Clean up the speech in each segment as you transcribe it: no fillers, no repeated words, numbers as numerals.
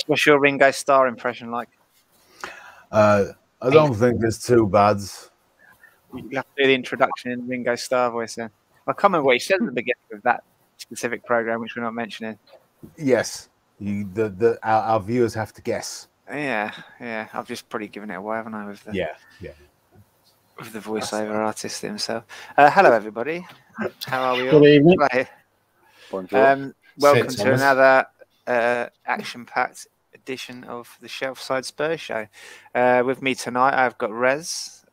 What's your Ringo Starr impression like? I don't think it's too bad. You have to do the introduction in Ringo Starr voice then. I can't remember what he said at the beginning of that specific program, which we're not mentioning. Yes, our viewers have to guess. Yeah. I've just probably given it away, haven't I? With the with the voiceover artist himself. Hello, everybody. How are we all? Good evening. Bonjour. Welcome to another action-packed edition of the Shelfside Spurs Show. With me tonight, I've got Rez.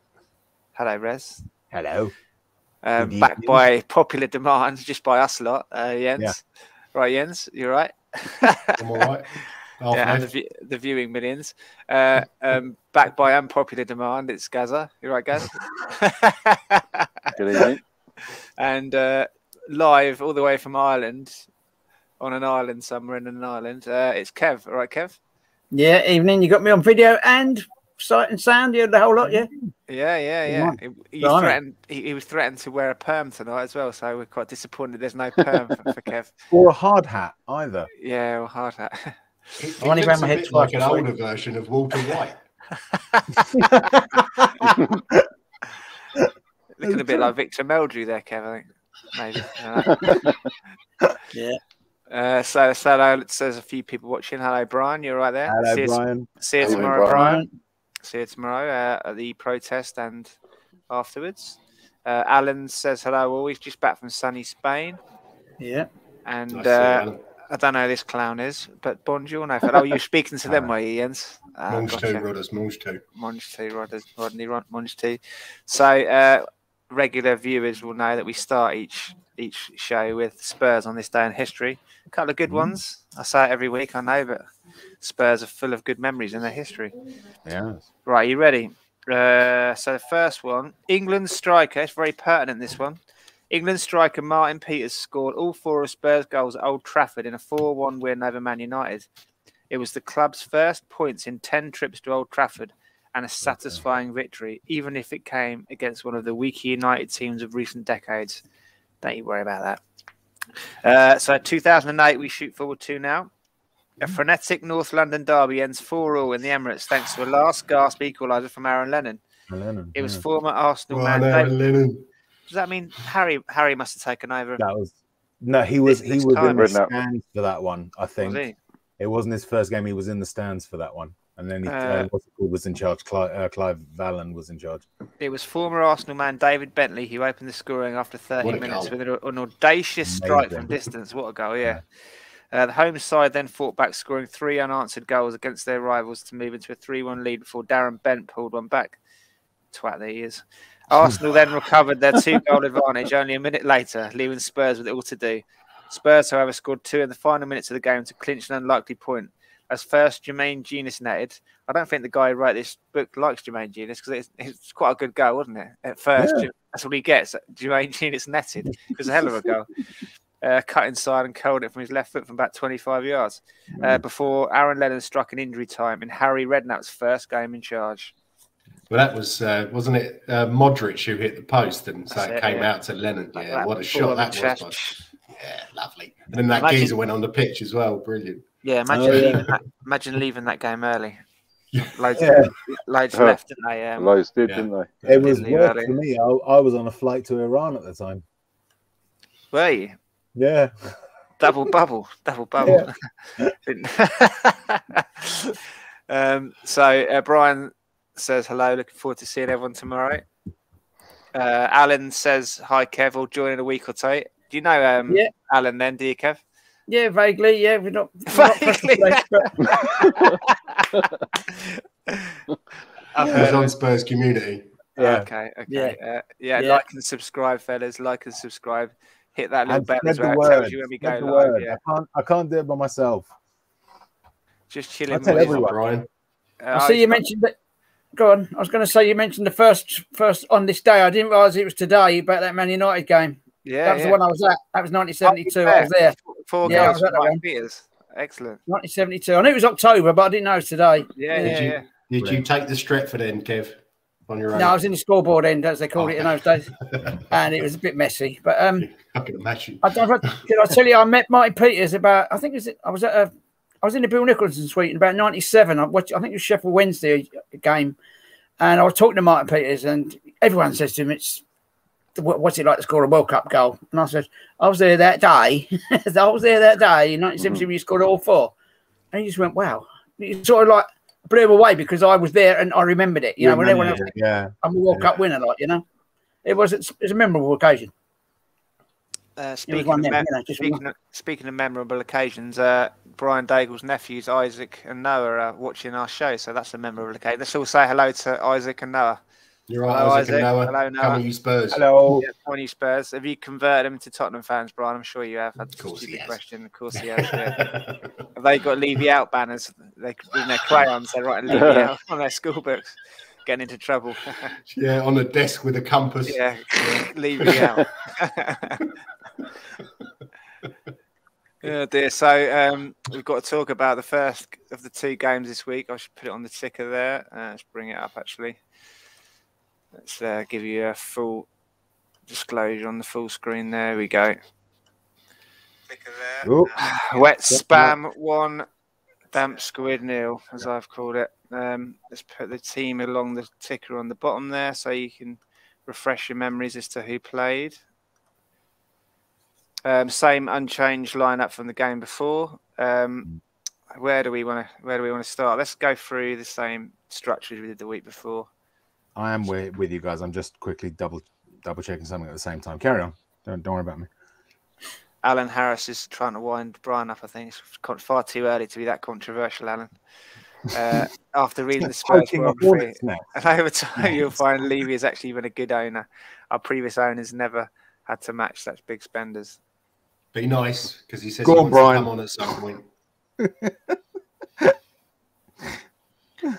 Hello, Rez. Hello. Back by popular demand, just by us lot, Jens. Yeah. Right, Jens, you're right. I'm all right. And the viewing millions. Back by unpopular demand, it's Gaza. You're right, Gaz. Good evening. And live all the way from Ireland, on an island somewhere in an island, it's Kev. All right, Kev? Yeah, evening. You got me on video and sight and sound. You had the whole lot, yeah? Yeah. He was threatened to wear a perm tonight as well, so we're quite disappointed there's no perm for Kev. Or a hard hat, either. Yeah, or a hard hat. It looks a bit like an older version of Walter White. Looking a bit like Victor Meldrew there, Kev, I think. Maybe. Yeah. So there's a few people watching. Hello, Brian. You're right there. Hello, Brian. See you tomorrow, Brian. See you tomorrow at the protest and afterwards. Alan says hello. Always just back from sunny Spain. Yeah. And I don't know who this clown is, but bonjour. No, oh, you're speaking to them, were you, Jens? Monge too, Rodders, Monge too. Monge too, Rodders, Rodney, Monge too. So regular viewers will know that we start each show with Spurs on this day in history. A couple of good ones. I say it every week, I know, but Spurs are full of good memories in their history. Yeah. Right, you ready? So the first one, England's striker. It's very pertinent, this one. England striker Martin Peters scored all 4 of Spurs' goals at Old Trafford in a 4-1 win over Man United. It was the club's first points in 10 trips to Old Trafford and a satisfying victory, even if it came against one of the weaker United teams of recent decades. Don't you worry about that. So 2008, we shoot forward to now. A frenetic North London derby ends 4-4 in the Emirates thanks to a last-gasp equaliser from Aaron Lennon. It was former Arsenal man Aaron Lennon. Does that mean Harry must have taken over? He was in the stands for that one, I think. Was he? It wasn't his first game. He was in the stands for that one. And then was in charge. Clive Vallen was in charge. It was former Arsenal man David Bentley who opened the scoring after 30 minutes with an audacious strike from distance. What a goal, yeah. The home side then fought back, scoring 3 unanswered goals against their rivals to move into a 3-1 lead before Darren Bent pulled one back. Twat that he is. Arsenal then recovered their 2-goal advantage only a minute later, leaving Spurs with it all to do. Spurs, however, scored 2 in the final minutes of the game to clinch an unlikely point. As first Jermaine Genius netted. I don't think the guy who wrote this book likes Jermaine Genius because it's quite a good goal, wasn't it? At first, that's what he gets. Jermaine Genius netted. It was a hell of a goal. Cut inside and curled it from his left foot from about 25 yards before Aaron Lennon struck an injury time in Harry Redknapp's first game in charge. Well, that was, wasn't it Modric who hit the post and so it came out to Lennon? Yeah, what a shot that was. Yeah, lovely. And then that geezer went on the pitch as well. Brilliant. Yeah, imagine leaving that game early. Loads left, didn't they? Loads did, didn't they? It was work for me. I was on a flight to Iran at the time. Were you? Yeah. Double bubble. Yeah. So Brian says hello, looking forward to seeing everyone tomorrow. Alan says hi, Kev, we'll join in a week or two. Do you know Alan then, do you, Kev? Yeah, vaguely, yeah. We're not vaguely. He's on Spurs community. Yeah. Okay. Yeah. Like and subscribe, fellas. Like and subscribe. Hit that little bell as well. It tells you when we go live. Yeah. I can't do it by myself. Just chilling. I'll tell everyone, Brian. I see you mentioned that. Go on. I was going to say you mentioned the first on this day. I didn't realise it was today about that Man United game. Yeah, that was the one I was at. That was 1972. I was there. 4 goals from Mike Peters. Excellent. 1972. I knew it was October, but I didn't know it was today. Yeah. Did you take the Stretford end, Kev, on your own? No, I was in the scoreboard end, as they called it in those days, and it was a bit messy. But I can imagine. Did I tell you I met Martin Peters about? I think I was at I was in the Bill Nicholson suite in about '97. I think it was Sheffield Wednesday game, and I was talking to Martin Peters, and everyone says to him, "It's what's it like to score a World Cup goal?" And I said, "I was there that day. I was there that day in 1970 when you scored all 4." And he just went, "Wow!" It sort of like blew him away because I was there and I remembered it. You know, when everyone else, I'm a World Cup winner, like, you know, it was a memorable occasion. Speaking of memorable occasions, Brian Daigle's nephews Isaac and Noah are watching our show, so that's a memorable occasion. Let's all say hello to Isaac and Noah. You're right, hello, Isaac and Noah. Hello, Noah. Come on, you Spurs. Hello. Yeah, come on, you Spurs. Have you converted them to Tottenham fans, Brian? I'm sure you have. Of course he has. Question. Of course he has. Yeah. Have they got Levy out banners? They in their crayons. They're writing Levy out on their school books. Getting into trouble. Yeah, on the desk with a compass. Yeah, Levy out. Oh dear. So we've got to talk about the first of the 2 games this week. I should put it on the ticker there. Let's bring it up actually. Let's give you a full disclosure on the full screen. There we go. Ticker there. Wet Spam 1, Damp Squid 0, as I've called it. Let's put the team along the ticker on the bottom there so you can refresh your memories as to who played. Same unchanged lineup from the game before. Where do we want to start? Let's go through the same structure we did the week before. I am with you guys. I'm just quickly double checking something at the same time. Carry on. Don't worry about me. Alan Harris is trying to wind Brian up. I think it's far too early to be that controversial, Alan. After reading the Spurs biography, and over time you'll find Levy is actually even a good owner. Our previous owners never had to match such big spenders. Be nice, because he says he wants to come on at some point.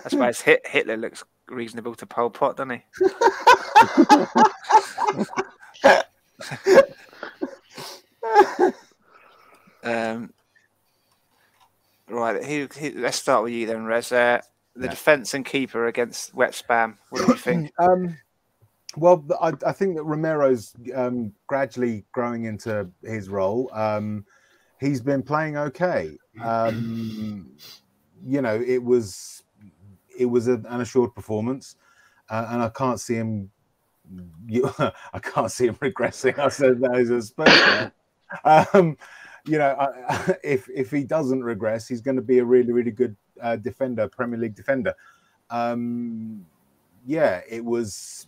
I suppose Hitler looks reasonable to Pol Pot, doesn't he? Right, let's start with you then, Rez. The defence and keeper against Wet Spam. What do you think? Well, I think that Romero's gradually growing into his role. He's been playing okay. You know, it was an assured performance, and I can't see him. I can't see him regressing. I said that as a Spurs. You know, if he doesn't regress, he's going to be a really, really good defender, Premier League defender. Yeah, it was.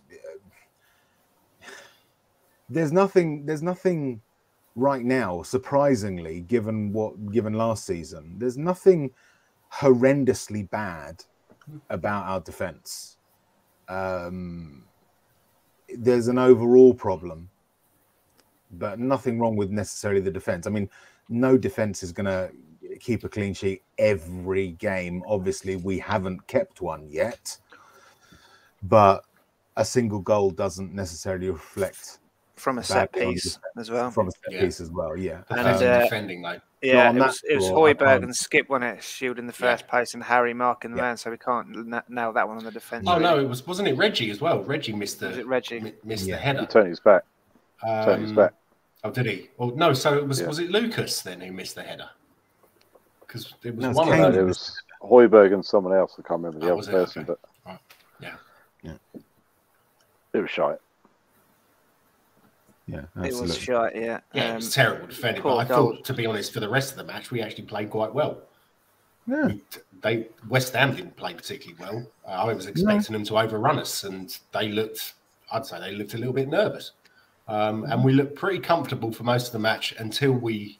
There's nothing right now, surprisingly, given last season. There's nothing horrendously bad about our defence. There's an overall problem, but nothing wrong with necessarily the defence. I mean, no defence is going to keep a clean sheet every game. Obviously, we haven't kept one yet, but a single goal doesn't necessarily reflect from a set piece as well. From a set piece as well, yeah. And defending, like, yeah, it was Højbjerg and Skip, wasn't it? Shielding the first post and Harry marking the man, so we can't nail that one on the defence. Oh no, wasn't it Reggie as well? Reggie missed the. Was it Reggie? Missed the header. He turned his back. Oh, did he? Well, no. So was it Lucas then who missed the header? Because it was one of them. It was Højbjerg and someone else. I can't remember the other person, okay. but right. Yeah, it was shite. Yeah, absolutely. It was shite. Yeah, it was terrible defending. But I thought, to be honest, for the rest of the match, we actually played quite well. Yeah, West Ham didn't play particularly well. I was expecting them to overrun us, and I'd say they looked a little bit nervous. And we looked pretty comfortable for most of the match until we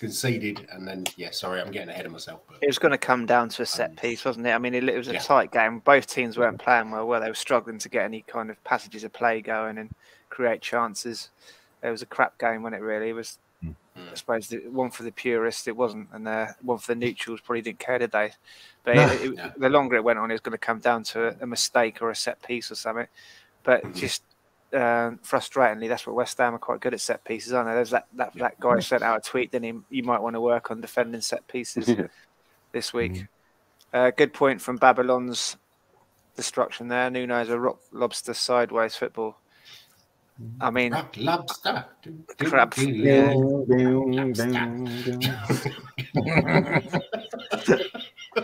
conceded, and then sorry, I'm getting ahead of myself. But it was going to come down to a set piece, wasn't it? I mean, it was a tight game. Both teams weren't playing well. They were struggling to get any kind of passages of play going and create chances. It was a crap game, wasn't it? Really, it was. I suppose one for the purists it wasn't, and one for the neutrals probably didn't care, did they? But the longer it went on, it was going to come down to a mistake or a set piece or something. But just frustratingly, that's what West Ham are quite good at set pieces, aren't they? There's that guy sent out a tweet, didn't he? You might want to work on defending set pieces this week. Good point from Babylon's destruction there. Nuno's a rock lobster sideways football. I mean, lobster. crab.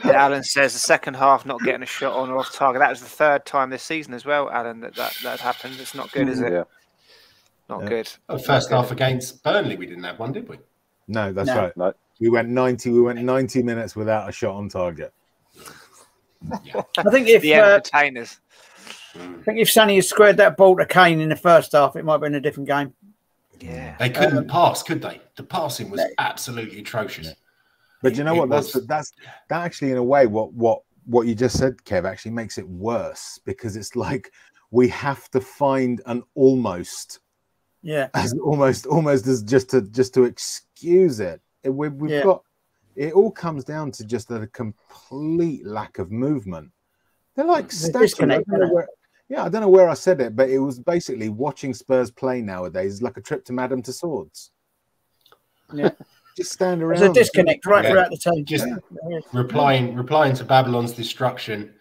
Alan says the second half not getting a shot on or off target. That was the third time this season as well, Alan, that happened. It's not good, is it? Yeah. Not good. Well, first half against Burnley, we didn't have one, did we? No, that's right. No. We went 90 minutes without a shot on target. Yeah. I think if The entertainers. I think if Sonny had squared that ball to Kane in the first half, it might have been a different game. Yeah. They couldn't pass, could they? The passing was absolutely atrocious. Yeah. But you know what? That actually, in a way, what you just said, Kev, actually makes it worse, because it's like we have to find an almost as just to excuse it. We've got it. All comes down to just a complete lack of movement. They're like statues. I don't know where I said it, but it was basically watching Spurs play nowadays is like a trip to Madame Tussauds. Yeah. Just stand around. There's a disconnect throughout the team. Just replying to Babylon's destruction.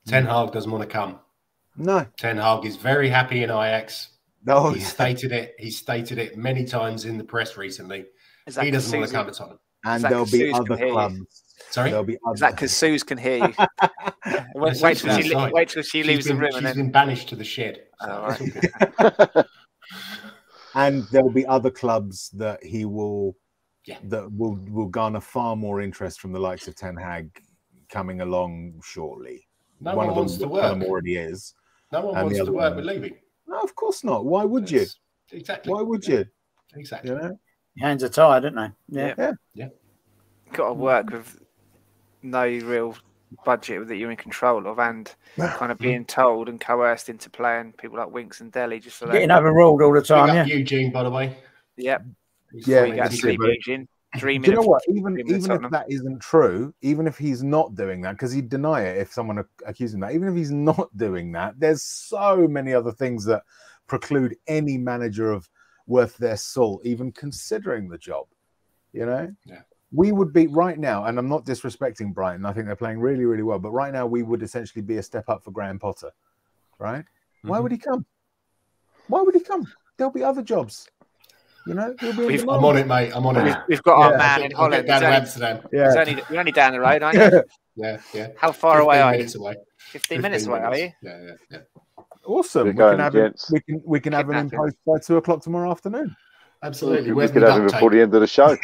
Ten Hag doesn't want to come. No. Ten Hag is very happy in Ajax. No, He's stated it many times in the press recently. He doesn't want to come to Tottenham. And there'll be other clubs. Sorry? There'll be other. Is that because Suze can hear you? wait till she leaves the room. She's been banished to the shed. So right. And there'll be other clubs that he will will garner far more interest from the likes of Ten Hag coming along shortly. No one wants to work. Already is. No one wants to work with leaving. No, of course not. Why would you? Exactly. Why would you? Exactly. You know? Hands are tied, don't they? Yeah. Got to work with no real budget that you're in control of, and kind of being told and coerced into playing people like Winks and Dele just for that. Getting overruled all the time. Eugene, by the way. Yep. Yeah. You got to sleep, Eugene. Dreaming. Do you know what? Even if that isn't true, even if he's not doing that, because he'd deny it if someone accused him of that, even if he's not doing that, there's so many other things that preclude any manager of worth their salt even considering the job. You know? Yeah. We would be right now, and I'm not disrespecting Brighton. I think they're playing really, really well. But right now, we would essentially be a step up for Graham Potter, right? Mm-hmm. Why would he come? Why would he come? There'll be other jobs. You know, I'm on it, mate. I'm on it. We've got our man in Holland. Down to Amsterdam. Yeah. You're only down the road, aren't you? Yeah. How far away are you? 15 minutes away, are you? Yeah. Awesome. We can have him in post by 2 o'clock tomorrow afternoon. Absolutely. We could have him before the end of the show.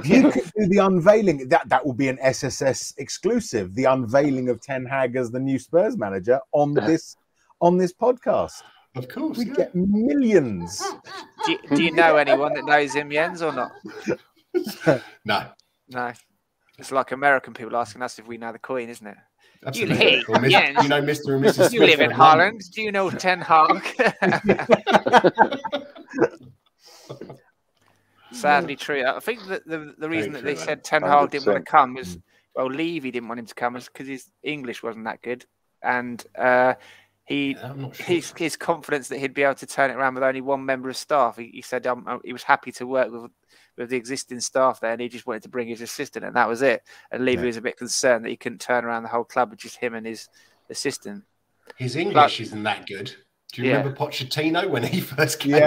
You could do the unveiling. That will be an SSS exclusive. The unveiling of Ten Hag as the new Spurs manager on this podcast. Of course, we get millions. Do you know anyone that knows him, Jens, or not? No. It's like American people asking us if we know the Queen, isn't it? Absolutely. Jens, you know Mr. and Mrs. You live in Holland. Do you know Ten Hag? Sadly true. I think that the reason that they said Ten Hag didn't want to come was, well, Levy didn't want him to come because his English wasn't that good, and his confidence that he'd be able to turn it around with only one member of staff. He said he was happy to work with the existing staff there, and he just wanted to bring his assistant, and that was it. And Levy was a bit concerned that he couldn't turn around the whole club with just him and his assistant. His English isn't that good. Do you remember Pochettino when he first came?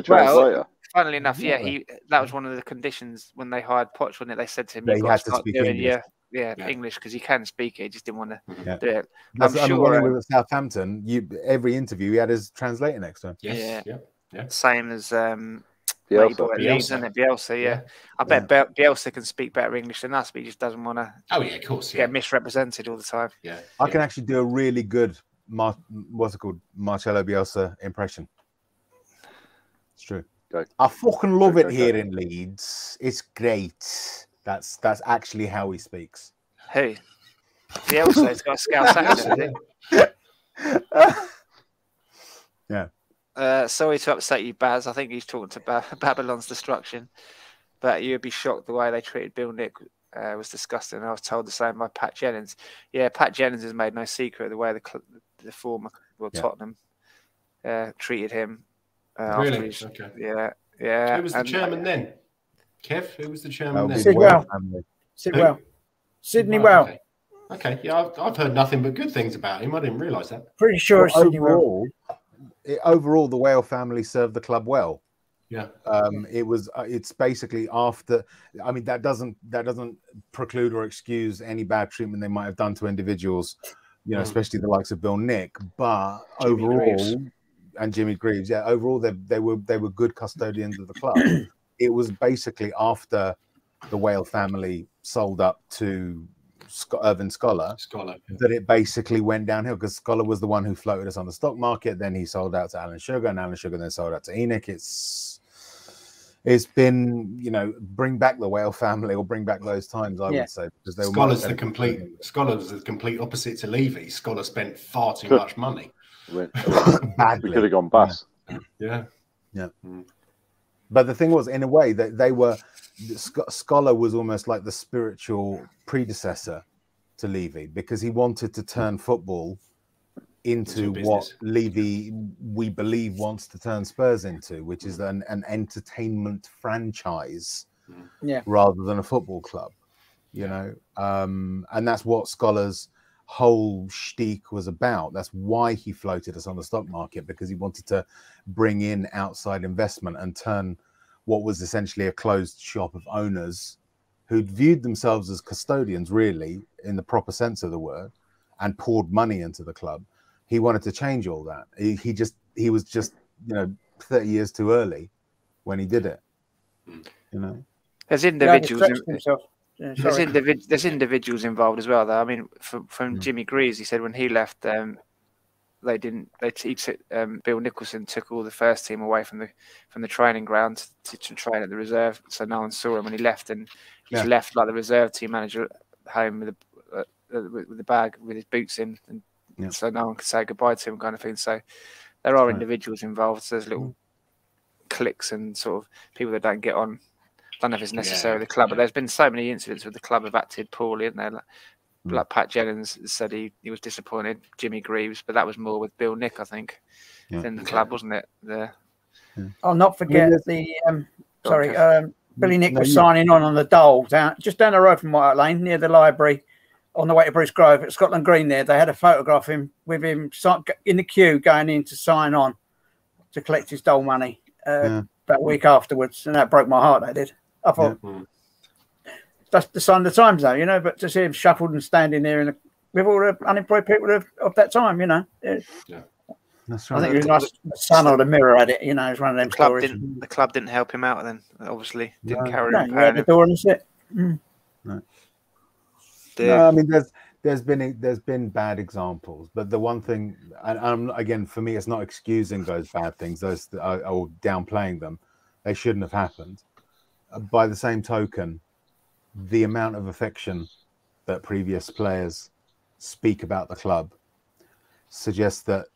Well, funnily enough, that was one of the conditions when they hired Poch, wasn't it? They said to him, "You've got to start doing English," because he can speak it. He just didn't want to do it. I'm sure when he was at Southampton, every interview he had his translator next to him. Yeah. Same as Bielsa. Yeah. I bet Bielsa can speak better English than us, but he just doesn't want to. Oh yeah, of course. Get misrepresented all the time. Yeah. I can actually do a really good Marcelo Bielsa impression. It's true. Okay. I fucking love it here in Leeds. It's great. That's actually how he speaks. Who? Bielsa has got a Scouse accent. Yeah. Sorry to upset you, Baz. I think he's talking to Babylon's destruction, but you'd be shocked the way they treated Bill Nick was disgusting. I was told the same by Pat Jennings. Yeah, Pat Jennings has made no secret of the way the former Tottenham treated him. Really? Okay. Yeah. Who was the chairman then? Kev, who was the chairman then? Sidwell. Sidney Well. Okay, yeah, I've heard nothing but good things about him. I didn't realise that. Pretty sure overall, the Whale family served the club well. Yeah. It's basically after. I mean, that doesn't preclude or excuse any bad treatment they might have done to individuals, especially the likes of Bill Nick. But Jimmy Greaves. and Jimmy Greaves, overall they were good custodians of the club. It was basically after the Whale family sold up to Irvin Scholar that it basically went downhill, because Scholar was the one who floated us on the stock market. Then he sold out to Alan Sugar, and Alan Sugar then sold out to Enoch. It's been, bring back the Whale family, or bring back those times, I would say, because they were Scholar's the complete opposite to Levy. Scholar spent far too much money. Badly. We could have gone bust. Yeah. But the thing was, in a way, that they were. Scholar was almost like the spiritual predecessor to Levy, because he wanted to turn football into what Levy, we believe, wants to turn Spurs into, which is an entertainment franchise rather than a football club, and that's what Scholar's whole shtick was about. That's why he floated us on the stock market, because he wanted to bring in outside investment and turn what was essentially a closed shop of owners who'd viewed themselves as custodians, really, in the proper sense of the word, and poured money into the club. He wanted to change all that. He was just 30 years too early when he did it. There's individuals. There's individuals involved as well, though. I mean, from Jimmy Greaves, he said when he left, Bill Nicholson took all the first team away from the training ground to train at the reserve, so no one saw him when he left, and he just left like the reserve team manager at home with the bag with his boots in, and so no one could say goodbye to him, kind of thing. So there are individuals involved. So there's little cliques and sort of people that don't get on. I don't know if it's necessarily the club, but there's been so many incidents where the club have acted poorly, isn't there? Like Pat Jennings said he was disappointed, Jimmy Greaves, but that was more with Bill Nick, I think, than the club, wasn't it? I'll not forget Billy Nick was signing on the Dole, just down the road from White Hart Lane, near the library, on the way to Bruce Grove at Scotland Green there. They had a photograph with him in the queue going in to sign on to collect his Dole money about a week afterwards, and that broke my heart, that did. I thought... That's the sign of the times, though, but to see him shuffled and standing there with all the unemployed people of that time, That's right. I think it was nice. The Sun or the Mirror had it, it's one of them stories. The club didn't help him out then, obviously. Didn't carry him. No, the door and sit. No, I mean, there's been bad examples, but the one thing, and again, for me, it's not excusing those bad things, those or downplaying them. They shouldn't have happened. By the same token, the amount of affection that previous players speak about the club suggests that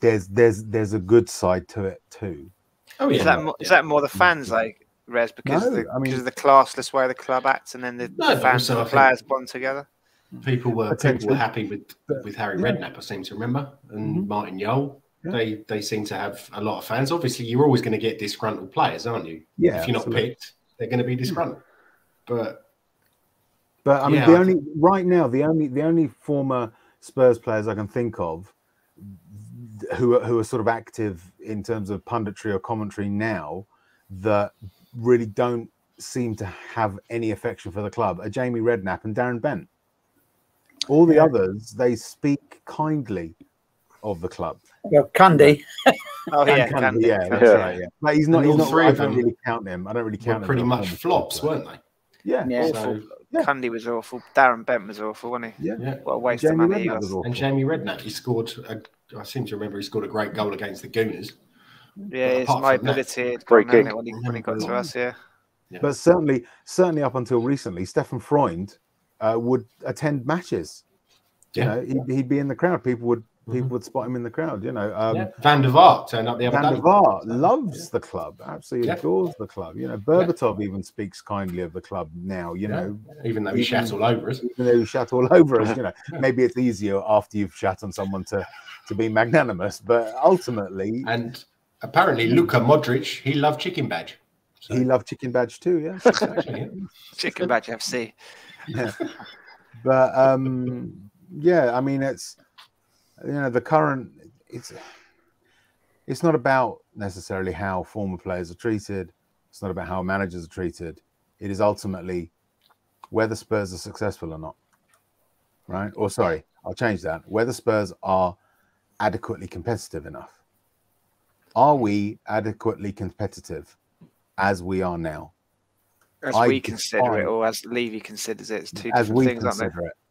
there's a good side to it too. Oh yeah, is that more the fans, like Rez, because of the classless way the club acts, and then the fans and the players bond together? People were happy with Harry Redknapp, I seem to remember, and Martin Yole. Yeah. They seem to have a lot of fans. Obviously, you're always going to get disgruntled players, aren't you? Yeah, if you're not picked, they're going to be disgruntled. But I mean, the only former Spurs players I can think of who are sort of active in terms of punditry or commentary now that really don't seem to have any affection for the club are Jamie Redknapp and Darren Bent. All the others, they speak kindly of the club. Well, Cundy. Cundy. Yeah, that's right. Yeah, but he's not. I don't really count him. I don't really count him. Pretty much flops, weren't they? Yeah, awful. Cundy was awful. Darren Bent was awful, wasn't he? Yeah. What a waste of money. And Jamie Redknapp, he scored. I seem to remember he scored a great goal against the Gooners. Yeah, his mobility had gone down it when he got to us. Yeah. But certainly up until recently, Stefan Freund would attend matches. Yeah. He'd be in the crowd. People would spot him in the crowd. Van der Vaart turned up the other day. Van der Vaart loves the club, absolutely adores the club. Berbatov even speaks kindly of the club now. Even though he shat all over us. Even though he shat all over us. Maybe it's easier after you've shat on someone to be magnanimous, but ultimately. And apparently, Luka Modric, he loved Chicken Badge. So. He loved Chicken Badge too. Yeah, Chicken Badge FC. Yeah. But yeah, I mean, it's the current. It's not about necessarily how former players are treated. It's not about how managers are treated. It is ultimately whether Spurs are successful or not, right? Or sorry, I'll change that. Whether Spurs are adequately competitive enough. Are we adequately competitive as we are now? As we consider it, or as Levy considers it, it's two different things, aren't they?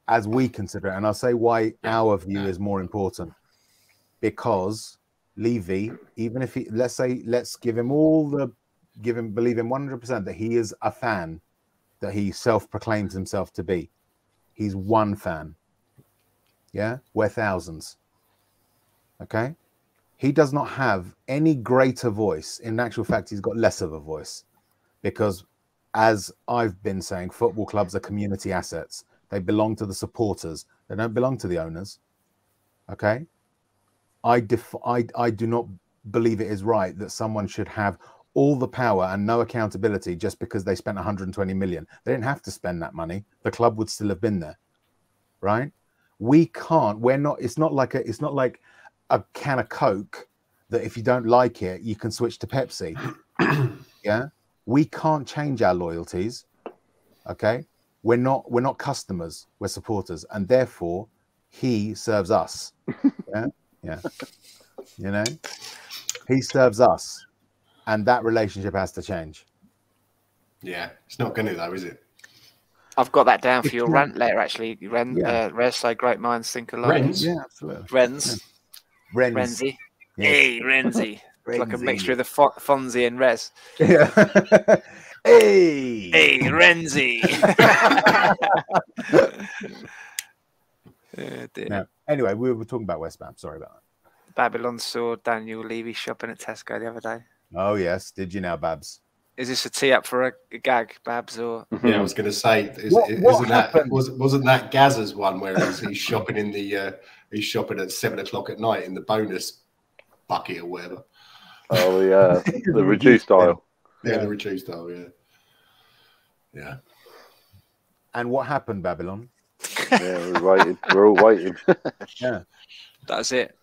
As we consider it, and I'll say why our view is more important. Because Levy, even if he, let's believe him 100% that he is a fan, that he self-proclaims himself to be. He's one fan. Yeah, we're thousands. Okay, he does not have any greater voice. In actual fact, he's got less of a voice, because, as I've been saying, football clubs are community assets. They belong to the supporters. They don't belong to the owners. Okay. I do not believe it is right that someone should have all the power and no accountability just because they spent 120 million. They didn't have to spend that money. The club would still have been there, right? We can't. We're not. It's not like a can of Coke that if you don't like it, you can switch to Pepsi. Yeah, we can't change our loyalties. Okay, we're not customers. We're supporters, and therefore he serves us. Yeah. Yeah, he serves us, and that relationship has to change. Yeah, it's not going to though, is it? I've got that down for your rant later. Actually, Rez, so great minds think alike. Renz, yeah, absolutely. Renzi. Yes. Hey, Renzi. It's like a mixture of the Fonzie and Rez. Yeah. Hey, Renzi. Now, anyway, we were talking about West Ham. Sorry about that. Babylon saw Daniel Levy shopping at Tesco the other day. Oh yes, did you now, Babs? Is this a tee up for a gag, Babs? Or yeah, I was going to say, wasn't that Gazza's one where he's shopping in the he's shopping at 7 o'clock at night in the bonus bucket or whatever? Oh yeah, the reduced style. Yeah, the reduced style. Yeah. And what happened, Babylon? Yeah, we're waiting. We're all waiting. Yeah, that's it.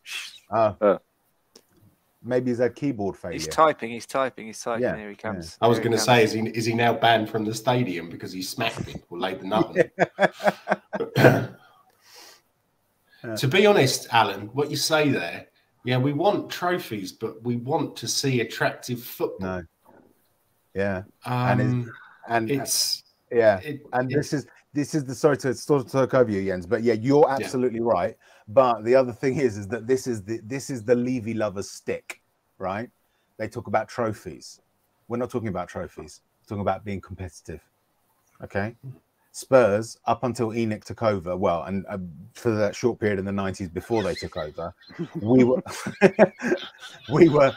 Maybe he's had keyboard failure. He's typing. Yeah. Here he comes. I was going to say, is he now banned from the stadium because he smacked him or laid the nut on him? To be honest, Alan, what you say there, yeah, we want trophies, but we want to see attractive football. No. Yeah. This is the sorry to talk over you, Jens, but yeah, you're absolutely right. But the other thing is that this is the Levy lovers' stick, right? They talk about trophies. We're not talking about trophies. We're talking about being competitive. Okay, Spurs up until Enoch took over. Well, and for that short period in the 90s before they took over, we were we were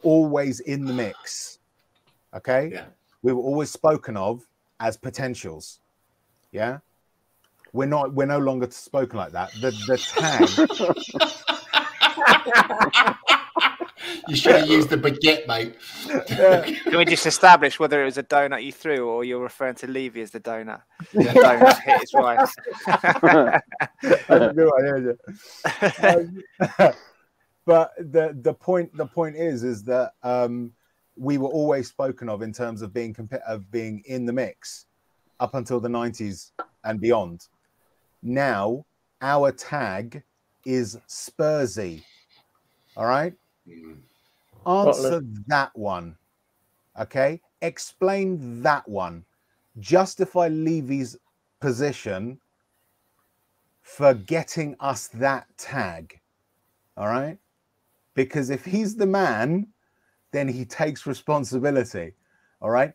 always in the mix. Okay, we were always spoken of as potentials. Yeah, we're no longer spoken like that. The tag. You should have used the baguette, mate. Can we just establish whether it was a donut you threw or you're referring to Levy as the donut? The donut hit his wife. But the point is that we were always spoken of in terms of being in the mix up until the 90s and beyond. Now our tag is Spursy. All right. Answer that one. Okay. Explain that one. Justify Levy's position for getting us that tag. All right. Because if he's the man, then he takes responsibility. All right.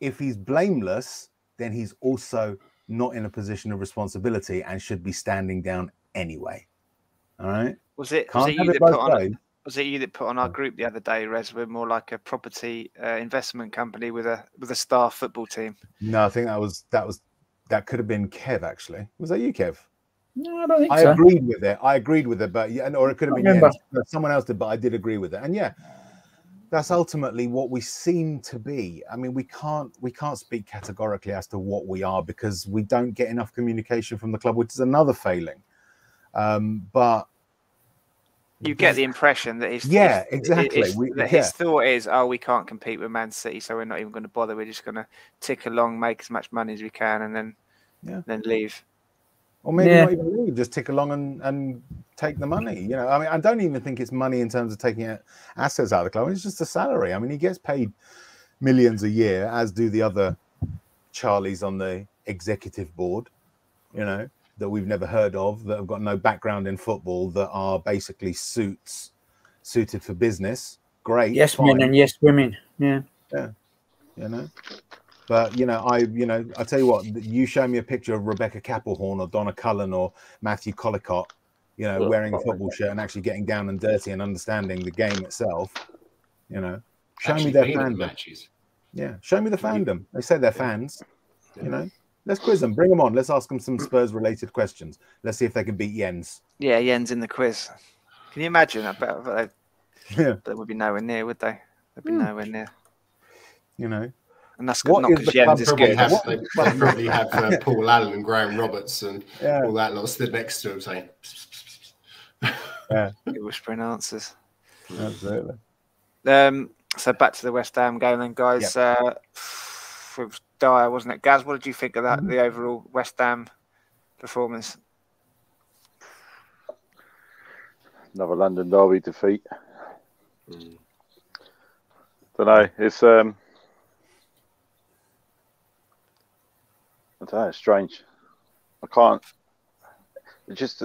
If he's blameless, then he's also not in a position of responsibility and should be standing down anyway. All right. Was it you that put on our group the other day, Rez? We're more like a property investment company with a star football team. No, I think that could have been Kev. Actually, was that you, Kev? No, I don't think so. I agreed with it, but or it could have been someone else did, but I did agree with it. And yeah, That's ultimately what we seem to be. I mean, we can't speak categorically as to what we are because we don't get enough communication from the club, which is another failing. But you get the impression that exactly. His thought is, oh, we can't compete with Man City, so we're not even going to bother. We're just going to tick along, make as much money as we can, and then leave. Or maybe not even leave, just tick along and take the money. You know, I mean, I don't even think it's money in terms of taking assets out of the club. It's just a salary. I mean, he gets paid millions a year, as do the other Charlies on the executive board, you know, that we've never heard of, that have got no background in football, that are basically suited for business. Great. Yes, men and yes, women. Yeah. Yeah. You know. But, you know, I tell you what, you show me a picture of Rebecca Capelhorn or Donna Cullen or Matthew Collicott, you know, wearing a football shirt and actually getting down and dirty and understanding the game itself, you know. Show me their fandom. Yeah, show me the fandom. They say they're fans, you know. Let's quiz them. Bring them on. Let's ask them some Spurs-related questions. Let's see if they can beat Jens. Yeah, Jens in the quiz. Can you imagine? I bet they would be nowhere near, would they? They'd be nowhere near. You know. And that's good, not because Jens is good. They probably have Paul Allen and Graham Roberts and all that lot stood next to him saying, whispering answers. Absolutely. So back to the West Ham game then, guys. Yep. It was dire, wasn't it? Gaz, what did you think of that, the overall West Ham performance? Another London derby defeat. Don't know. It's I don't know, it's strange. I can't. It just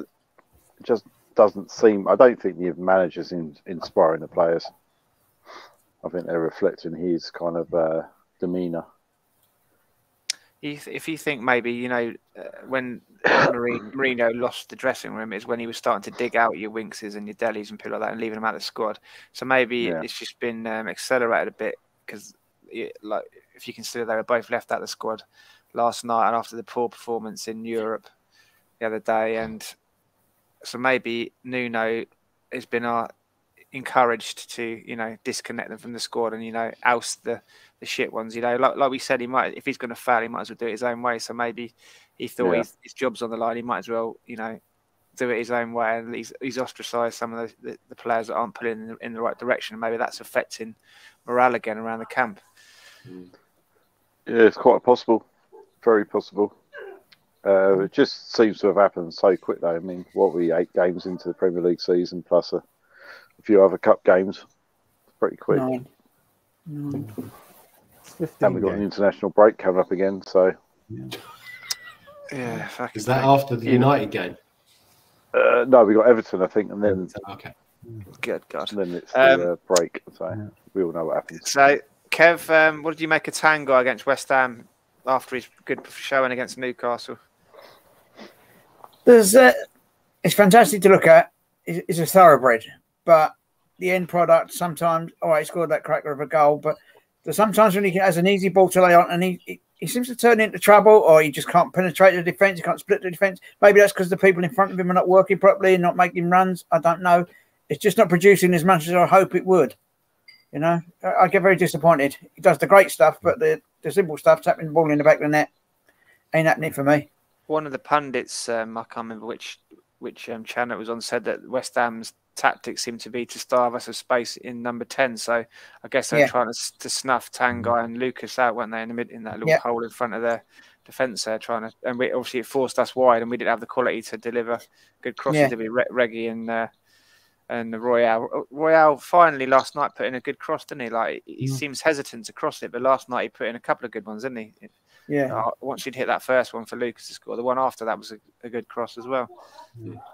doesn't seem. I don't think the manager's inspiring the players. I think they're reflecting his kind of demeanour. If you think maybe, you know, when Mourinho lost the dressing room is when he was starting to dig out your Winkses and your Delis and people like that and leaving them out of the squad. So maybe it's just been accelerated a bit because, like, if you consider they were both left out of the squad last night and after the poor performance in Europe the other day, and so maybe Nuno has been encouraged to, you know, disconnect them from the squad and, you know, oust the shit ones. You know, like we said, he might, if he's going to fail, he might as well do it his own way. So maybe he thought his job's on the line. He might as well, you know, do it his own way, and he's ostracised some of the players that aren't pulling in the right direction. Maybe that's affecting morale again around the camp. Yeah, it's quite possible. Very possible. It just seems to have happened so quick, though. I mean, what were we, 8 games into the Premier League season, plus a few other cup games? Pretty quick. No. And we've got an international break coming up again, so... Yeah. Is that after the United game? No, we got Everton, I think, and then... Okay. Good God. And then it's the break, so we all know what happens. So, Kev, what did you make of Tanguy against West Ham after his good showing against Newcastle? It's fantastic to look at. It's a thoroughbred, but the end product sometimes, he scored that cracker of a goal, but sometimes when he has an easy ball to lay on and he seems to turn into trouble, or he just can't penetrate the defence, he can't split the defence. Maybe that's because the people in front of him are not working properly and not making runs. I don't know. It's just not producing as much as I hope it would. You know, I get very disappointed. He does the great stuff, but the simple stuff, tapping the ball in the back of the net, ain't happening for me. One of the pundits, I can't remember which channel it was on, said that West Ham's tactics seem to be to starve us of space in number 10. So I guess they're trying to snuff Tanguy and Lucas out, weren't they, in that little hole in front of their defence there, and we obviously it forced us wide, and we didn't have the quality to deliver good crosses. Did we? Reggie and the Royale finally last night put in a good cross, didn't he? Like he seems hesitant to cross it, but last night he put in a couple of good ones, didn't he? Yeah. Once he'd hit that first one for Lucas to score, the one after that was a good cross as well.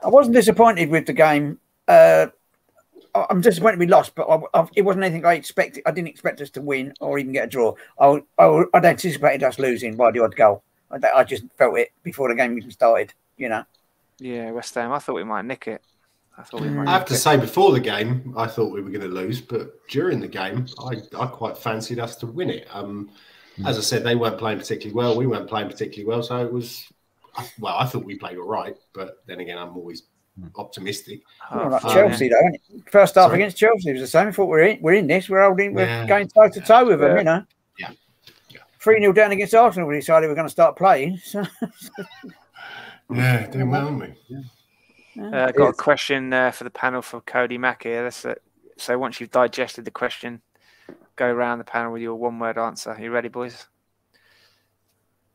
I wasn't disappointed with the game. I'm disappointed we lost, but it wasn't anything I expected. I didn't expect us to win or even get a draw. I'd anticipated us losing by the odd goal. I just felt it before the game even started, you know. Yeah, West Ham. I thought we might nick it. I have to say, before the game, I thought we were going to lose, but during the game, I quite fancied us to win it. As I said, they weren't playing particularly well. We weren't playing particularly well, so it was. Well, I thought we played all right, but then again, I'm always optimistic. Well, like Chelsea, though, isn't it? First half against Chelsea was the same. I thought we're in this. We're going toe to toe with them, you know. Yeah. 3-0 down against Arsenal. We decided we're going to start playing. So. Yeah, doing well, aren't we? Yeah. Got a question for the panel for Cody Mack here. So once you've digested the question, go around the panel with your one-word answer. Are you ready, boys?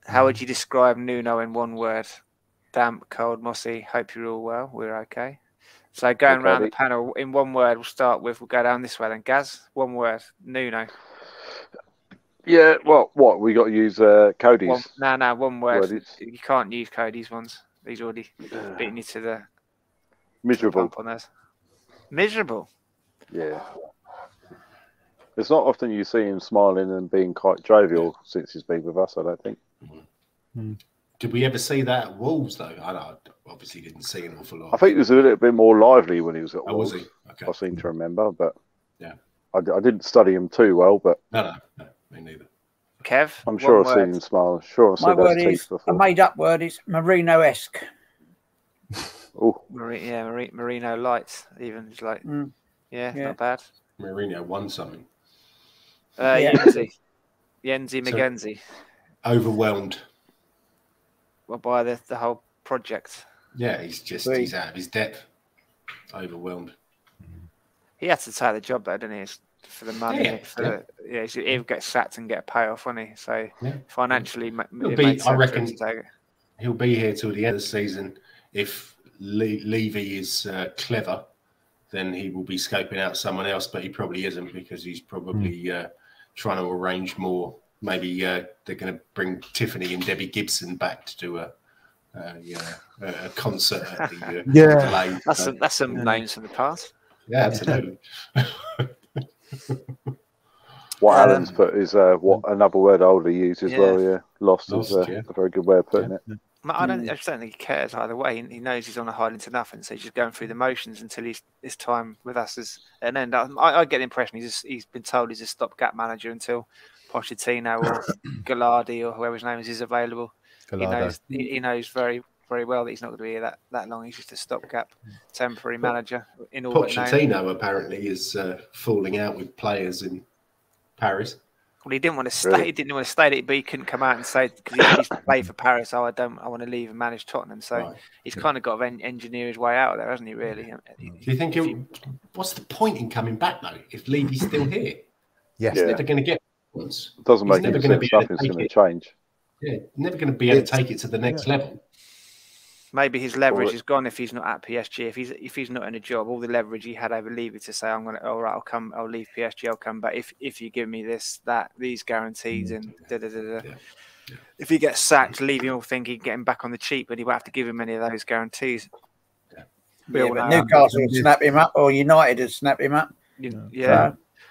How would you describe Nuno in one word? Damp, cold, mossy. Hope you're all well. We're okay. So going around the panel in one word, we'll go down this way then. Gaz, one word. Nuno. Yeah, what we got to use Cody's. No, one word. You can't use Cody's ones. He's already beaten you to the miserable. On those. Miserable. Yeah. It's not often you see him smiling and being quite jovial since he's been with us, I don't think. Did we ever see that at Wolves, though? I obviously didn't see an awful lot. I think he was a little bit more lively when he was at Wolves. Was he? Okay. I seem to remember, but yeah, I didn't study him too well, but no, me neither. Kev, I'm sure I've seen him smile. Sure, my word is a made-up word. It's Merino-esque. Oh, Merino lights. Even it's like, not bad. Mourinho won something. Yenzi McGenzie. Overwhelmed. Well, by the whole project. Yeah, he's out of his depth. Overwhelmed. He had to take the job though, didn't he? For the money. He'll get sacked and get a payoff, won't he? So financially, I reckon he'll be here till the end of the season. If Levy is clever, then he will be scoping out someone else, but he probably isn't because he's probably trying to arrange more. Maybe they're going to bring Tiffany and Debbie Gibson back to do a concert at the delay. That's some names from the past. Yeah, absolutely. What Alan's put is what another word Older used as well. Yeah, lost is a very good way of putting it. I just don't think he cares either way. He knows he's on a hiding to nothing, so he's just going through the motions until his time with us is an end. I get the impression he's been told he's a stopgap manager until Pochettino or Gallardi or whoever his name is available. He knows very, very well that he's not going to be here that long. He's just a stopgap, temporary manager. Pochettino apparently is falling out with players in Paris. Well, he didn't want to stay. Really? He didn't want to stay, but he couldn't come out and say because he used to play for Paris. I want to leave and manage Tottenham. So he's kind of got to engineer his way out of there, hasn't he? Really? Do you think what's the point in coming back though if Levy's still here? Yes, he's never going to get points. It doesn't make any sense. Nothing's going to change. Yeah, never going to be able to take it to the next level. Maybe his leverage is gone if he's not at PSG. If he's not in a job, all the leverage he had over Levy to say, "I'm going to, all right, I'll leave PSG, I'll come back if you give me these guarantees and da da da da." If he gets sacked, Levy will think he'd get him back on the cheap, but he won't have to give him any of those guarantees. But Newcastle would snap him up, or United would snap him up.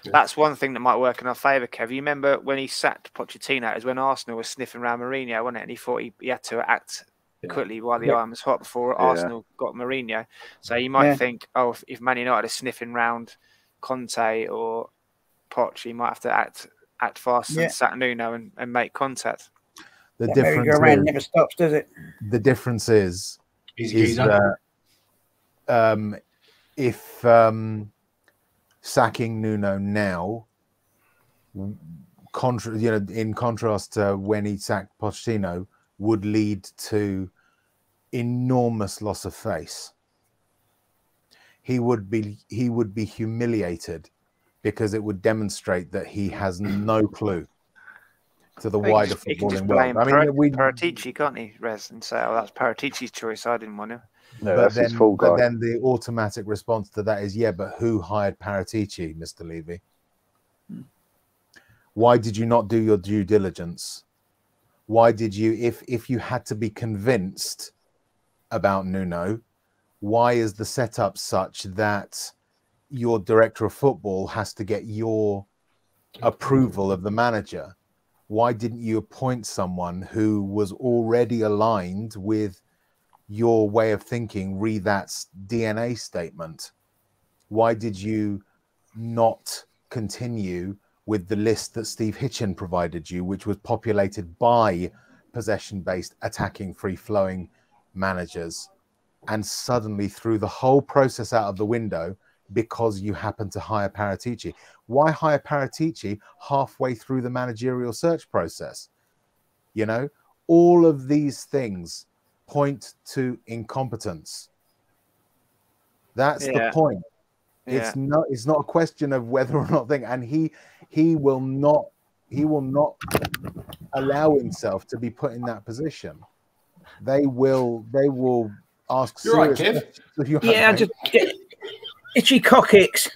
That's one thing that might work in our favour, Kev. You remember when he sacked Pochettino? It was when Arsenal was sniffing around Mourinho, wasn't it? And he thought he had to act quickly while the iron was hot before Arsenal got Mourinho. So you might think, if Man United are sniffing round Conte or Poch, he might have to act fast and sack Nuno and make contact. The difference merry-go-round never stops, does it? The difference is that if sacking Nuno now, in contrast to when he sacked Pochettino, would lead to enormous loss of face. He would be humiliated because it would demonstrate that he has no clue to the wider footballing world. I mean, Paratici, can't he, Rez, and say, "Oh, that's Paratici's choice. I didn't want him." No, that's his full guy. But then the automatic response to that is, but who hired Paratici, Mr. Levy? Why did you not do your due diligence? Why did you, if you had to be convinced about Nuno, why is the setup such that your director of football has to get your approval of the manager? Why didn't you appoint someone who was already aligned with your way of thinking? Read that DNA statement. Why did you not continue with the list that Steve Hitchen provided you, which was populated by possession-based, attacking, free-flowing managers? and suddenly threw the whole process out of the window because you happen to hire Paratici. Why hire Paratici halfway through the managerial search process? You know, all of these things point to incompetence. That's the point. It's not a question of whether or not thing, and he will not allow himself to be put in that position. They will ask. You're right, Kev. Yeah, just itchy coccyx.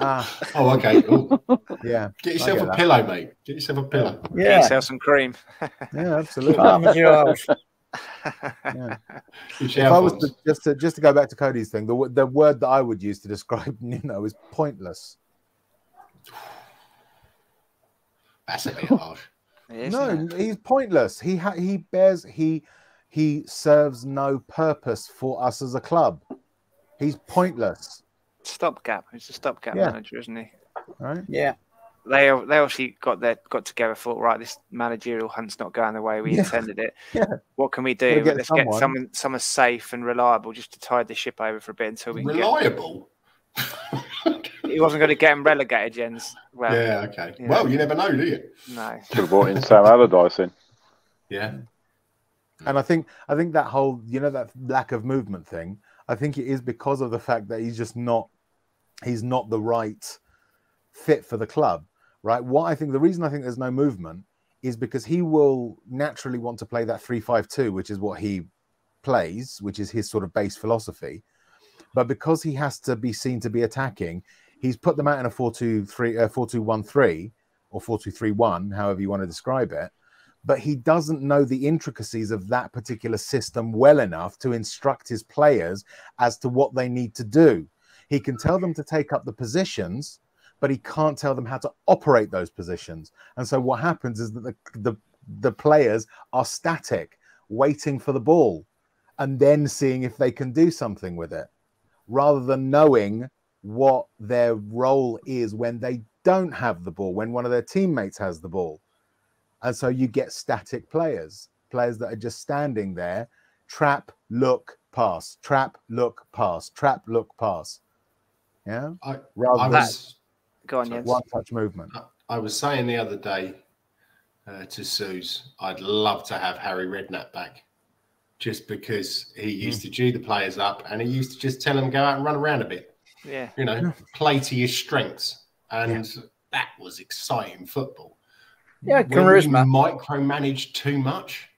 Oh, okay. Ooh. Yeah. Get yourself a pillow, mate. Get yourself a pillow. Yeah. Get yourself some cream. Yeah, absolutely. Yeah. If I was to, just to go back to Cody's thing, the word that I would use to describe Nuno is pointless. That's a bit harsh. No, he's pointless. He serves no purpose for us as a club. He's pointless. Stopgap. He's a stopgap manager, isn't he? Right. Yeah. They obviously got together, thought, right, this managerial hunt's not going the way we intended it. Yeah. What can we do? Let's get someone safe and reliable just to tide the ship over for a bit until we can reliable. He wasn't going to get him relegated, Jens. Well, yeah, okay. You know. Well, you never know, do you? No. Should have brought in Sam Allardyce in. Yeah. And I think that whole, that lack of movement thing, I think it is because of the fact that he's not the right fit for the club, right? The reason I think there's no movement is because he will naturally want to play that 3-5-2, which is what he plays, which is his sort of base philosophy. But because he has to be seen to be attacking, he's put them out in a 4-2-1-3 or 4-2-3-1, however you want to describe it. But he doesn't know the intricacies of that particular system well enough to instruct his players as to what they need to do. He can tell them to take up the positions, but he can't tell them how to operate those positions. And so what happens is that the players are static, waiting for the ball and then seeing if they can do something with it, rather than knowing what their role is when they don't have the ball, when one of their teammates has the ball. And so you get static players that are just standing there, trap, look, pass, trap, look, pass, trap, look, pass. Yeah? Go on, Jens. One-touch movement. I was saying the other day to Suze, I'd love to have Harry Redknapp back, just because he used to G the players up and he used to just tell them go out and run around a bit. Yeah. Play to your strengths. And that was exciting football. Yeah, when charisma. you micromanage too much,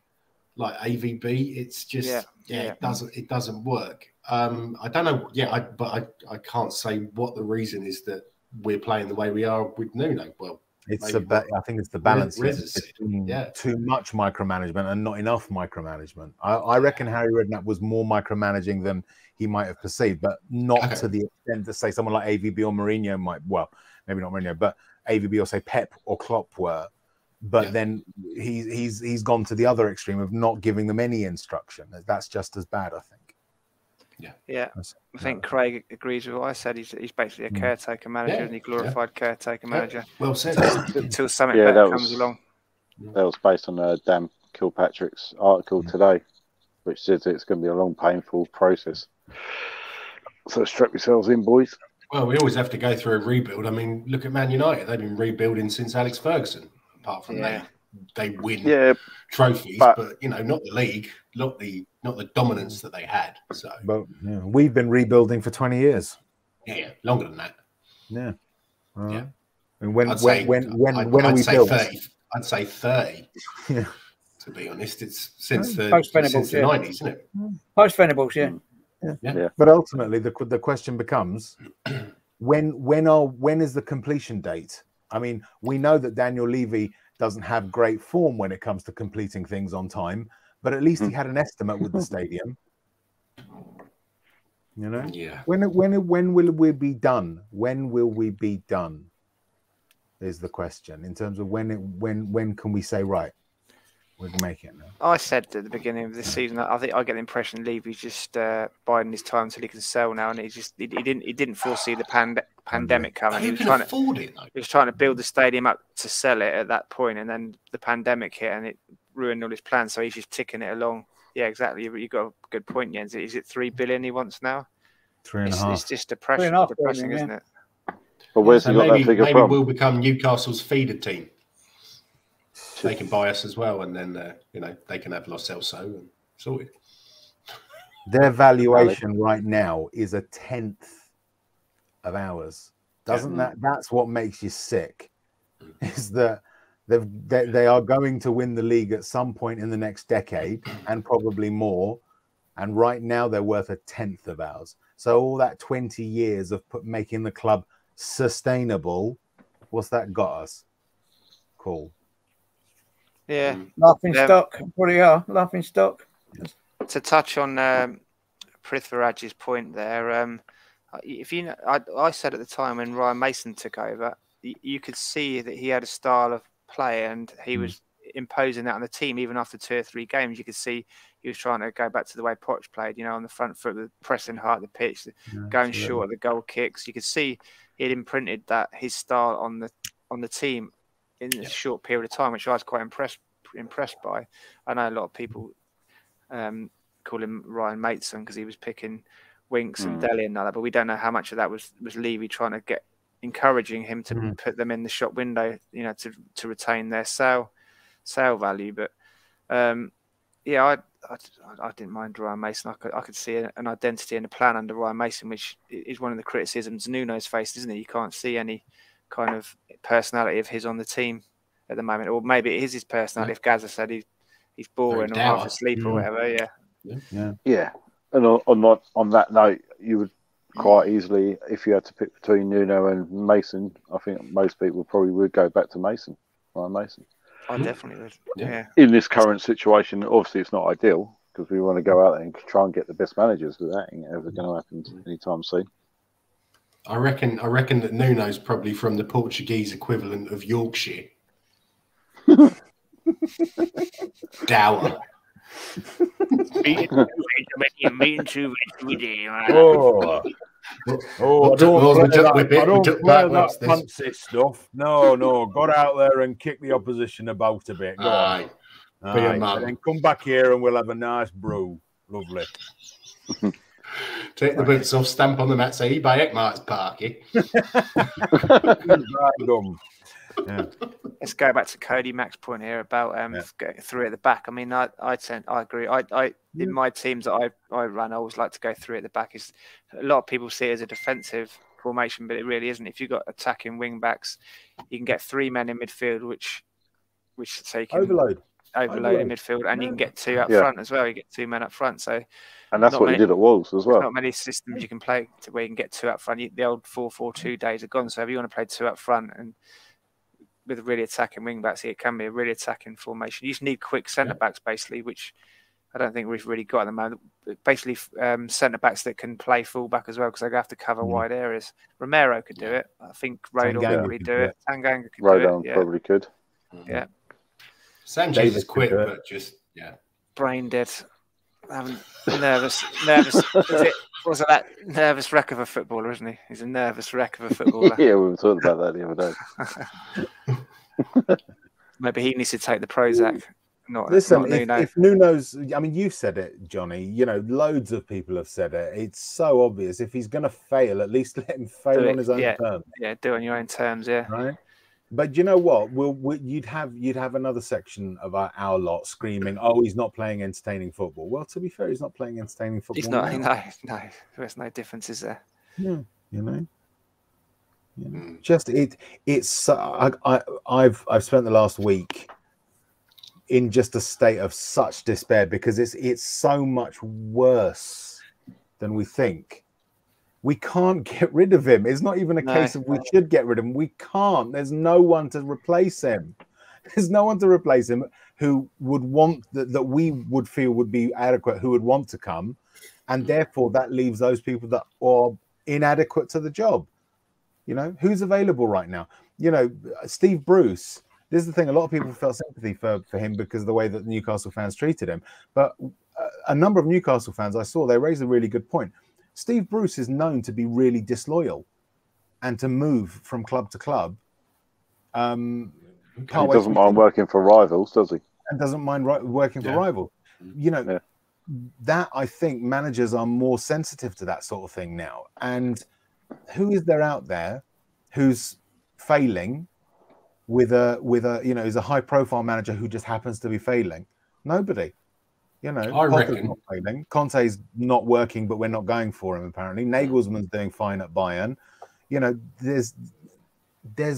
like AVB, it's just it doesn't work. I don't know. But I can't say what the reason is that we're playing the way we are with Nuno. Well, I think it's the balance between too much micromanagement and not enough micromanagement. I reckon Harry Redknapp was more micromanaging than he might have perceived, but not to the extent that, say, someone like AVB or Mourinho might. Well, maybe not Mourinho, but AVB or say Pep or Klopp were. But then he's gone to the other extreme of not giving them any instruction. That's just as bad, I think. Yeah. I think Craig agrees with what I said. He's basically a caretaker manager, and he glorified caretaker manager. Well said. Until something better comes along. That was based on Dan Kilpatrick's article today, which says it's going to be a long, painful process. So strap yourselves in, boys. Well, we always have to go through a rebuild. I mean, look at Man United. They've been rebuilding since Alex Ferguson. Apart from they win trophies, but not the league, not the dominance that they had. So, but we've been rebuilding for 20 years. Yeah, longer than that. Yeah, yeah. And when are we built? 30. I'd say 30. Yeah. To be honest, it's since the Post-Venables, 90s, isn't it? Post-Venables, yeah. But ultimately, the question becomes, when is the completion date? I mean, we know that Daniel Levy doesn't have great form when it comes to completing things on time, but at least he had an estimate with the stadium. Yeah. When will we be done? When will we be done? Is the question in terms of when can we say, right, we're making it now? I said at the beginning of this season, I think I get the impression Levy's just biding his time until he can sell now, and he didn't foresee the pandemic coming. He was trying to afford it. He was trying to build the stadium up to sell it at that point, and then the pandemic hit and it ruined all his plans. So he's just ticking it along. Yeah, exactly. You've got a good point, Jens. Is it 3 billion he wants now? 3.5. It's just depressing, isn't it? But where's he got that figure maybe from? we'll become Newcastle's feeder team. They can buy us as well, and then they can have Lo Celso and sort it. Their valuation right now is a 10th of ours. Doesn't that's what makes you sick? Is that they are going to win the league at some point in the next decade, and probably more. And right now they're worth a 10th of ours. So all that 20 years of making the club sustainable, what's that got us? Cool. Yeah. Laughing stock. What do you are? Laughing stock. To touch on Prithviraj's point there, if you know, I said at the time when Ryan Mason took over, you could see that he had a style of play and he was imposing that on the team. Even after 2 or 3 games, you could see he was trying to go back to the way Poch played, on the front foot, with pressing hard at the pitch, going short at the goal kicks. You could see he had imprinted his style on the team in a short period of time, which I was quite impressed by. I know a lot of people call him Ryan Mason because he was picking Winks and Dele and that, but we don't know how much of that was Levy trying to encouraging him to put them in the shop window, to retain their sale value. But I didn't mind Ryan Mason. I could see an identity and a plan under Ryan Mason, which is one of the criticisms Nuno's faced, isn't it? You can't see any kind of personality of his on the team at the moment, or maybe it is his personality. If Gaza said he's boring or half asleep or whatever, Yeah. And on that note, you would quite easily, if you had to pick between Nuno and Mason, I think most people probably would go back to Ryan Mason. I definitely would. Yeah. In this current situation, obviously it's not ideal because we want to go out there and try and get the best managers, but that ain't ever going to happen anytime soon. I reckon that Nuno's probably from the Portuguese equivalent of Yorkshire. Dower. I don't play that fancy stuff. No, got out there and kick the opposition about a bit. Go on. And then come back here and we'll have a nice brew. Lovely. Take the boots off, stamp on the mat, say, by Ekmart's Parky. Yeah. Let's go back to Cody Mack's point here about getting 3 at the back. I mean, I agree. In my teams that I run, I always like to go 3 at the back. A lot of people see it as a defensive formation, but it really isn't. If you've got attacking wing backs, you can get 3 men in midfield, which so you can overload in midfield, and you can get 2 up front as well. You get 2 men up front. So, and that's what you did at Wolves as well. Not many systems you can play where you can get 2 up front. The old 4-4-2 days are gone. So if you want to play 2 up front and with really attacking wing backs, it can be a really attacking formation. You just need quick centre backs, basically, which I don't think we've really got at the moment. Basically, centre backs that can play full back as well, because they have to cover wide areas. Romero could do it. I think Rodon could probably do it. Tanganga could do it. Rodon probably could. Yeah. Sanchez is quick, but just brain dead. Nervous. Was it that nervous wreck of a footballer, isn't he? He's a nervous wreck of a footballer. Yeah, we were talking about that the other day. Maybe he needs to take the Prozac. Listen, if Nuno's, I mean, you've said it, Johnny. Loads of people have said it. It's so obvious. If he's going to fail, at least let him fail on his own terms. Yeah, do it on your own terms. Yeah. Right. But you know what? You'd have another section of our lot screaming, "Oh, he's not playing entertaining football." Well, to be fair, he's not playing entertaining football. He's not. No. There's no difference, is there? Yeah. Just it's. I've spent the last week in just a state of such despair because it's so much worse than we think. We can't get rid of him. It's not even a case of we should get rid of him. We can't. There's no one to replace him. There's no one to replace him who would want that we would feel would be adequate, who would want to come. And therefore that leaves those people that are inadequate to the job. Who's available right now? Steve Bruce. This is the thing. A lot of people felt sympathy for him because of the way that Newcastle fans treated him. But a number of Newcastle fans I saw, they raised a really good point. Steve Bruce is known to be really disloyal and to move from club to club. He doesn't mind working for rivals, does he? And doesn't mind working for rivals. I think managers are more sensitive to that sort of thing now. And who is there out there who's failing with a is a high profile manager who just happens to be failing? Nobody. I reckon not failing. Conte's not working, but we're not going for him apparently. Nagelsmann's doing fine at Bayern. There's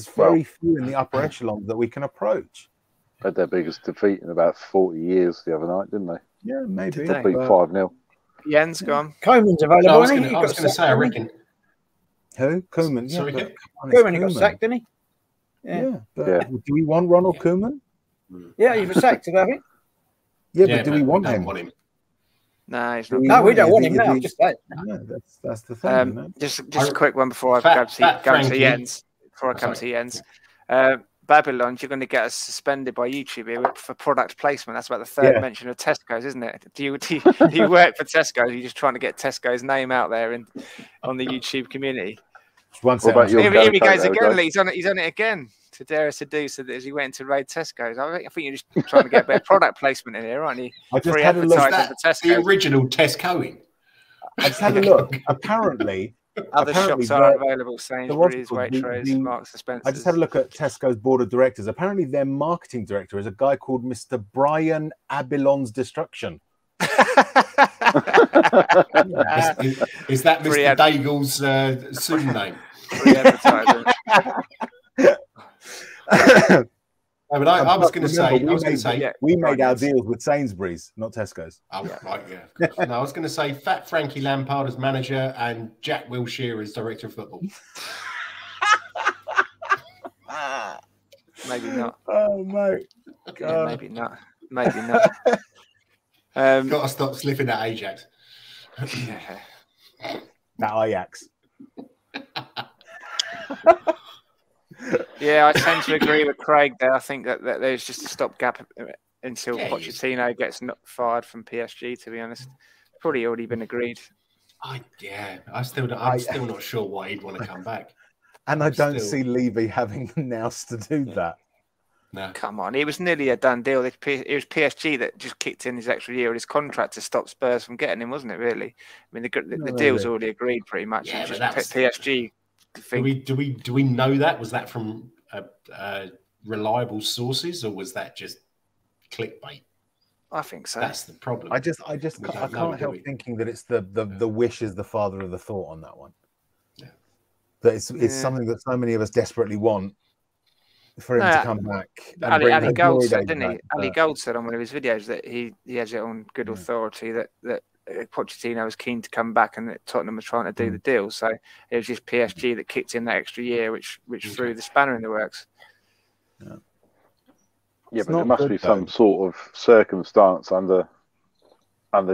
very few in the upper echelons that we can approach. Had their biggest defeat in about 40 years the other night, didn't they? Yeah, maybe. Beat 5-0. Jens, go on. Koeman's available. No, I was going to say, I reckon. Who? Koeman. Yeah, Sorry, Koeman got sacked, didn't he? Yeah. Do we want Ronald Koeman? Yeah, he was sacked, I think. Yeah, but do we want him? No, he's not. No, we don't want him now. Just that. No, that's the thing. Just a quick one before I come to Jens. Babylon, you're going to get us suspended by YouTube here for product placement. That's about the third mention of Tesco's, isn't it? Do you work for Tesco's? You're just trying to get Tesco's name out there on the YouTube community. Here he goes again. He's on it again. To dare us to do so that as he went to raid Tesco's. I think you're just trying to get a bit of product placement in here, aren't you? I just had a look at the original Tesco. I just had a look. Apparently, other shops are available. Sainsbury's, Waitrose, Marks and Spencer. I just had a look at Tesco's board of directors. Apparently, their marketing director is a guy called Mr. Brian Abilon's Destruction. Is that Mr. Daigle's pseudonym? But I was going to say, we made our deals with Sainsbury's, not Tesco's. Oh, right, yeah. No, I was going to say, Fat Frankie Lampard as manager and Jack Wilshere as director of football. Maybe not. Oh, mate. Yeah, maybe not. Maybe not. Got to stop slipping that Ajax. That Ajax. Yeah, I tend to agree with Craig there. I think that there's just a stopgap until Pochettino gets fired from PSG, to be honest. Probably already been agreed. I'm still not sure why he'd want to come back. And I don't see Levy having the nous to do that. No. Come on, it was nearly a done deal. It was PSG that just kicked in his extra year of his contract to stop Spurs from getting him, wasn't it, really? I mean, the deal's already agreed pretty much. Yeah, just but PSG... Do we know that? Was that from reliable sources, or was that just clickbait? I think so. That's the problem. I can't help thinking that it's the wish is the father of the thought on that one. Yeah. That it's something that so many of us desperately want for him to come back. Ali Gold said, didn't he? Ali Gold said on one of his videos that he has it on good authority that Pochettino was keen to come back and that Tottenham was trying to do the deal. So it was just PSG that kicked in that extra year, which threw the spanner in the works. Yeah, but there must be some sort of circumstance under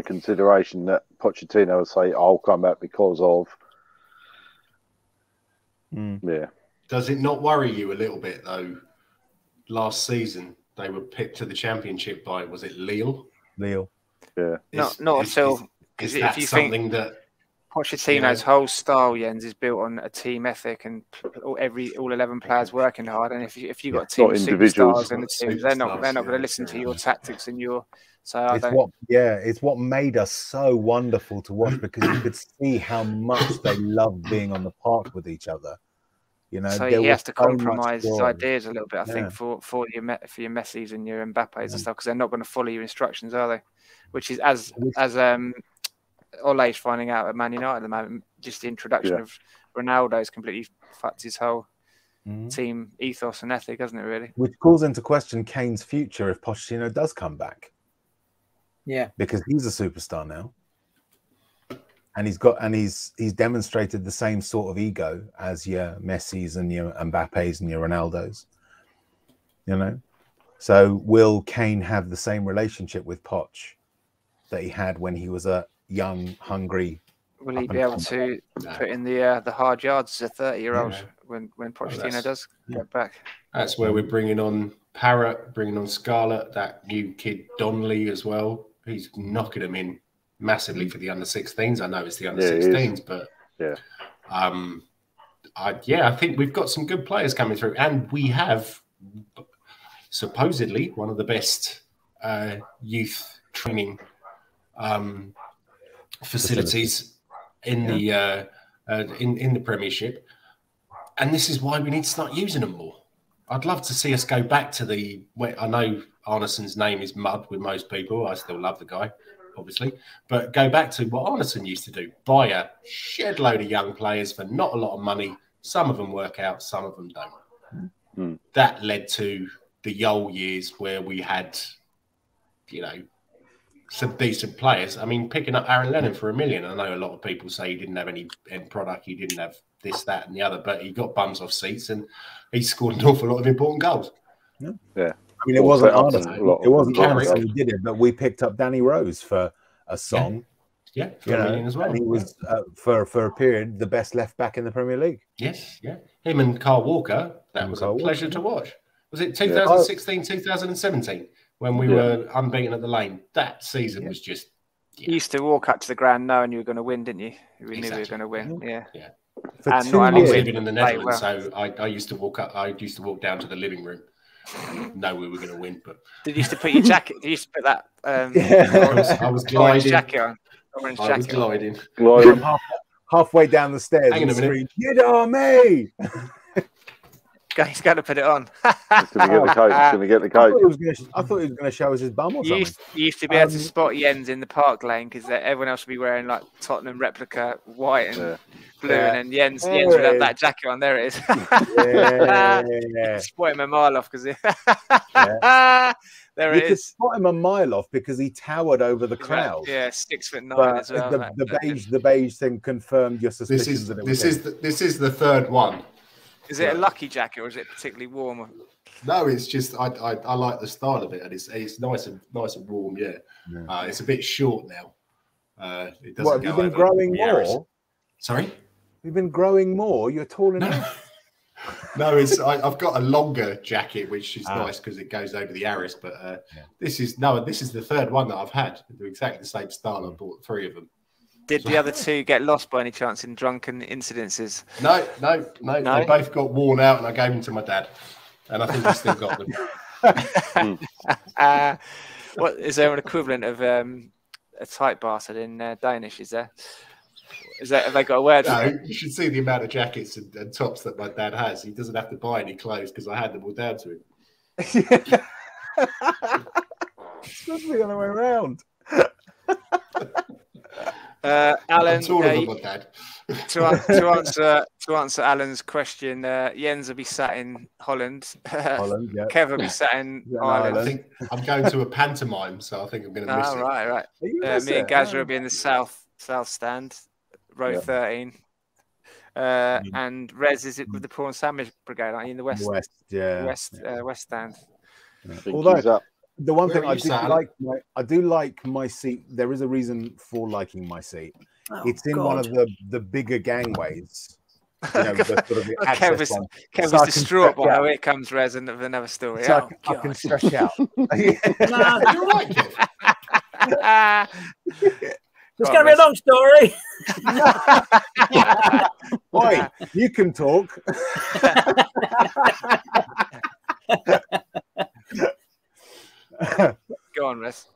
consideration that Pochettino would say, "I'll come back because of." Yeah. Does it not worry you a little bit though? Last season they were picked to the Championship by, was it Lille? Lille. Yeah. Not until, because if you think that Pochettino's whole style, Jens, is built on a team ethic and all 11 players working hard, and if you got a team of superstars in the team, they're not going to listen to your tactics and your. So it's what made us so wonderful to watch, because you could see how much they love being on the park with each other. So he has to compromise his ideas a little bit, I think, for your Messis and your Mbappes and stuff, because they're not going to follow your instructions, are they? Which is as Ole's finding out at Man United at the moment. Just the introduction of Ronaldo has completely fucked his whole team ethos and ethic, hasn't it? Really, which calls into question Kane's future if Pochettino does come back. Yeah, because he's a superstar now. And he's demonstrated the same sort of ego as your Messis and your Mbappes and your Ronaldos. So will Kane have the same relationship with Poch that he had when he was a young, hungry? Will he be able to put in the hard yards as a 30-year-old when Pochettino does get back? That's where we're bringing on Parrott, bringing on Scarlett, that new kid Donnelly as well. He's knocking them in massively for the under-16s. I know it's the under-16s, but I think we've got some good players coming through, and we have supposedly one of the best youth training facilities in the Premiership, and this is why we need to start using them more. I'd love to see us go back to I know Arneson's name is mud with most people. I still love the guy, obviously, but go back to what Arneson used to do: buy a shed load of young players for not a lot of money. Some of them work out, some of them don't. That led to the Yole years where we had, some decent players. I mean, picking up Aaron Lennon for $1 million. I know a lot of people say he didn't have any end product, he didn't have this, that, and the other, but he got bums off seats and he scored an awful lot of important goals. Yeah. I mean, it wasn't Arneson. It wasn't Arneson who did it, but we picked up Danny Rose for a song. Yeah, for $1 million as well. And he was, for a period, the best left back in the Premier League. Yes, yeah. Him and Carl Walker, that was a pleasure to watch. Was it 2016, 2017? When we were unbeaten at the Lane, that season was just. You used to walk up to the ground knowing you were going to win, didn't you? We knew we were going to win. Yeah. And not only living in the Netherlands, so I used to walk up. I used to walk down to the living room, and know we were going to win. But did you used to put your jacket? Did you used to put that? I was gliding. Jacket on. Orange jacket. I was gliding. Halfway down the stairs. Hang on a minute. Get on me! He's going to put it on. He's going to get the coat. I thought he was going to show us his bum or something. You used to be able to spot Jens in the Park Lane because everyone else would be wearing like Tottenham replica white and blue, and then Jens would have that jacket on. There it is. Spot him a mile off because there it is. You could spot him a mile off because he towered over the clouds. Yeah, 6'9" as well. The beige thing confirmed your suspicions. This is the third one. Is it a lucky jacket or is it particularly warm? No, it's just I like the style of it, and it's nice and warm. Yeah. It's a bit short now. It doesn't. What, have you been growing more? Sorry, you've been growing more. You're tall enough. No, I've got a longer jacket, which is nice because it goes over the Aris. But this is the third one that I've had. They're exactly the same style. I bought 3 of them. Did the other 2 get lost by any chance in drunken incidences? No. They both got worn out, and I gave them to my dad, and I think he still got them. What is there an equivalent of a tight bastard in Danish? Is there? Have they got a word for it? You should see the amount of jackets and tops that my dad has. He doesn't have to buy any clothes because I hand them all down to him. It's the other way around. Alan, to answer Alan's question, Jens will be sat in Holland. Holland, yeah. Kev will be sat in Ireland. I think I'm going to a pantomime, so I think I'm going to miss it. Right. Me and Gazza will be in the south stand, row 13. And Rez is with the prawn sandwich brigade, aren't you, in the west? West stand. Although the one thing I do like my seat. There is a reason for liking my seat. It's in one of the bigger gangways. Kev is distraught by how it comes, Rez, and another story. So I can stretch out. You're right, Kev. It's going to be a long story. Boy, you can talk. Go on, Rez.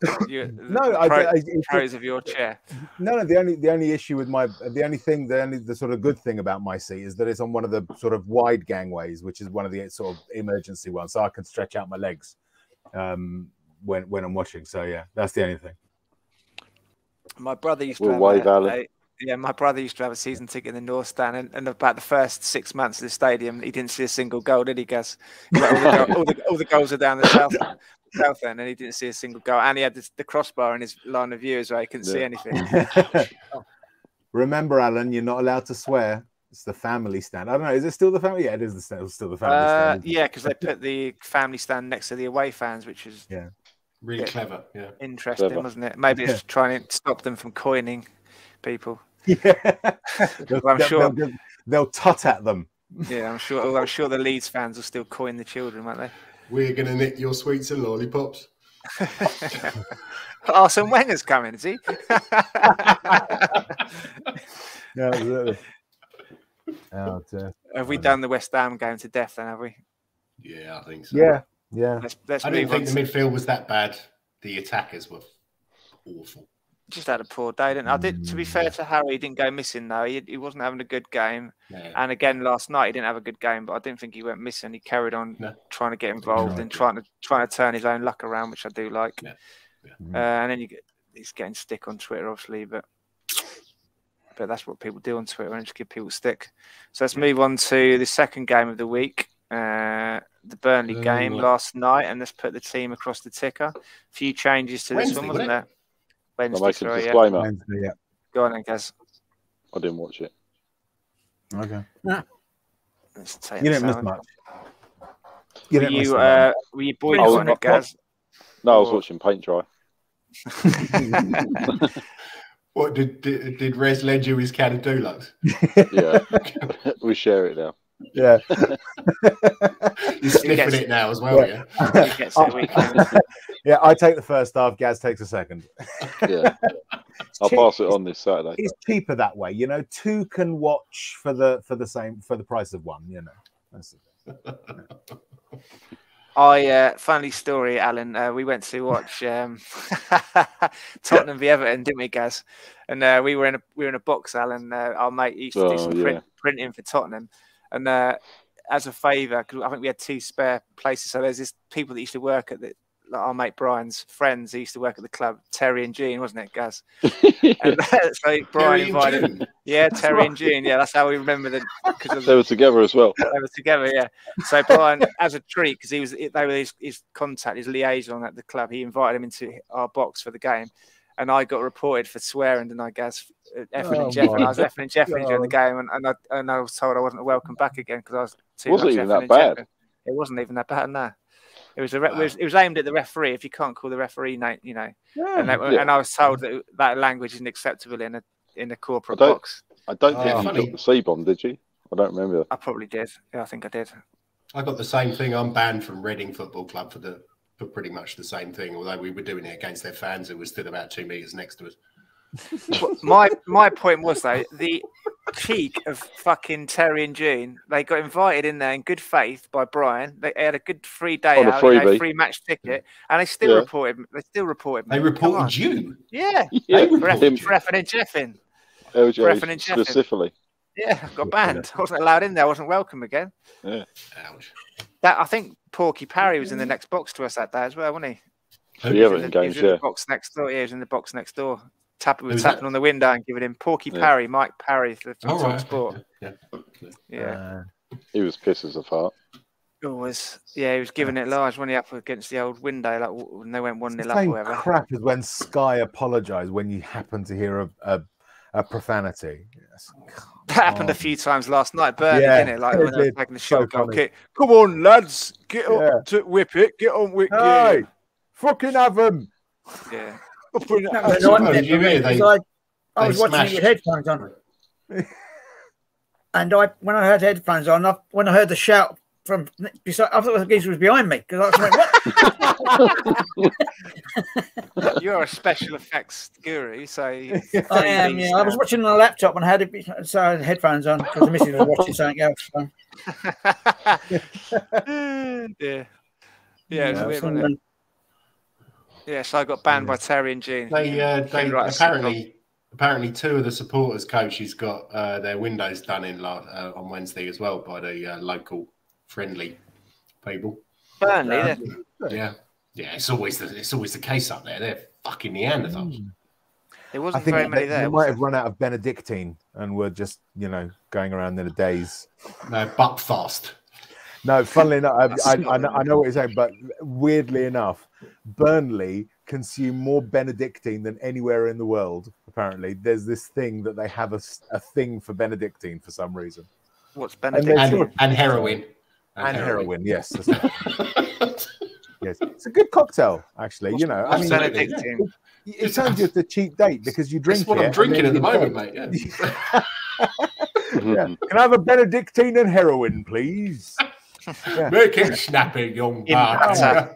Pros of your chair. No. The only issue with the sort of good thing about my seat is that it's on one of the sort of wide gangways, which is one of the sort of emergency ones, so I can stretch out my legs when I'm watching. So yeah, that's the only thing. My brother used to my brother used to have a season ticket in the North Stand, and about the first 6 months of the stadium, he didn't see a single goal, did he, Gaz? All the goals are down the south end, and he didn't see a single goal. And he had the crossbar in his line of view as well. He couldn't see anything. Remember, Alan, you're not allowed to swear. It's the family stand. I don't know. Is it still the family? Yeah, it is still the family stand. Yeah, because they put the family stand next to the away fans, which is really clever. Yeah, interesting, wasn't it? Maybe it's trying to stop them from coining people. Yeah, I'm sure they'll tut at them. Yeah, I'm sure the Leeds fans will still coin the children, won't they? We're going to nick your sweets and lollipops. Arsene Wenger's coming, is he? No, really. Oh, have we done the West Ham game to death then, have we? Yeah, I think so. Yeah. Let's I didn't think the midfield was that bad. The attackers were awful. Just had a poor day, didn't I? To be fair to Harry, he didn't go missing though. He wasn't having a good game, and again last night he didn't have a good game. But I didn't think he went missing. He carried on trying to get involved and trying to turn his own luck around, which I do like. And then he's getting stick on Twitter, obviously, but that's what people do on Twitter, and just give people stick. So let's move on to the second game of the week, the Burnley game last night, and let's put the team across the ticker. A few changes to this one, wasn't there? Wednesday, sorry, disclaimer. Wednesday, yeah. Go on then, Gaz. I didn't watch it. Okay. Let's take You this didn't miss out. much. Were you boys on it, Gaz? No, I was watching paint dry. What did Rez lend you his can of Dulux? Yeah, we share it now. Yeah. You're sniffing it now as well, yeah? He gets it weekend. Yeah, I take the first half, Gaz takes the second. Yeah. I'll pass it on this Saturday. It's cheaper that way, you know. Two can watch for the price of one, you know. That's Funny story, Alan. We went to watch Tottenham v Everton, didn't we, Gaz? And we were in a box, Alan. Our mate used to do some printing for Tottenham, and as a favour, because I think we had 2 spare places. So there's this people that used to work at our mate Brian's friends. He used to work at the club, Terry and Jean, wasn't it, Gaz? And so Brian invited, Terry and Jean, that's how we remember them. They were together as well. They were together, yeah. So Brian, as a treat, because they were his contact, his liaison at the club, he invited him into our box for the game, and I got reported for swearing, and I guess effing and Jeff, and I was effing and Jeffing during the game, and I was told I wasn't welcome back again because I was too much wasn't even effing that bad. Jeffing. It wasn't even that bad, no. It was it was aimed at the referee. If you can't call the referee name, you know, and I was told that language isn't acceptable in a corporate box. I don't think you got the C-bomb, did you? I don't remember. I probably did. Yeah, I think I did. I got the same thing. I'm banned from Reading Football Club for pretty much the same thing. Although we were doing it against their fans who were stood about 2 meters next to us. My point was though, the cheek of fucking Terry and Jean, they got invited in there in good faith by Brian. They had a good free day out, free match ticket, and they still reported. They still reported me. They reported you. Yeah, for effing and Jeffing. Specifically. Yeah, I got banned. I wasn't allowed in there. I wasn't welcome again. Yeah. Ouch. I think Porky Parry was in the next box to us that day as well, wasn't he? The Everton games, the box next door. Yeah, he was in the box next door. We were tapping on the window and giving him Porky Parry, Mike Parry for Talk Sport. Yeah. He was pissed as a fart. He was giving it large when he up against the old window, like when they went 1-0 up or whatever. Crap is when Sky apologised when you happen to hear a profanity. Yes. That happened a few times last night, Burnley, didn't it? Like when they were taking the shot goal kick. Come on, lads, get up to whip it. Get on with it. Fucking have them. Yeah. I was watching it with headphones on, and when I had headphones on, when I heard the shout from beside, I thought the geezer was behind me because I was like, "What?" You're a special effects guru, so I am. Yeah, I was watching on a laptop and I had I had headphones on because the missus was watching something else. So. Yeah, it was weird, wasn't it? Yeah, so I got banned by Terry and Jean. They apparently 2 of the supporters' coaches got their windows done in on Wednesday as well by the local friendly people. Burnley, yeah. It's always the case up there. They're fucking Neanderthals. There wasn't very many there. They might have run out of Benedictine and were just going around in a daze. No, buck fast. No, funnily enough, I know what you're saying, but weirdly enough, Burnley consume more Benedictine than anywhere in the world. Apparently, there's this thing that they have a thing for Benedictine for some reason. What's Benedictine? And heroin. And heroin, yes. That's right. Yes, it's a good cocktail, actually. Benedictine. It sounds just a cheap date because you drink That's what I'm drinking at the moment, mate. Yeah. Can I have a Benedictine and heroin, please? Make it snappy, young man.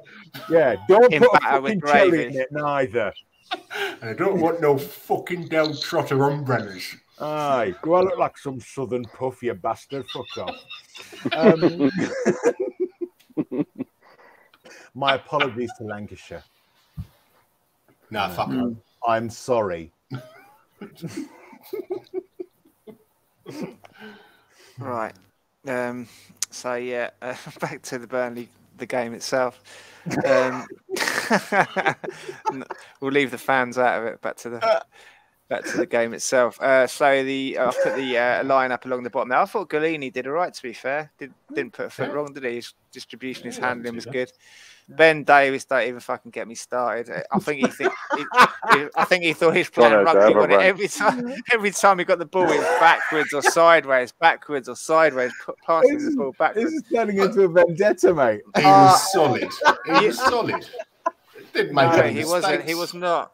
Yeah, don't put a fucking cherry in it neither. I don't want no fucking down-trotter umbrellas. Aye, do I look like some southern puff, you bastard? Fuck off. My apologies to Lancashire. Nah, fuck them. I'm sorry. Right. So yeah, back to the game itself. We'll leave the fans out of it. Back to the game itself. I'll put the line up along the bottom there. I thought Galini did all right, to be fair. Didn't put a foot wrong, did he? His distribution, his handling was good. Ben Davies, don't even fucking get me started. I think he thought he was playing rugby. Every time he got the ball, it was backwards or sideways, passing the ball backwards. This is turning into a vendetta, mate. He was solid. He was solid. Didn't make any mistakes. He was not.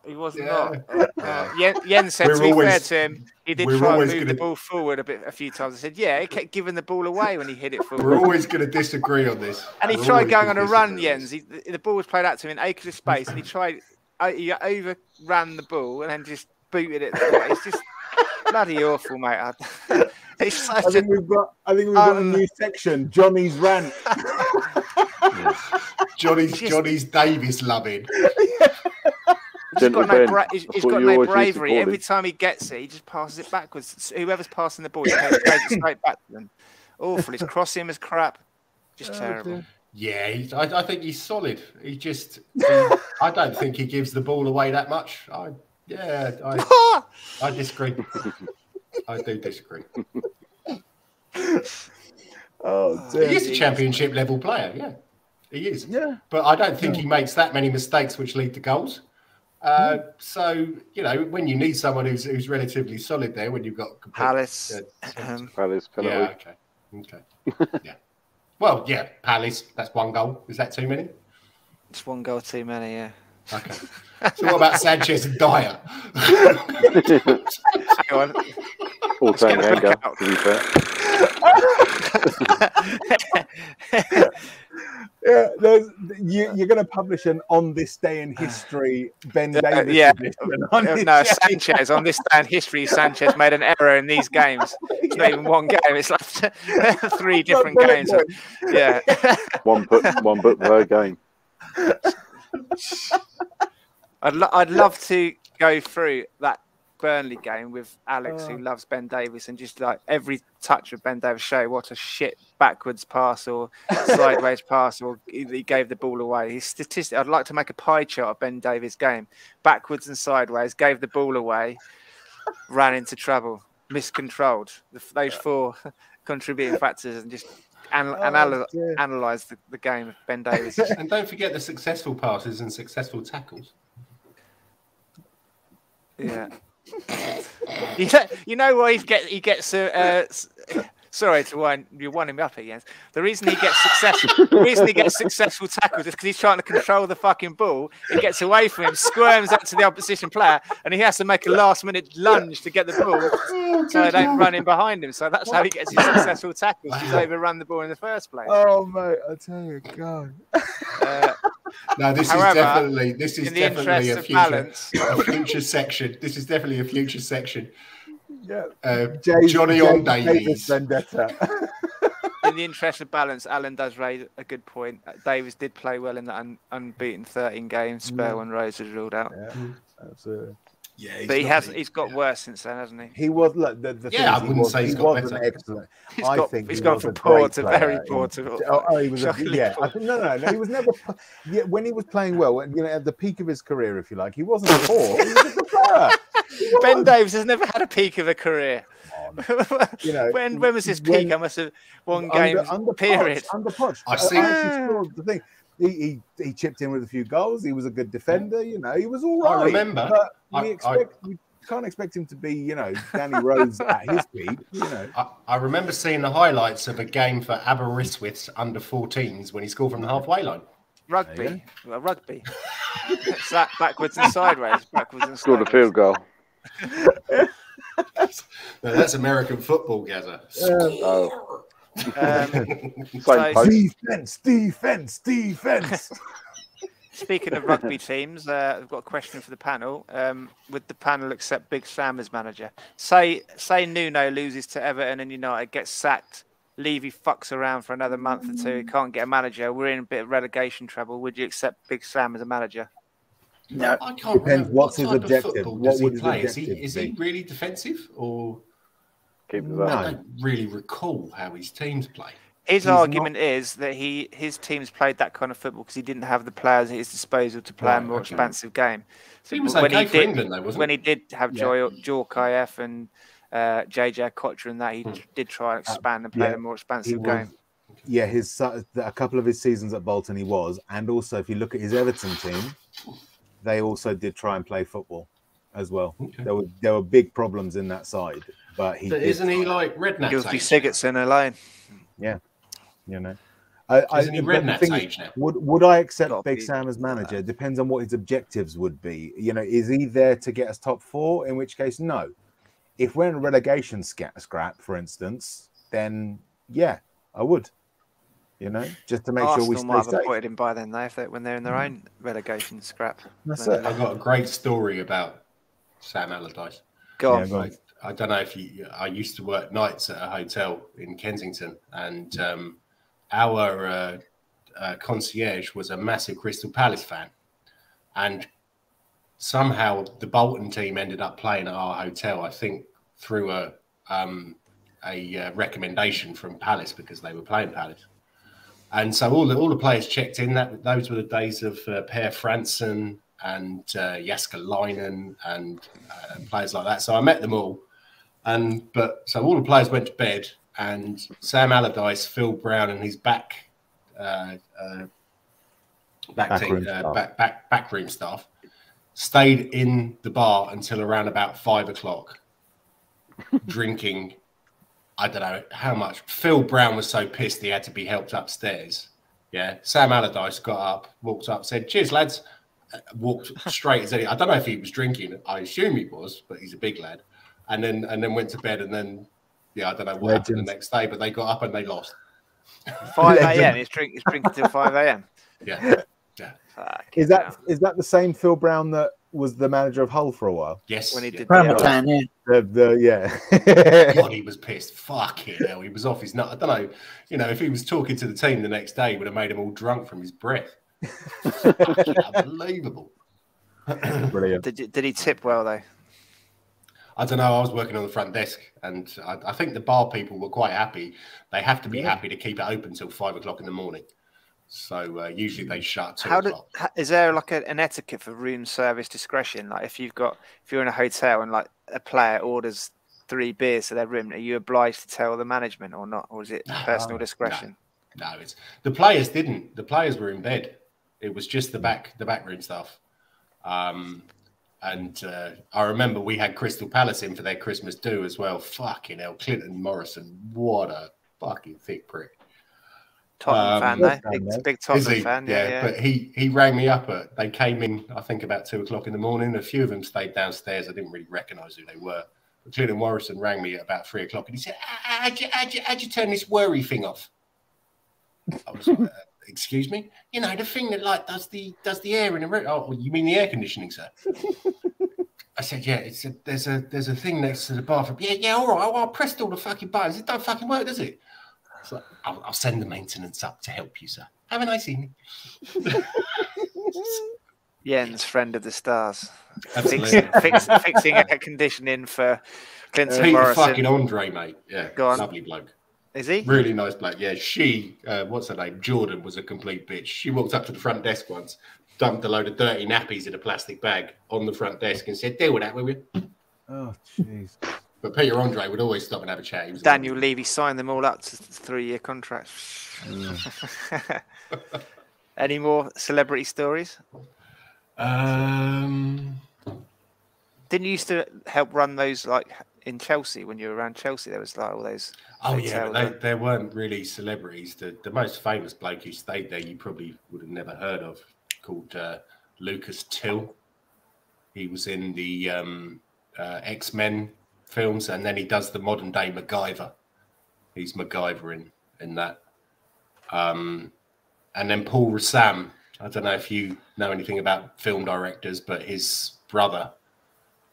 Jens said, to be fair to him, he did try and move the ball forward a few times. I said, yeah, he kept giving the ball away when he hit it forward. We're always going to disagree on this. And he tried going on a run, Jens. The ball was played out to him in acres of space, and he overran the ball and then just booted it. It's just bloody awful, mate. I think we've got a new section, Johnny's rant. Johnny's Davis loving. He's got no bravery. Every time he gets it, he just passes it backwards. Whoever's passing the ball, he plays it straight back to them. Awful. His crossing was crap. Just terrible. Yeah, I think he's solid. I don't think he gives the ball away that much. I disagree. I do disagree. Oh, dear. He is a championship level player, yeah. He is. Yeah. But I don't think he makes that many mistakes which lead to goals. So, when you need someone who's relatively solid there, when you've got Palace. Palace penalty. Yeah, okay. Yeah. Well, yeah, Palace, that's one goal. Is that too many? It's one goal too many, yeah. Okay. So what about Sanchez and Dyer? Hang on. All time anger, to be fair. Yeah, you're going to publish an on this day in history Ben Davis. No, Sanchez on this day in history. Sanchez made an error in these games. It's not even one game. It's like 3 different games. Yeah, one book per game. I'd love to go through that Burnley game with Alex, who loves Ben Davis, and just like every touch of Ben Davis show what a shit backwards pass or sideways pass, or he gave the ball away. His statistic. I'd like to make a pie chart of Ben Davis' game: backwards and sideways, gave the ball away, ran into trouble, miscontrolled. Those 4 contributing factors, and just analyze the game of Ben Davis. And don't forget the successful passes and successful tackles. Yeah. You know why he gets sorry to wind him up again. The reason he gets successful tackles is because he's trying to control the fucking ball. It gets away from him, squirms up to the opposition player, and he has to make a last-minute lunge to get the ball, so they don't run in behind him. So that's how he gets his successful tackles. He's overrun the ball in the first place. Oh mate, I tell you, God. No, this is definitely a future section. This is definitely a future section. Yeah, Johnny on Davies. Vendetta. In the interest of balance, Alan does raise a good point. Davies did play well in that unbeaten 13 games spell when Rose was ruled out. Yeah, absolutely. Yeah, but he's got worse since then, hasn't he? He was like the thing. I wouldn't say he's got better. Excellent. I think he's gone from poor to very poor to. He was no. He was never. Yeah, when he was playing well, at the peak of his career, if you like, he wasn't poor. He was a good player. Ben Davies has never had a peak of a career. When was his peak? I must have one game period. Under Poch. I see. The thing. He chipped in with a few goals. He was a good defender. He was all right. I remember. But we can't expect him to be, Danny Rose at his peak. I remember seeing the highlights of a game for Aberystwyth's under 14s when he scored from the halfway line. Rugby. It's that backwards and sideways. Scored a field goal. No, that's American football, Gazza. Defense. Speaking of rugby teams, I've got a question for the panel. Would the panel accept Big Sam as manager? Say Nuno loses to Everton and United, gets sacked, Levy fucks around for another month or 2, can't get a manager, we're in a bit of relegation trouble. Would you accept Big Sam as a manager? No, I can't Depends remember what's what his type objective. of football What does he would his play? objective Is be? he really defensive, or Keep it No. up. I don't really recall how his teams play. His He's argument is that his teams played that kind of football because he didn't have the players at his disposal to play a Right, more okay. expansive game. So He was when okay he for did, England, though, wasn't when he? he did have Yeah. Djorkaeff and JJ Kocher and that, he did try and expand and play yeah, a more He expansive was, game. yeah, a couple of his seasons at Bolton he was, and also if you look at his Everton team, they also did try and play football as well. Okay. There were big problems in that side, but he But did isn't he try. like Redknapp's Gilsby age now? Sigurdsson alone. Yeah, you know. Isn't he But the Redknapp's thing is, age now? would I accept Gotta Big be Sam as before manager? that. Depends on what his objectives would be. You know, is he there to get us top 4? In which case, no. If we're in a relegation scrap, for instance, then yeah, I would. You know, just to make sure we Arsenal stay might have safe. appointed him by then, though, when they're in their own relegation scrap. That's Then it. I got a great story about Sam Allardyce. Go on. Yeah, go on. I don't know if I used to work nights at a hotel in Kensington, and our concierge was a massive Crystal Palace fan, and somehow the Bolton team ended up playing at our hotel. I think through a recommendation from Palace because they were playing Palace, and so all the players checked in. Those were the days of Per Franson and Jaskalainen and players like that. So I met them all. So all the players went to bed, and Sam Allardyce, Phil Brown, and his backroom staff stayed in the bar until around about 5 o'clock, drinking. I don't know how much. Phil Brown was so pissed he had to be helped upstairs. Yeah, Sam Allardyce got up, walked up, said, "Cheers, lads." Walked straight as any. I don't know if he was drinking. I assume he was, but he's a big lad. And then went to bed, and then I don't know what happened the next day, but they got up and they lost. 5 a.m. He's drinking till 5 a.m. Yeah. Is that the same Phil Brown that was the manager of Hull for a while? Yes. When he did Hamilton, Yeah. God, he was pissed. Fucking hell, he was off his nut. I don't know. If he was talking to the team the next day, he would have made them all drunk from his breath. Fucking unbelievable. Brilliant. Did he tip well though? I don't know. I was working on the front desk, and I think the bar people were quite happy. They have to be happy to keep it open till 5 o'clock in the morning. So usually they shut at 2 o'clock. Is there like an etiquette for room service discretion? Like if you're in a hotel and like a player orders 3 beers to their room, are you obliged to tell the management or not, or is it personal discretion? No, it's the players didn't. The players were in bed. It was just the backroom stuff. And I remember we had Crystal Palace in for their Christmas do as well. Fucking hell, Clinton Morrison, what a fucking thick prick. Tottenham fan, though. Big Tottenham fan. Yeah. But he rang me up. They came in, I think, about 2 o'clock in the morning. A few of them stayed downstairs. I didn't really recognise who they were. But Clinton Morrison rang me at about 3 o'clock, and he said, "How'd you turn this worry thing off?" I was like, "Excuse me? The thing that like does the air in the room." "Oh, you mean the air conditioning, sir?" I said, "Yeah, there's a thing next to the bathroom." Yeah, all right. Well, I pressed all the fucking buttons. It don't fucking work, does it? So I'll send the maintenance up to help you, sir. Have a nice evening. Jens, friend of the stars. Absolutely. Fixing air conditioning for Clinton Peter Morrison. fucking Andre, mate. Yeah, Go on. lovely bloke. Is he? Really nice bloke. Yeah, she, what's her name? Jordan was a complete bitch. She walked up to the front desk once, dumped a load of dirty nappies in a plastic bag on the front desk and said, "Deal with that, will you?" Oh, jeez. But Peter Andre would always stop and have a chat. He was Daniel Levy signed them all up to 3-year contracts. Any more celebrity stories? Um, Didn't you used to help run those like in Chelsea when you were around Chelsea? There was like all those. Oh yeah, but they weren't really celebrities. The most famous bloke who stayed there, you probably would have never heard of, called Lucas Till. He was in the X-Men films, and then he does the modern day MacGyver. He's MacGyver in that. And then Paul Rassam. I don't know if you know anything about film directors, but his brother,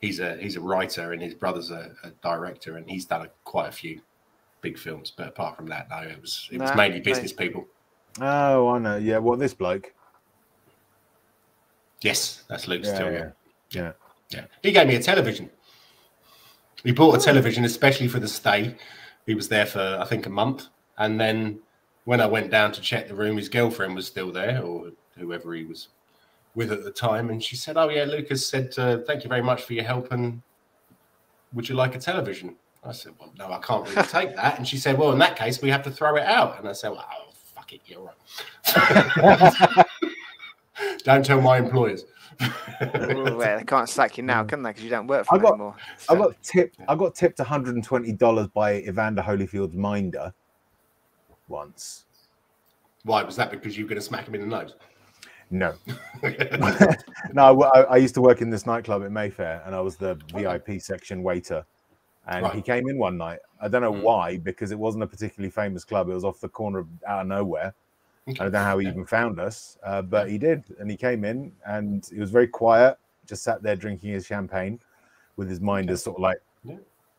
he's a writer, and his brother's a director, and he's done quite a few big films. But apart from that, no, it was mainly business people. Oh, I know. Yeah, well, this bloke. Yes, that's Luke still. Yeah. He gave me a television. He bought a television especially for the stay. He was there for, I think, a month. And then when I went down to check the room, his girlfriend was still there, or whoever he was with at the time. And she said, "Oh, yeah, Lucas said, thank you very much for your help. And would you like a television?" I said, "Well, no, I can't really take that." And she said, "Well, in that case, we have to throw it out." And I said, "Well, oh, fuck it, you're right." Don't tell my employers. Well, they can't sack you now, can they? Because you don't work for them anymore. I got tipped $120 by Evander Holyfield's minder once. Why? Was that because you were going to smack him in the nose? No. No, I used to work in this nightclub at Mayfair, and I was the VIP section waiter. And he came in one night. I don't know why, because it wasn't a particularly famous club. It was off the corner out of nowhere. I don't know how he even found us, but he did. And he came in, and he was very quiet, just sat there drinking his champagne with his minders sort of like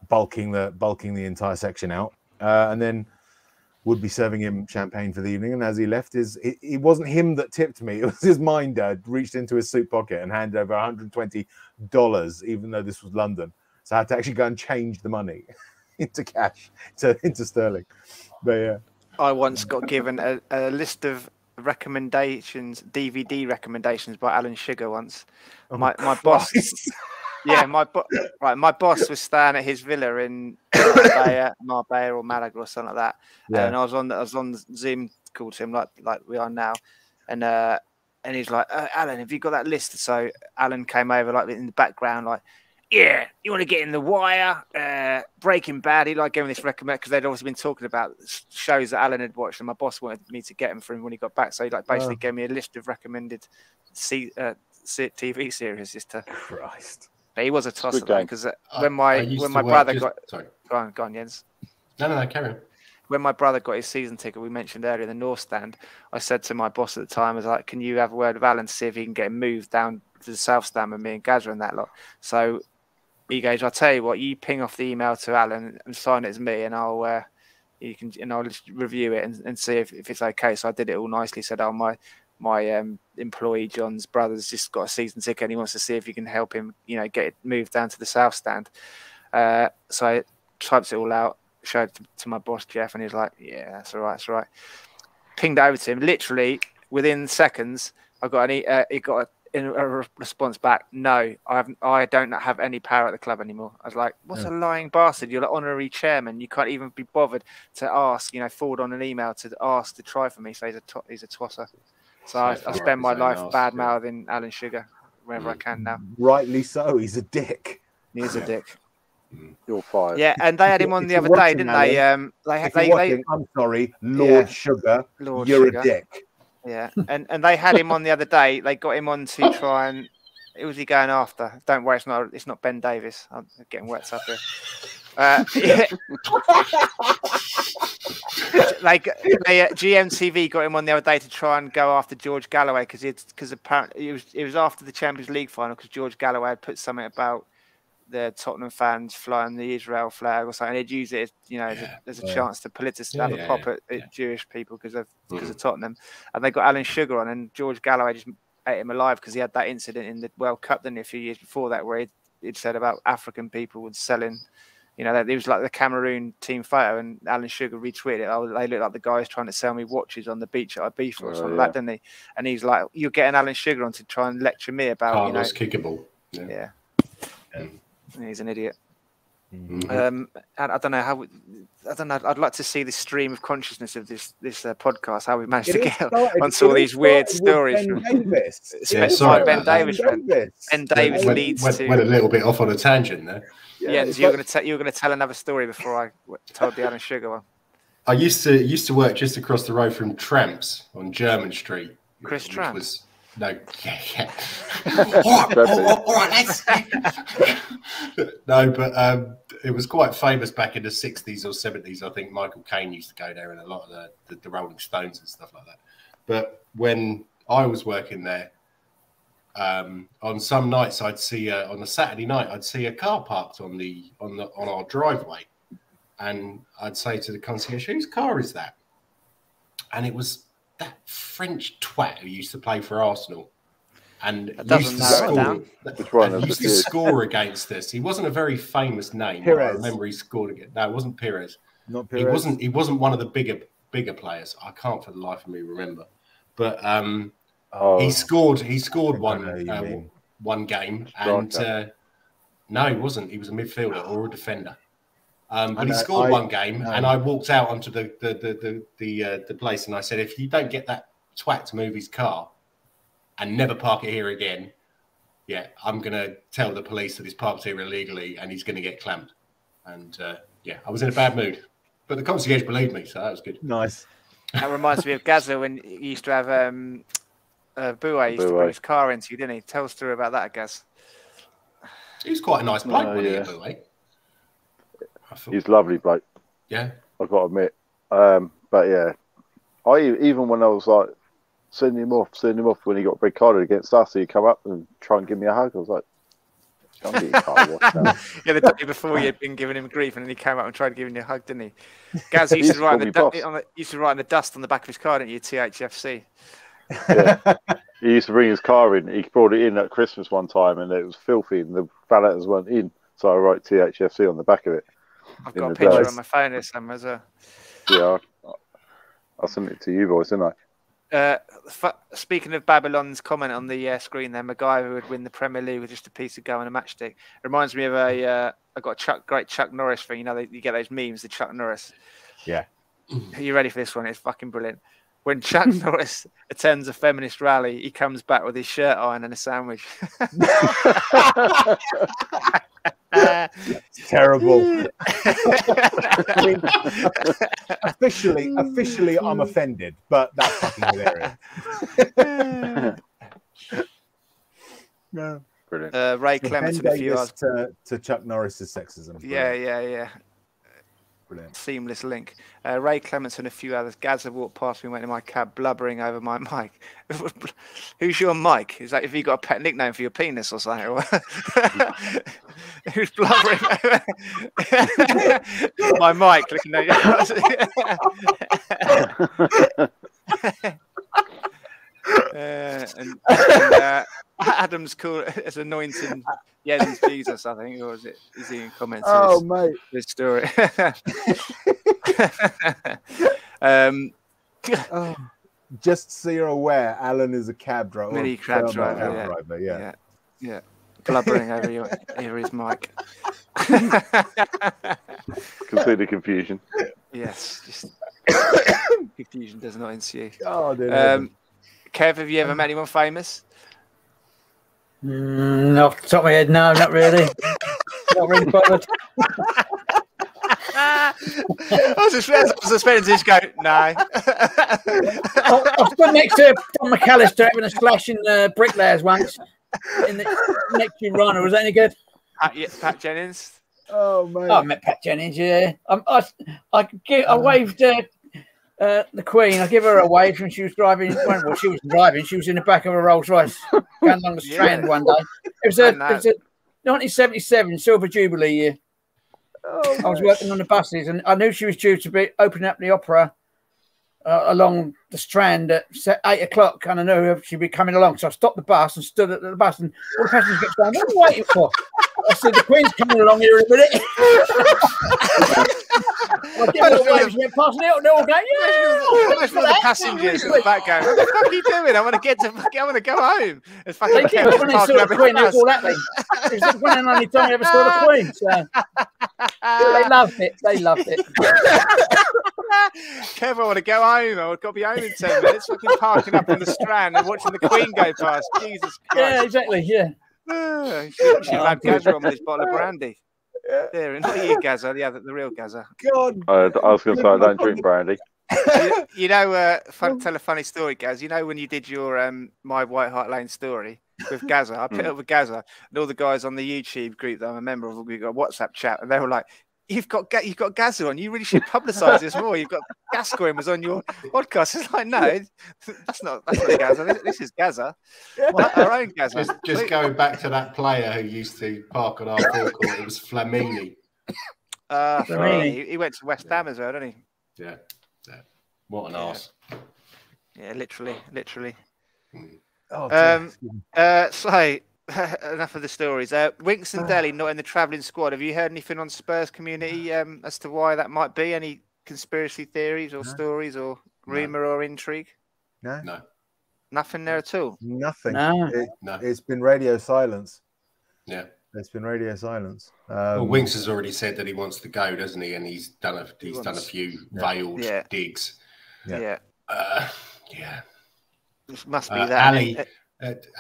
bulking the entire section out. And then would be serving him champagne for the evening. And as he left, it wasn't him that tipped me. It was his minder reached into his suit pocket and handed over $120, even though this was London. So I had to actually go and change the money into cash, into sterling. But yeah. I once got given a list of recommendations, DVD recommendations by Alan Sugar once. My boss, my boss was staying at his villa in Marbella or Malaga or something like that. Yeah. And I was on Zoom call to him like we are now, and he's like, "Alan, have you got that list?" So Alan came over like in the background, like, "Yeah, you want to get in The Wire, Breaking Bad." He gave me this recommend because they'd obviously been talking about shows that Alan had watched, and my boss wanted me to get them for him when he got back. So he basically gave me a list of recommended TV series just to. Christ. But he was a tosser though, because when my brother got go on, Jens. No, carry on. When my brother got his season ticket, we mentioned earlier, the North Stand, I said to my boss at the time, I was like, "Can you have a word with Alan to see if he can get him moved down to the South Stand with me and Gazza and that lot?" So he goes, "I'll tell you what, you ping off the email to Alan and sign it as me, and I'll just review it and see if it's okay." So I did it all nicely. Said, "Oh, my employee John's brother's just got a season ticket and he wants to see if you can help him, get it moved down to the South Stand." So I typed it all out, showed it to my boss Jeff, and he's like, "Yeah, that's all right." Pinged it over to him. Literally within seconds, I got a response back, "No, I don't have any power at the club anymore." I was like, "What's a lying bastard? You're the honorary chairman. You can't even be bothered to ask, forward on an email to ask to try for me." So he's a twosser. So I spend my life bad mouthing Alan Sugar wherever I can now. Rightly so. He's a dick. He is a dick. You're fired. Yeah, and they had him on the other day, didn't they? I'm sorry, Lord Sugar. You're a dick. Yeah, and they had him on the other day. They got him on to try and who was he going after? Don't worry, it's not Ben Davis. I'm getting worked up here. GMTV got him on the other day to try and go after George Galloway because apparently it was after the Champions League final because George Galloway had put something about the Tottenham fans flying the Israel flag or something. They'd use it as a chance to have a pop at Jewish people because of Tottenham, and they got Alan Sugar on, and George Galloway just ate him alive because he had that incident in the World Cup, didn't he, a few years before that, where he'd said about African people would selling. It was like the Cameroon team photo, and Alan Sugar retweeted it. "Oh, they look like the guys trying to sell me watches on the beach at Ibiza or something like that, didn't he?" And he's like, "You're getting Alan Sugar on to try and lecture me about Carlos kickable." Yeah. He's an idiot. Mm-hmm. I don't know how. I'd like to see the stream of consciousness of this podcast. How we managed to get onto all these weird stories. Ben Davis. Ben Davis. Ben Davis leads to. Went a little bit off on a tangent there. Yeah, so you were going to tell another story before I told the Alan Sugar one. I used to work just across the road from Tramps on German Street. Chris Tramps. No, yeah. all right, lads. No, but it was quite famous back in the 60s or 70s. I think Michael Caine used to go there and a lot of the Rolling Stones and stuff like that. But when I was working there, on some nights I'd see on a Saturday night I'd see a car parked on our driveway, and I'd say to the concierge, "Whose car is that?" And it was that French twat who used to play for Arsenal. and that used to doesn't narrow score. it down. And used to score against us. He wasn't a very famous name. But I remember he scored again. No, it wasn't Pires. Not Pires. He wasn't one of the bigger players. I can't for the life of me remember. But he scored one game, and no, he wasn't. He was a midfielder or a defender. But he scored one game, and I walked out onto the place, and I said, if you don't get that twat to move his car and never park it here again, yeah, I'm going to tell the police that he's parked here illegally and he's going to get clamped. And yeah, I was in a bad mood. But the concierge believed me, so that was good. Nice. That reminds me of Gazza when he used to have Boué used to bring his car into you, didn't he? Tell us a story about that, Gaz. He was quite a nice bloke, wasn't he, Boué? He's a lovely bloke. Yeah. I've got to admit. But yeah, even when I was like, send him off when he got red carded against us, he'd come up and try and give me a hug. I was like, yeah, the day before you'd been giving him grief, and then he came up and tried giving you a hug, didn't he? Gaz used to write in the dust on the back of his car, didn't you? THFC. Yeah. He used to bring his car in. He brought it in at Christmas one time, and it was filthy, and the valetters weren't in. So I wrote THFC on the back of it. I've got a picture on my phone this time as well. Yeah, I sent it to you boys, didn't I? Speaking of Babylon's comment on the screen there, MacGyver would win the Premier League with just a piece of go and a matchstick. It reminds me of I got a great Chuck Norris thing. You know, you get those memes, the Chuck Norris. Yeah. Are you ready for this one? It's fucking brilliant. When Chuck Norris attends a feminist rally, he comes back with his shirt on and a sandwich. It's terrible. I mean, officially, I'm offended, but that's fucking hilarious. No. Brilliant. Ray Clements and a few others to Chuck Norris's sexism. Brilliant. Yeah. Brilliant. Seamless link. Ray Clements and a few others. Gazza walked past me and went in my cab, blubbering over my mic. Who's your mic? Is that if you got a pet nickname for your penis or something? Who's blubbering over my mic? Looking at you. Adam's called as anointing Jens Jesus, I think, or is he in comments? Oh, mate, this story. Just so you're aware, Alan is a cab driver. Mini cab driver, yeah. Blubbering over his mic. Can see the confusion. Yes, just confusion does not ensue. Oh, dear. Kev, have you ever met anyone famous? Off the top of my head, no, not really. Not really bothered. I was expecting to just go, no. I stood next to Tom McAllister having a splash in the bricklayers once. Next to Rana, was that any good? Pat Jennings. Oh, man. I met Pat Jennings, yeah. I waved the Queen. I give her a wave when she was driving. Well, she wasn't driving. She was in the back of a Rolls Royce going along the Strand one day. It was a 1977 Silver Jubilee year. Oh, I was working on the buses, and I knew she was due to be opening up the opera along the Strand at 8 o'clock, and I knew she'd be coming along. So I stopped the bus and stood at the bus, and all the passengers kept saying, "What are you waiting for?" I said, "The Queen's coming along here in a minute." I did a little wave, went past me, and they're all going, "Yeah!" Most of the passengers in the back going, "What the fuck are you doing? I want to go home." It's fucking when they saw the Queen, they was all at me. It was one and only time I ever saw the Queen. So they loved it. Kev, I want to go home. I've got to be home in 10 minutes. Fucking parking up in the Strand and watching the Queen go past. Jesus Christ. Yeah, exactly. Yeah. She'd had Gazza on with his bottle of brandy. There, not you, Gazza, the real Gazza. God. I was going to say, I don't drink brandy. You know, tell a funny story, Gaz. You know when you did your My White Hart Lane story with Gazza, I put it up with Gazza, and all the guys on the YouTube group that I'm a member of, we got a WhatsApp chat, and they were like, You've got Gazza on. You really should publicise this more. You've got Gascoigne was on your podcast. It's like, no, that's not Gazza. This is Gazza. Our own Gazza. Just going back to that player who used to park on our forecourt, it was Flamini. He went to West Ham as well, didn't he? Yeah. What an arse. Yeah, literally. Oh, so enough of the stories. Winks and Deli not in the travelling squad. Have you heard anything on Spurs community as to why that might be? Any conspiracy theories or stories or rumour or intrigue? No. Nothing there at all. Nothing. No. It's been radio silence. Yeah. It's been radio silence. Well, Winks has already said that he wants to go, doesn't he? And he's done a few veiled digs. Yeah. It must be that.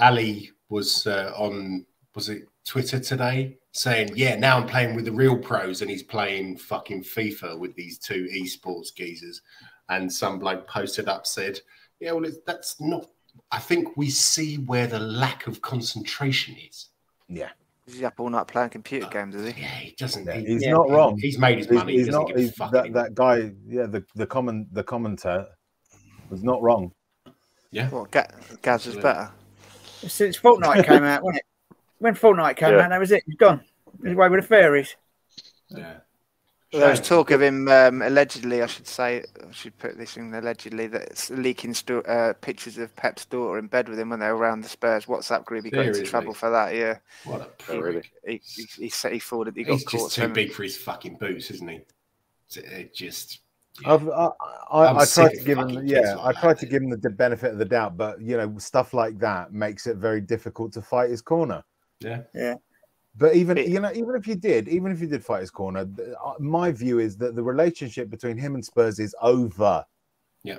Ali was on, was it Twitter today, saying, "Yeah, now I'm playing with the real pros," and he's playing fucking FIFA with these two esports geezers. And some bloke posted up, said, "Yeah, well, that's not. I think we see where the lack of concentration is." Yeah. He's up all night playing computer games, is he? Yeah, he doesn't. He's not wrong. He's made his money. He's not. That guy. Yeah, the commentator was not wrong. Yeah. Well, Gaz was better. Since Fortnite came out, wasn't it? When Fortnite came out, that was it. He's gone. He's away with the fairies. Yeah. There was talk of him allegedly, I should put this in allegedly, that leaking pictures of Pep's daughter in bed with him when they were around the Spurs WhatsApp group. He got into trouble for that, yeah. What a prick. He said he thought that he got He's caught. Just too big for his fucking boots, isn't he? It just... Yeah. I tried to give him, I tried to give him the benefit of the doubt, but you know, stuff like that makes it very difficult to fight his corner. Yeah. But even if you did fight his corner, my view is that the relationship between him and Spurs is over. Yeah,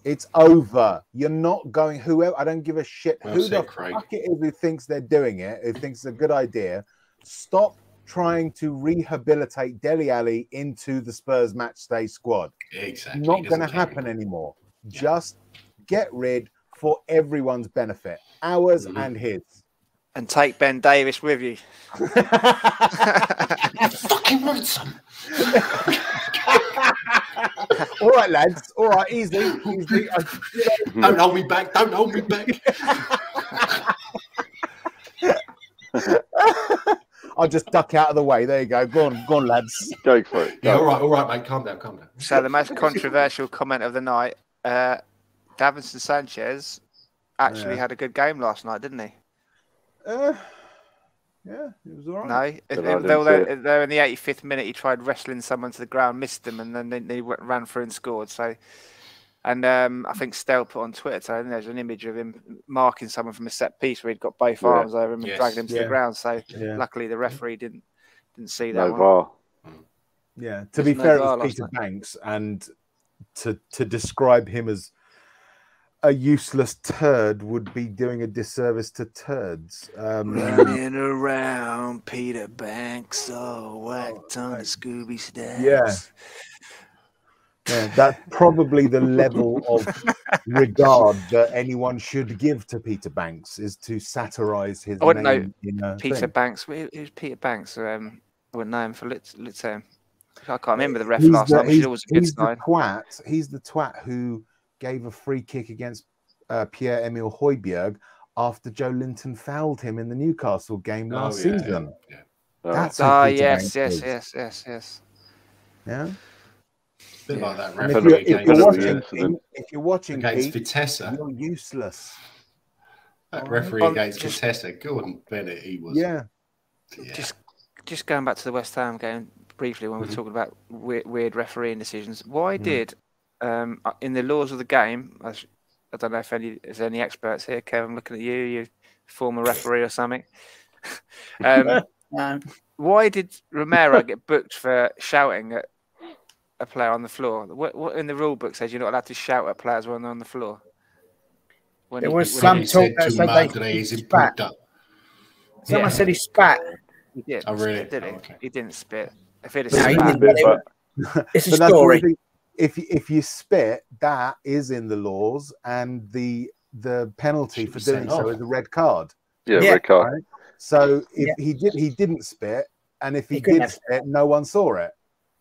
it's over. You're not going. Whoever, I don't give a shit well who said, the fuck it is who thinks they're doing it, who thinks it's a good idea. Stop trying to rehabilitate Dele Alli into the Spurs matchday squad. Exactly, Not going to happen anymore. Yeah. Just get rid for everyone's benefit, ours and his. And take Ben Davis with you. I fucking want some. All right, lads. All right, easy. Don't hold me back. Don't hold me back. I'll just duck out of the way. There you go. Go on, lads. Go for it. Yeah, all right, mate. Calm down. So the most controversial comment of the night, Davinson Sanchez actually had a good game last night, didn't he? Yeah, it was all right. No, there in the 85th minute, he tried wrestling someone to the ground, missed them, and then he ran through and scored. So, and I think Stell put on Twitter, so there's an image of him marking someone from a set piece where he'd got both arms over him and dragged him to the ground. So, luckily, the referee didn't see that. VAR. Yeah, to be fair, it was Peter Banks, and to describe him as a useless turd would be doing a disservice to turds. Running around Peter Banks, whacked on the Scooby Snacks. Yeah, that's probably the level of regard that anyone should give to Peter Banks, is to satirise his name. Peter Banks. Who's Peter Banks? I wouldn't know him for let's I can't remember the ref last time. He's always a good sign. He's the twat who gave a free kick against Pierre-Emile Højbjerg after Joe Linton fouled him in the Newcastle game last season. Yeah. That's yes. Yeah. Bit like that if you're watching against Pete, Vitesse, you're useless. That referee against Vitesse, Gordon Bennett, he was. Yeah. Just going back to the West Ham game briefly when we were talking about weird refereeing decisions. Why did in the laws of the game? I don't know if there's any experts here. Kev, I'm looking at you former referee or something. Why did Romero get booked for shouting at a player on the floor? What in the rule book says you're not allowed to shout at players when they're on the floor? There was some talk that said they spat. Someone said he spat. He did. Oh, really? Did he? Okay. He didn't spit. If it is it's a story. If you spit, that is in the laws, and the penalty for doing so is a red card. Yeah, red card. Right? So if he didn't spit, and if he did spit, no one saw it.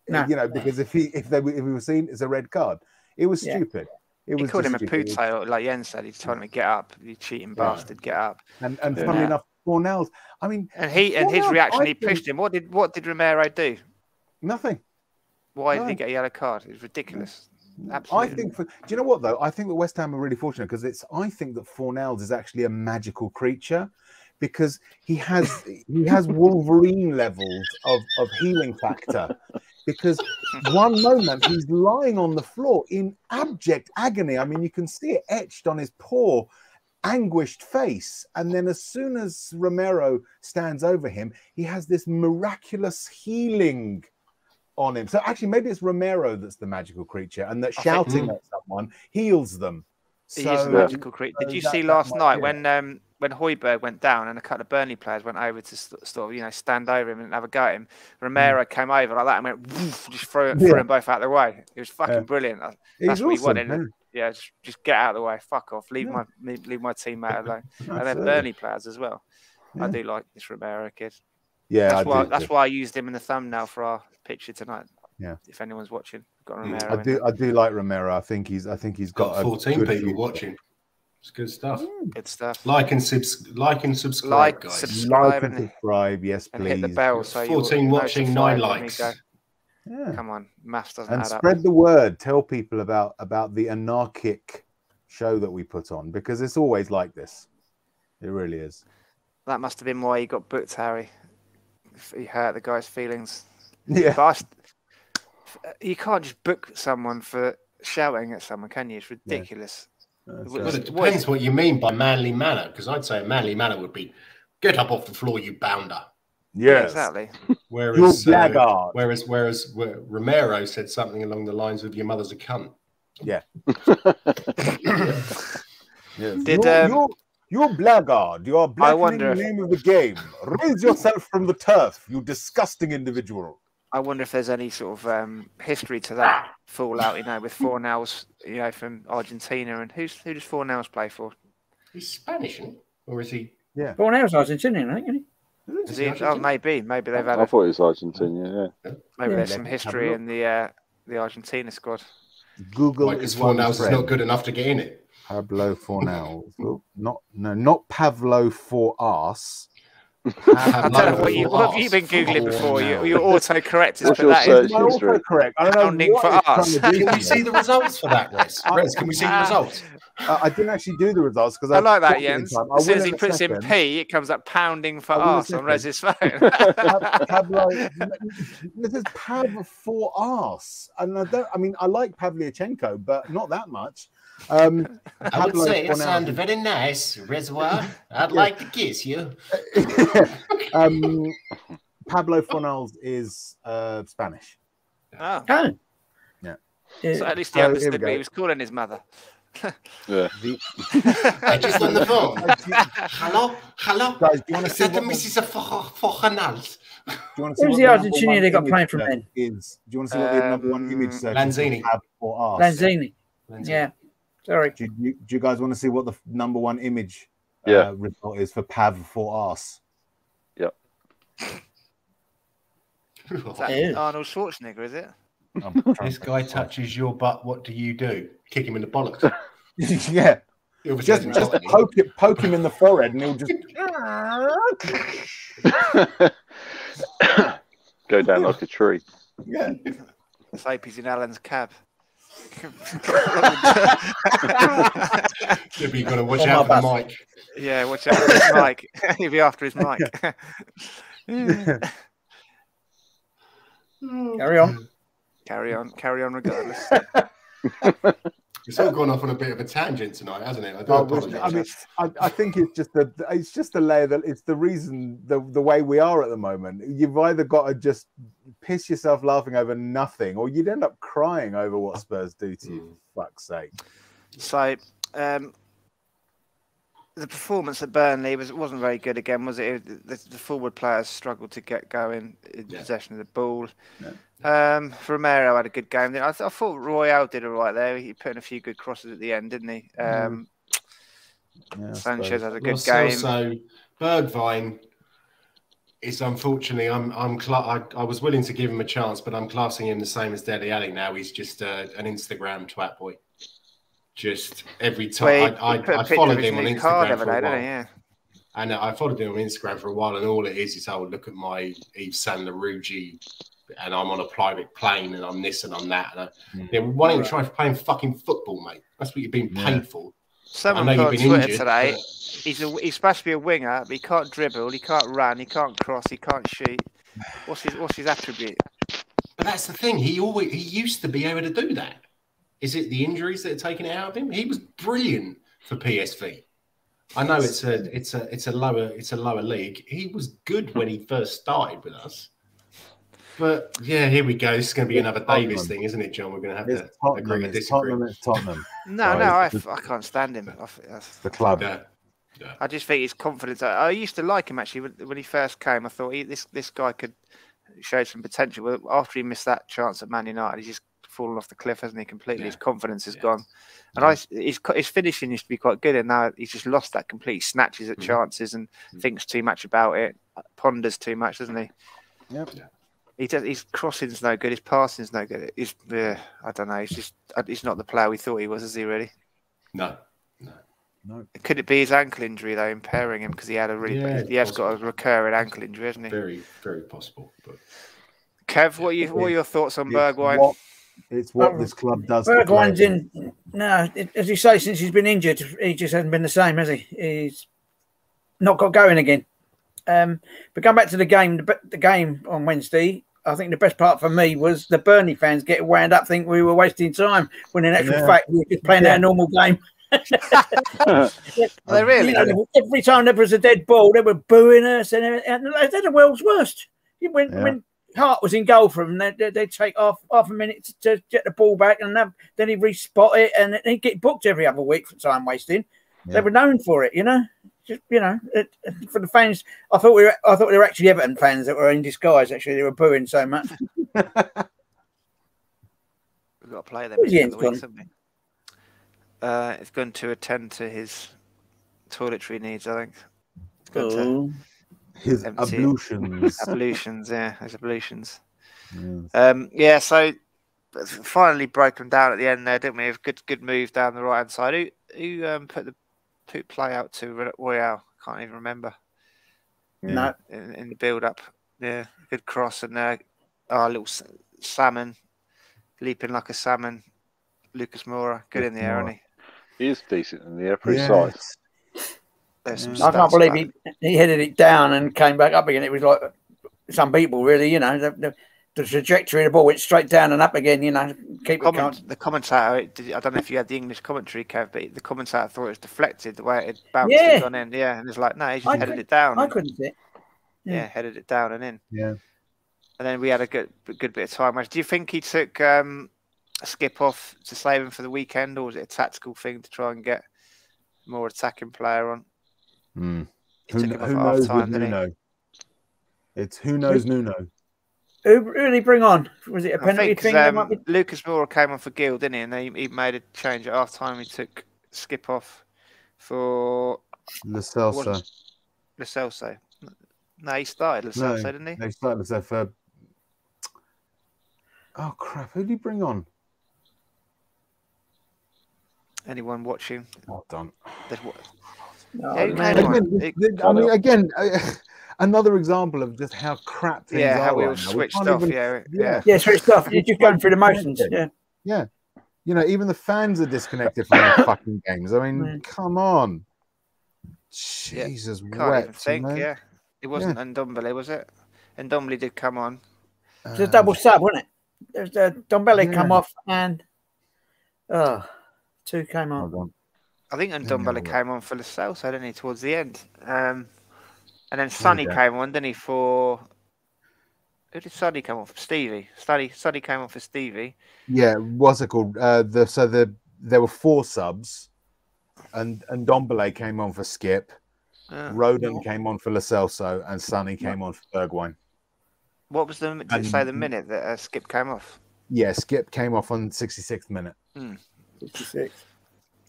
No. Because if he was seen, it's a red card. It was stupid. He called him a pootail, like Jens said. He's telling him to get up. You cheating bastard, get up. And funnily enough, Cornell's. I mean, and his reaction, he pushed him. What did Romero do? Nothing. Why did he get a yellow card? It's ridiculous. Absolutely. I think do you know what though? I think that West Ham are really fortunate because I think that Fornells is actually a magical creature because he has Wolverine levels of healing factor. Because one moment he's lying on the floor in abject agony. I mean, you can see it etched on his poor, anguished face. And then as soon as Romero stands over him, he has this miraculous healing on him. So actually, maybe it's Romero that's the magical creature, and that shouting at someone heals them. He is a magical creature. Did you see last night when Højbjerg went down and a couple of Burnley players went over to sort of stand over him and have a go at him? Romero came over like that and went woof, just threw them both out of the way. It was fucking brilliant. That's what he wanted. Yeah, just get out of the way. Fuck off. Leave my teammate alone. And then Burnley players as well. I do like this Romero kid. Yeah, that's why I used him in the thumbnail for our picture tonight. Yeah, if anyone's watching, got Romero. I do like Romero. I think he's got 14 people watching. It's good stuff. Good stuff. Like and subscribe, guys. Like and subscribe, yes, please. And hit the bell. So 14 watching, 9 likes. Yeah. Come on, maths doesn't and add up. Spread the word. Tell people about the anarchic show that we put on because it's always like this. It really is. That must have been why he got booked, Harry. He hurt the guy's feelings. Yeah. But you can't just book someone for shouting at someone, can you? It's ridiculous. Well, it depends what you mean by manly manner, because I'd say a manly manner would be get up off the floor, you bounder. Yeah, exactly. Whereas Romero said something along the lines of "Your mother's a cunt." Yeah. Yes. You're blackguard. You are blackening the name of the game. Raise yourself from the turf, you disgusting individual. I wonder if there's any sort of history to that fallout, with Fornells, from Argentina. And who does Fornells play for? He's Spanish, isn't he? Or is he? Yeah. Fornell's Argentinian, I think, isn't he? Is he? Oh, maybe they've had. I thought it was Argentina. Yeah. Maybe there's some history in the Argentina squad. Google because Fornells is not good enough to get in it. Pablo Fornells. Not Pavlo for arse. I don't know what have you been Googling before? Your autocorrect is autocorrect. I don't know for us. Can we see the results for that, Rez? Can we see the results? I didn't actually do the results because I like that, Jens. As soon as he puts in P, it comes up pounding for us on Rez's phone. Pablo, this is Pav for arse, and I like Pavlyuchenko, but not that much. I would say it sounded very nice, Reservoir. I'd like to kiss you. Pablo Fornells is Spanish. Oh. Yeah. So at least he understood what he was calling his mother. Yeah. I just on the phone. Hello. Guys, do you want to see Mrs. Fornells? Who's the Argentinian they got playing from then? Do you want to see what the number one image search Lanzini. Lanzini. Yeah. Sorry. Do you guys want to see what the number one image result is for Pav for arse? Yep. Is that Arnold Schwarzenegger, is it? This guy touches your butt, what do you do? Kick him in the bollocks. Yeah. Just poke him in the forehead and he'll just go down like a tree. Yeah. Let's hope he's in Alan's cab. You've got to watch out for the mic. Yeah, watch out for his mic. He'll be after his mic. Carry on regardless. It's all gone off on a bit of a tangent tonight, hasn't it? I do apologize. I think it's just a layer that it's the reason the way we are at the moment. You've either got to just piss yourself laughing over nothing, or you'd end up crying over what Spurs do to you. For fuck's sake. So, the performance at Burnley wasn't very good again, was it? The forward players struggled to get going in possession of the ball. Yeah. Romero had a good game. I thought Royale did all right there. He put in a few good crosses at the end, didn't he? Sanchez had a good game. So Bergwijn is unfortunately, I was willing to give him a chance, but I'm classing him the same as Dele Alli now. He's just an Instagram twat boy. Just every time I followed him on Instagram for a while. And I followed him on Instagram for a while, and all it is, oh, look at my Yves Saint Laurent and I'm on a private plane and I'm this and I'm that. And why don't you try playing fucking football, mate? That's what you're being paid for. Someone put on Twitter today, he's supposed to be a winger, but he can't dribble, he can't run, he can't cross, he can't shoot. What's his attribute? But that's the thing. He used to be able to do that. Is it the injuries that are taking it out of him? He was brilliant for PSV. I know it's a lower league. He was good when he first started with us. But yeah, here we go. This is going to be another Davis thing, isn't it, John? We're going to have to agree to disagree. Tottenham. I can't stand him. It's the club. Yeah. I just think his confidence. I used to like him actually when he first came. I thought this guy could show some potential. But after he missed that chance at Man United, he's just fallen off the cliff, hasn't he? Completely. His confidence is gone. And his finishing used to be quite good, and now he's just lost that completely. Snatches at chances and thinks too much about it. Ponders too much, doesn't he? Yep. Yeah. His crossing's no good. His passing's no good. I don't know. He's not the player we thought he was, is he? Really? No. Could it be his ankle injury though, impairing him because he had he has got a recurring ankle injury, hasn't he? Very, very possible. But Kev, what are your thoughts on Bergwijn? It's what this club does. Bergwijn's as you say, since he's been injured, he just hasn't been the same, has he? He's not got going again. But going back to the game on Wednesday, I think the best part for me was the Burnley fans getting wound up, think we were wasting time, when in actual fact we were just playing our normal game. They really? Every time there was a dead ball, they were booing us, and they're the world's worst. When Hart was in goal for them, they'd take half a minute to get the ball back, and then he'd re-spot it, and he'd get booked every other week for time wasting. Yeah. They were known for it, Just, for the fans, I thought they were actually Everton fans that were in disguise. Actually, they were booing so much. We've got to play them in the week, haven't we? It's going to attend to his toiletry needs, I think. It's going to his ablutions. His ablutions. Yes. So finally broke them down at the end there, didn't we? A good move down the right hand side. Who put the play out to Royale? Can't even remember. No. In the build up, good cross and our little salmon leaping like a salmon. Lucas Moura, good in the air, isn't he? He is decent in the air, pretty size. I can't believe he headed it down and came back up again. It was like some people, really, the trajectory of the ball went straight down and up again, The commentator, I don't know if you had the English commentary, Kev, but the commentator thought it was deflected the way it had bounced and gone in. Yeah, and it's like, no, he just headed it down. I couldn't see it. Yeah, headed it down and in. Yeah. And then we had a good bit of time. Do you think he took a skip off to save him for the weekend, or was it a tactical thing to try and get more attacking player on? Who knows with Nuno? It's who knows Nuno. Who really bring on? Was it a penalty thing? Lucas Moura came on for Gill, didn't he? And he made a change at half time. He took skip off for Lo Celso. No, he started Lo Celso, didn't he? No, he started Lo Celso for... Oh, crap. Who did he bring on? Anyone watching? Well done. Again, another example of just how crap things are. How we all switched off. Switched off. You're just going through the motions. Yeah. Even the fans are disconnected from the fucking games. I mean, come on. Jesus, can't even think. It wasn't Ndombele, was it? Ndombele did come on. It's a double sub, wasn't it? There's Ndombele come off and two came on. I think Ndombele came on for Lo Celso, didn't he, towards the end? And then Sonny came on, didn't he, for... Who did Sonny come on for? Stevie. Sonny came on for Stevie. Yeah, what's it called? There were 4 subs, and Ndombele came on for Skip. Rodon came on for Lo Celso, and Sonny came on for Bergwijn. What was the minute that Skip came off? Yeah, Skip came off on 66th minute. 66.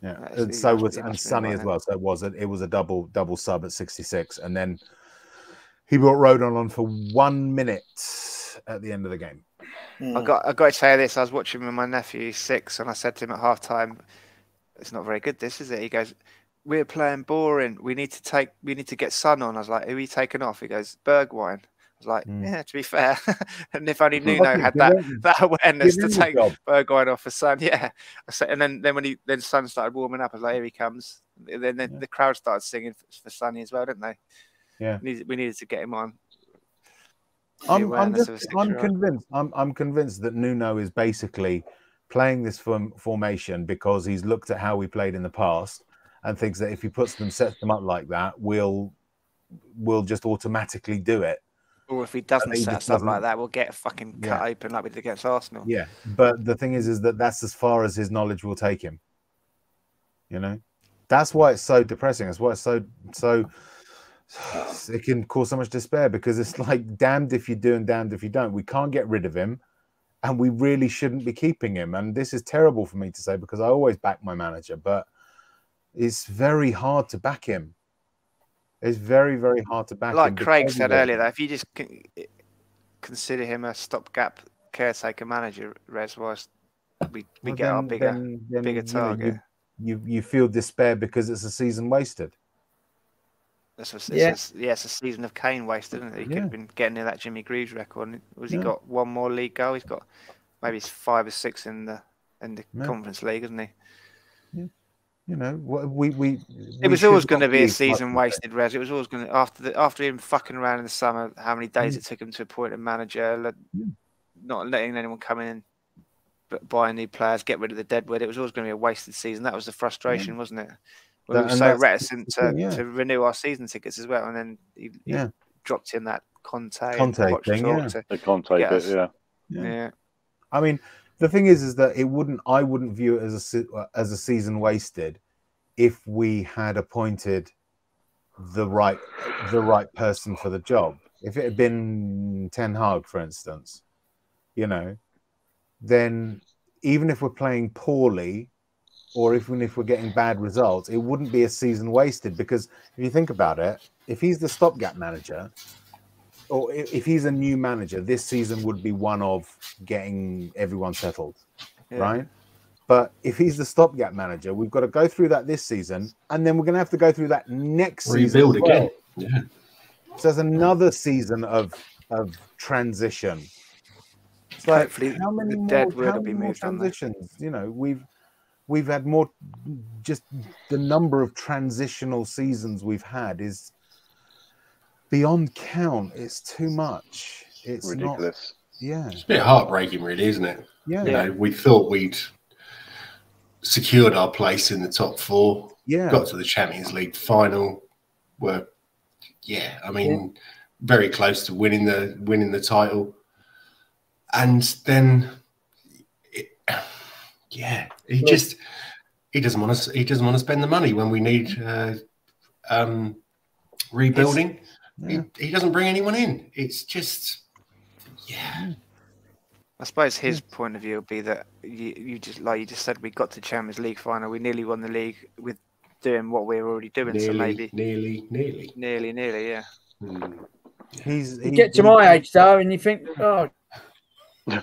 Yeah, and so was Sonny as well. So it was a double sub at 66, and then he brought Rodon on for 1 minute at the end of the game. I got to say this. I was watching with my nephew, he's 6, and I said to him at half time, "It's not very good, this, is it?" He goes, "We're playing boring. We need to get Son on." I was like, "Who are you taking off?" He goes, "Bergwijn." was like, yeah, to be fair, and if only Nuno had that awareness to take Bergwijn off for Son, yeah. And then when Son started warming up, I was like, here he comes. Then the crowd started singing for Sonny as well, didn't they? Yeah, we needed to get him on. I'm convinced. I'm convinced that Nuno is basically playing this formation because he's looked at how we played in the past and thinks that if he sets them up like that, we'll just automatically do it. Or if he doesn't set us up like that, we'll get fucking cut open like we did against Arsenal. Yeah, but the thing is that that's as far as his knowledge will take him. You know, that's why it's so depressing. That's why it's so. It can cause so much despair because it's like damned if you do and damned if you don't. We can't get rid of him, and we really shouldn't be keeping him. And this is terrible for me to say because I always back my manager, but it's very hard to back him. It's very, very hard to back him. Like Craig said earlier, that if you just consider him a stopgap caretaker manager, we get our bigger target. You feel despair because it's a season wasted. It's a season of Kane wasted, isn't it? He could have been getting near that Jimmy Greaves record. He got one more league goal? He's got maybe 5 or 6 in the Conference League, hasn't he? Yeah. You know, it was always going to be a season wasted, Rez. It was always going to after him fucking around in the summer. How many days it took him to appoint a manager, not letting anyone come in, but buy new players, get rid of the deadwood. It was always going to be a wasted season. That was the frustration, wasn't it? We were so reticent to renew our season tickets as well, and then he dropped in that Conte thing, the Conte bit, yeah. I mean, the thing is that I wouldn't view it as a season wasted if we had appointed the right person for the job. If it had been Ten Hag, for instance, you know, then even if we're playing poorly, or even if we're getting bad results, it wouldn't be a season wasted because if you think about it, if he's the stopgap manager, or if he's a new manager, this season would be one of getting everyone settled, right? But if he's the stopgap manager, we've got to go through that this season, and then we're going to have to go through that next season. Rebuild again. Yeah. So there's another season of transition. It's like, hopefully how many more transitions? You know, we've had more. Just the number of transitional seasons we've had is beyond count. It's too much. It's ridiculous. It's a bit heartbreaking, really, isn't it? Yeah. You know, we thought we'd secured our place in the top 4. Yeah. Got to the Champions League final. Very close to winning the title. And then, he doesn't want to spend the money when we need rebuilding. He doesn't bring anyone in. It's just, I suppose his point of view would be that you just said, we got to Champions League final. We nearly won the league with doing what we were already doing. Nearly. Yeah. You get to my age though, and you think, oh, I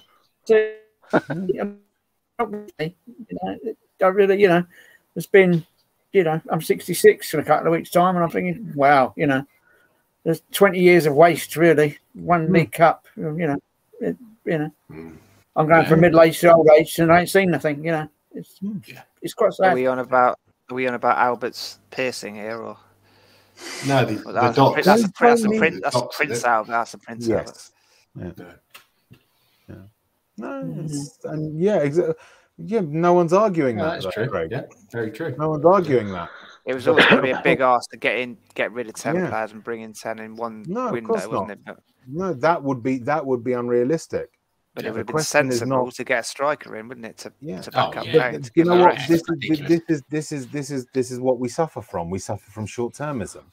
really, it's been, I'm 66 in a couple of weeks' time, and I'm thinking, wow, there's 20 years of waste, really. One League Cup, I'm going from middle age to old age, and I ain't seen nothing. It's quite sad. Are we on about Albert's piercing here, or no? The dots. That's Prince Albert. That's a Prince Albert. Yeah. No, exactly. Yeah, no one's arguing that. That's true. Craig. Yeah, very true. No one's arguing that. It was always going to be a big ask to get rid of 10 players and bring in 10 in one window, wasn't it? But, no, that would be unrealistic. But it would have been sensible to get a striker in, wouldn't it? To back up Kane. You know what? This is what we suffer from. We suffer from short-termism.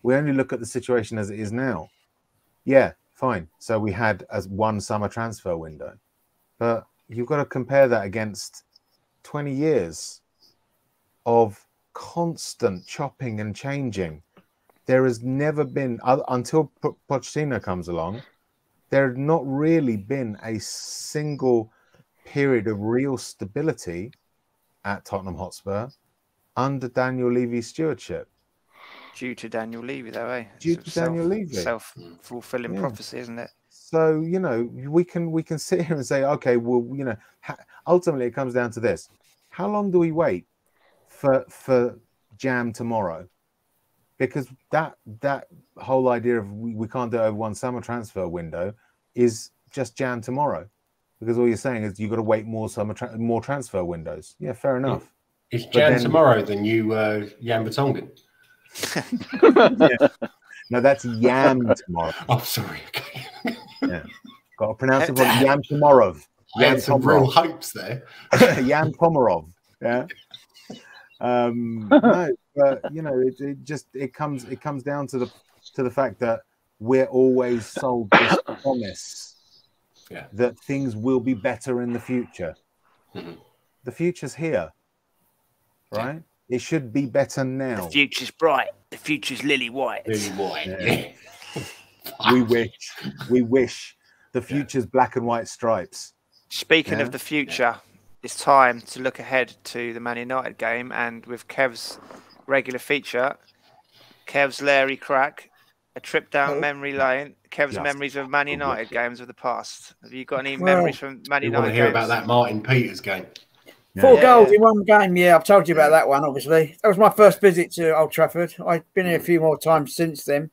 We only look at the situation as it is now. Yeah, fine. So we had as one summer transfer window, but you've got to compare that against 20 years of constant chopping and changing. There has never been, until Pochettino comes along, there had not really been a single period of real stability at Tottenham Hotspur under Daniel Levy's stewardship. Due to Daniel Levy, though, eh? Due to Daniel Levy. Self-fulfilling prophecy, isn't it? So, you know, we can sit here and say, okay, well, you know, ultimately it comes down to this. How long do we wait for Jam tomorrow? Because that whole idea of we can't do it over one summer transfer window is just Jam tomorrow. Because all you're saying is you've got to wait more transfer windows. Yeah, fair enough. It's Jam tomorrow than you Jan Vertonghen. Yeah. No, that's Yam tomorrow. Oh, sorry. Okay. Yeah. Got to pronounce it wrong. Yam Tomorrow. I had some real hopes there. Yam Pomerov. Yeah. No, but you know, it comes down to the fact that we're always sold this promise that things will be better in the future. Mm-hmm. The future's here, right? It should be better now. The future's bright. The future's lily white. Lily white. Yeah. We wish. The future's black and white stripes. Speaking of the future, it's time to look ahead to the Man United game, and with Kev's regular feature, Kev's Larry Crack, a trip down memory lane. Kev's memories of Man United games of the past. Have you got any memories from Man United? You want to hear about that Martin Peters game? 4 goals in one game. Yeah, I've told you about that one, obviously. That was my first visit to Old Trafford. I've been here a few more times since then.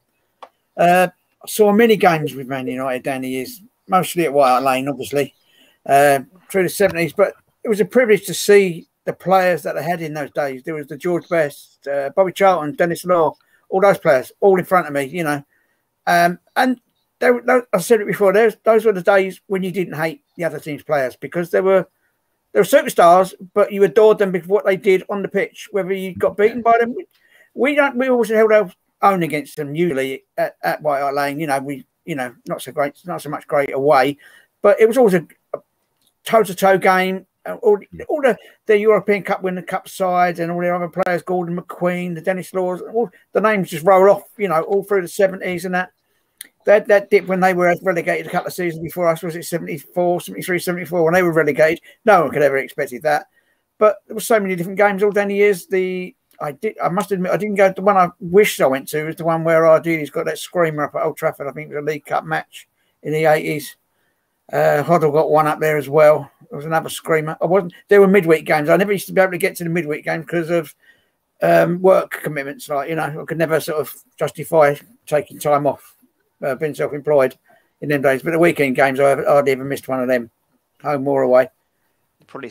I saw many games with Man United down the years, mostly at White Hart Lane, obviously, through the 70s. But it was a privilege to see the players that they had in those days. There was the George Best, Bobby Charlton, Dennis Law, all those players, all in front of me, you know. And I said it before, those were the days when you didn't hate the other team's players because they were superstars, but you adored them because of what they did on the pitch, whether you got beaten by them. We always held our own against them, usually at White Hart Lane. You know, not so much great away, but it was always a toe-to-toe game. All the European Cup winner, Cup sides, and all the other players, Gordon McQueen, the Dennis Laws, all the names just roll off, you know, all through the 70s and that. That dip when they were relegated a couple of seasons before us, was it 74, 73, 74, when they were relegated? No one could ever expected that. But there were so many different games all down the years. I must admit, I didn't go. The one I wished I went to was the one where Ardini's got that screamer up at Old Trafford. I think it was a League Cup match in the 80s. Hoddle got one up there as well. There was another screamer. There were midweek games. I never used to be able to get to the midweek games because of work commitments. Like, you know, I could never sort of justify taking time off. Been self-employed in them days, but the weekend games I hardly ever missed one of them, home or away. Probably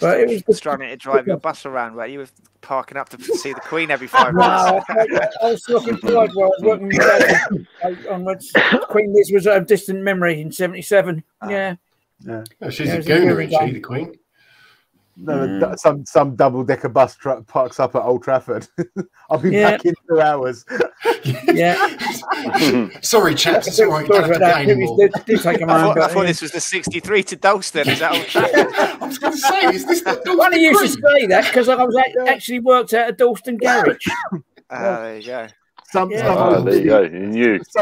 struggling to drive your bus around where you were parking up to see the Queen every 5 minutes. I was self-employed while I was working with onwards. Queen Liz was a distant memory in 77. Yeah. Oh, she's a gooner, isn't she, the Queen? No, some double-decker bus truck parks up at Old Trafford. I'll be back in 2 hours. Sorry, chaps. It's all right. I thought this was the 63 to Dalston. Is that Old Trafford? I was going to say, is this the Dalston? Funny you should say that because I was actually worked at a Dalston garage. There you go. Some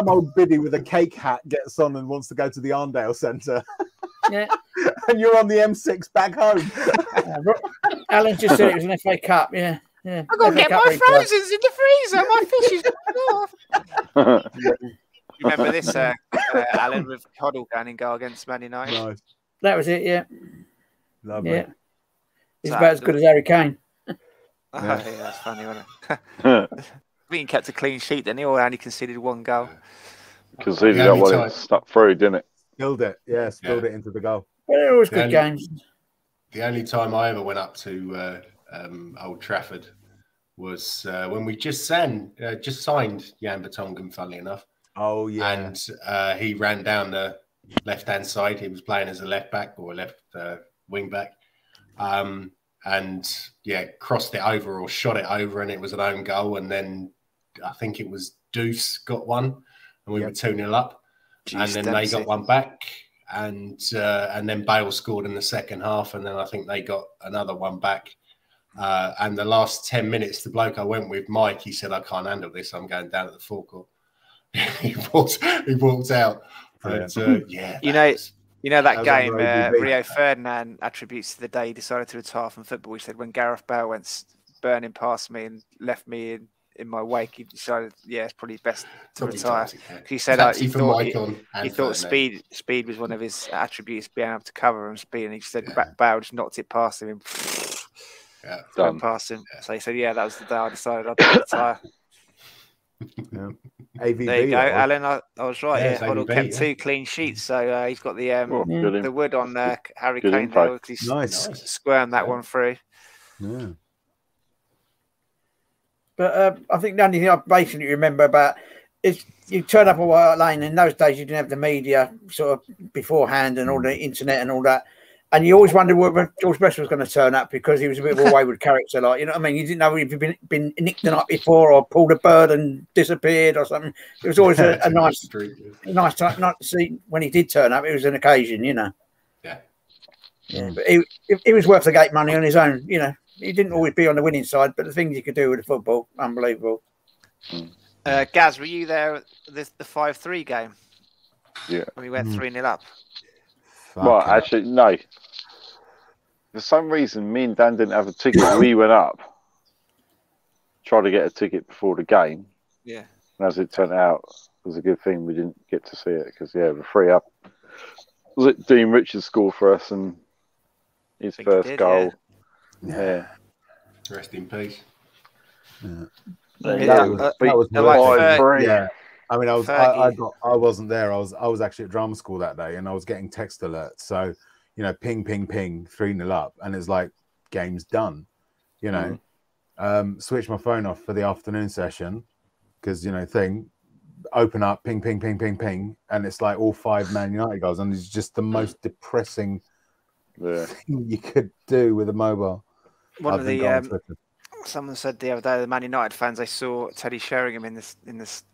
old biddy with a cake hat gets on and wants to go to the Arndale Centre. Yeah. And you're on the M6 back home. Alan just said it was an FA Cup. Yeah. I've got to get my frozens in the freezer. My fish is going off. You remember this, Alan, with Hoddle going in goal against Man United? Nice. That was it, yeah. Lovely. Yeah. He's about as good as Harry Kane. Yeah, that's funny, wasn't it? He kept a clean sheet, then he only conceded 1 goal. Conceded that one, it stuck through, didn't it? Spilled it, it into the goal. But they're always good games. The only time I ever went up to Old Trafford was when we just signed Jan Vertonghen, funnily enough. Oh, yeah. And he ran down the left-hand side. He was playing as a left-back or a left wing-back. And, crossed it over or shot it over, and it was an own goal. And then I think it was Deuce got one, and we were 2-0 up. And then they got one back, and then Bale scored in the second half, and then I think they got another one back. And the last 10 minutes, the bloke I went with, Mike, he said, "I can't handle this. I'm going down at the forecourt." he walked out. But, you know that game Rio Ferdinand attributes to the day he decided to retire from football. He said when Gareth Bale went burning past me and left me in in my wake, he decided, it's probably best to Probably retire. times, yeah. He said Taxi he for thought Maicon and he thought Ferdinand. speed was one of his attributes, being able to cover and speed, and he said Bale just knocked it past him. Went past him. Yeah. So he said, that was the day I decided I'd retire. AVB, there you go, Alan. I was right. Yeah, Hoddle kept 2 clean sheets, so he's got the wood on Harry Kane there. He's squirmed that one through. Yeah. But I think the only thing I basically remember about is you turn up a White Lane. In those days, you didn't have the media sort of beforehand and all the internet and all that. And you always wondered whether George Best was going to turn up because he was a bit of a wayward character. Like, you know what I mean? You didn't know if he'd been nicked the night before or pulled a bird and disappeared or something. It was always a nice time not to see when he did turn up. It was an occasion, you know. Yeah. But he was worth the gate money on his own, you know. He didn't always be on the winning side, but the things he could do with the football, unbelievable. Gaz, were you there at the 5-3 game? Yeah. When we went 3-0 up? Well, actually, no. For some reason, me and Dan didn't have a ticket. We went up, tried to get a ticket before the game. Yeah. And as it turned out, it was a good thing we didn't get to see it because, we're 3 up. Was it Dean Richards scored for us and his first goal? Yeah. Rest in peace. Yeah. That was yeah. I mean, I wasn't there. I was actually at drama school that day, and I was getting text alerts. So, you know, ping, ping, ping, 3-0 up, and it's like game's done. You know, switch my phone off for the afternoon session because open up, ping, ping, ping, ping, ping, and it's like all 5 Man United goals, and it's just the most depressing thing you could do with a mobile. One of the someone said the other day, the Man United fans, they saw Teddy Sheringham in this.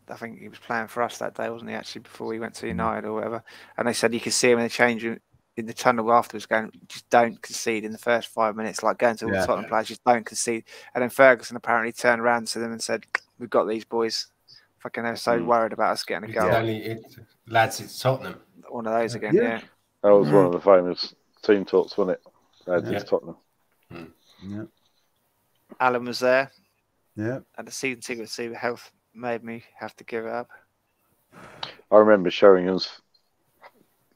I think he was playing for us that day, wasn't he? Actually, before he went to United or whatever. And they said you could see him in the change room, in the tunnel afterwards, going, just don't concede in the first 5 minutes, like going to all the Tottenham players, just don't concede. And then Ferguson apparently turned around to them and said, "We've got these boys." Fucking, they're so worried about us getting a goal. Lads, it's Tottenham. One of those again, yeah. That was one of the famous team talks, wasn't it? Lads, it's Tottenham. Yeah. Alan was there. Yeah. And the season ticket to see health made me have to give it up. I remember Sheringham's.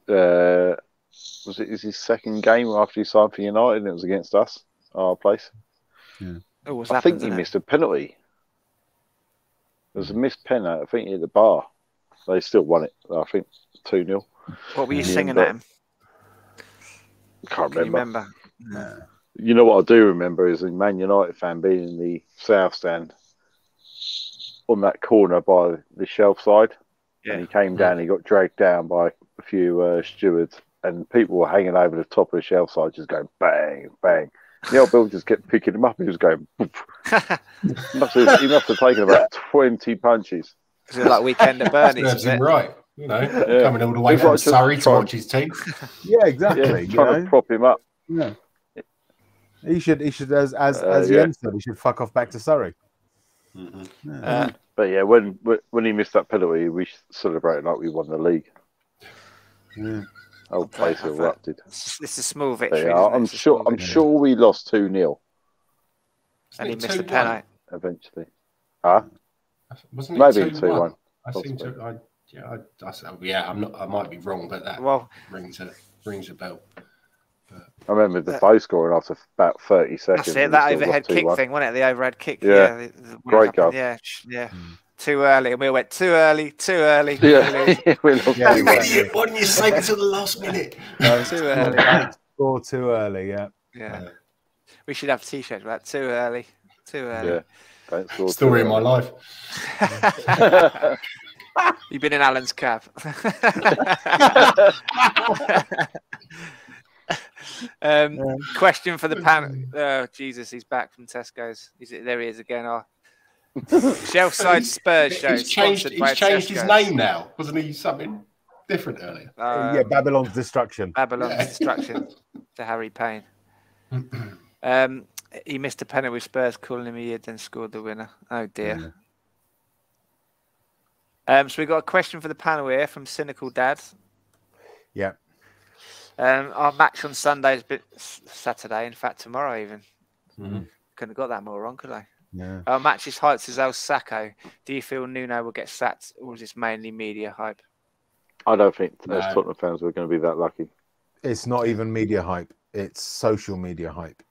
Was it his second game after he signed for United? And it was against us, our place. Yeah. I think he missed a penalty. There was a missed penalty. I think he hit the bar. They still won it. I think 2-0. What were you singing at him? Can't remember. No. You know what I do remember is a Man United fan being in the south stand on that corner by the shelf side. Yeah. And he came down, he got dragged down by a few stewards, and people were hanging over the top of the shelf side just going bang, bang. The old Bill just kept picking him up. He was going. He must have taken about 20 punches. Is it like Weekend at Burnley's? Right. You know, coming all the way from Surrey to watch his team. Yeah, exactly. Trying to prop him up. Yeah. He should, as Jens said, he should fuck off back to Surrey. But yeah, when he missed that penalty, we celebrated like we won the league. Yeah. Whole place erupted. It's a small victory. Yeah, I'm sure we lost 2-0. And he missed the penalty eventually. Wasn't it maybe 2-1? I seem to. I might be wrong, but that rings a bell. I remember the bow scoring after about 30 seconds. That's it, that overhead kick thing, wasn't it? The overhead kick. Yeah, great goal. Yeah. Too early, and we went too early. Yeah, we lost idiot. Why didn't you save it till the last minute? Too early. Score too early. Yeah. We should have T-shirts about too early. Yeah. Don't score Story of my life. You've been in Alan's cab. Question for the panel. Oh, Jesus, he's back from Tesco's. There he is again. Shelfside Spurs show. He's changed his name now. Wasn't he something different earlier? Babylon's Destruction. Destruction to Harry Payne. He missed a penalty with Spurs calling him a year, then scored the winner. Oh, dear. So we've got a question for the panel here from Cynical Dad. Yeah. Our match on Sunday is Saturday, in fact, tomorrow even. Couldn't have got that more wrong, could I? Yeah. Matches Heights is El Sacco. Do you feel Nuno will get sacked, or is this mainly media hype? I don't think as Tottenham fans we're going to be that lucky. It's not even media hype. It's social media hype.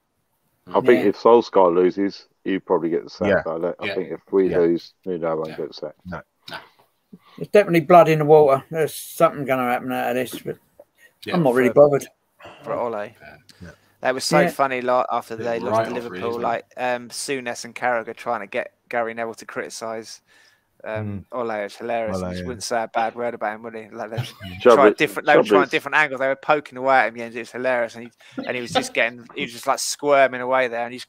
I think if Solskjaer loses, you probably get the sack. Yeah. I think if we lose, Nuno won't get the sack. No. There's definitely blood in the water. There's something going to happen out of this, but I'm not really bothered. For Ole. Yeah. That was so funny after they lost right to off, Liverpool. really, Like Souness and Carragher trying to get Gary Neville to criticise Ole. It's hilarious. Ole, He just wouldn't say a bad word about him, would he? Like they were trying different angles. They were poking away at him. It was hilarious, and he was just he was just like squirming away there, and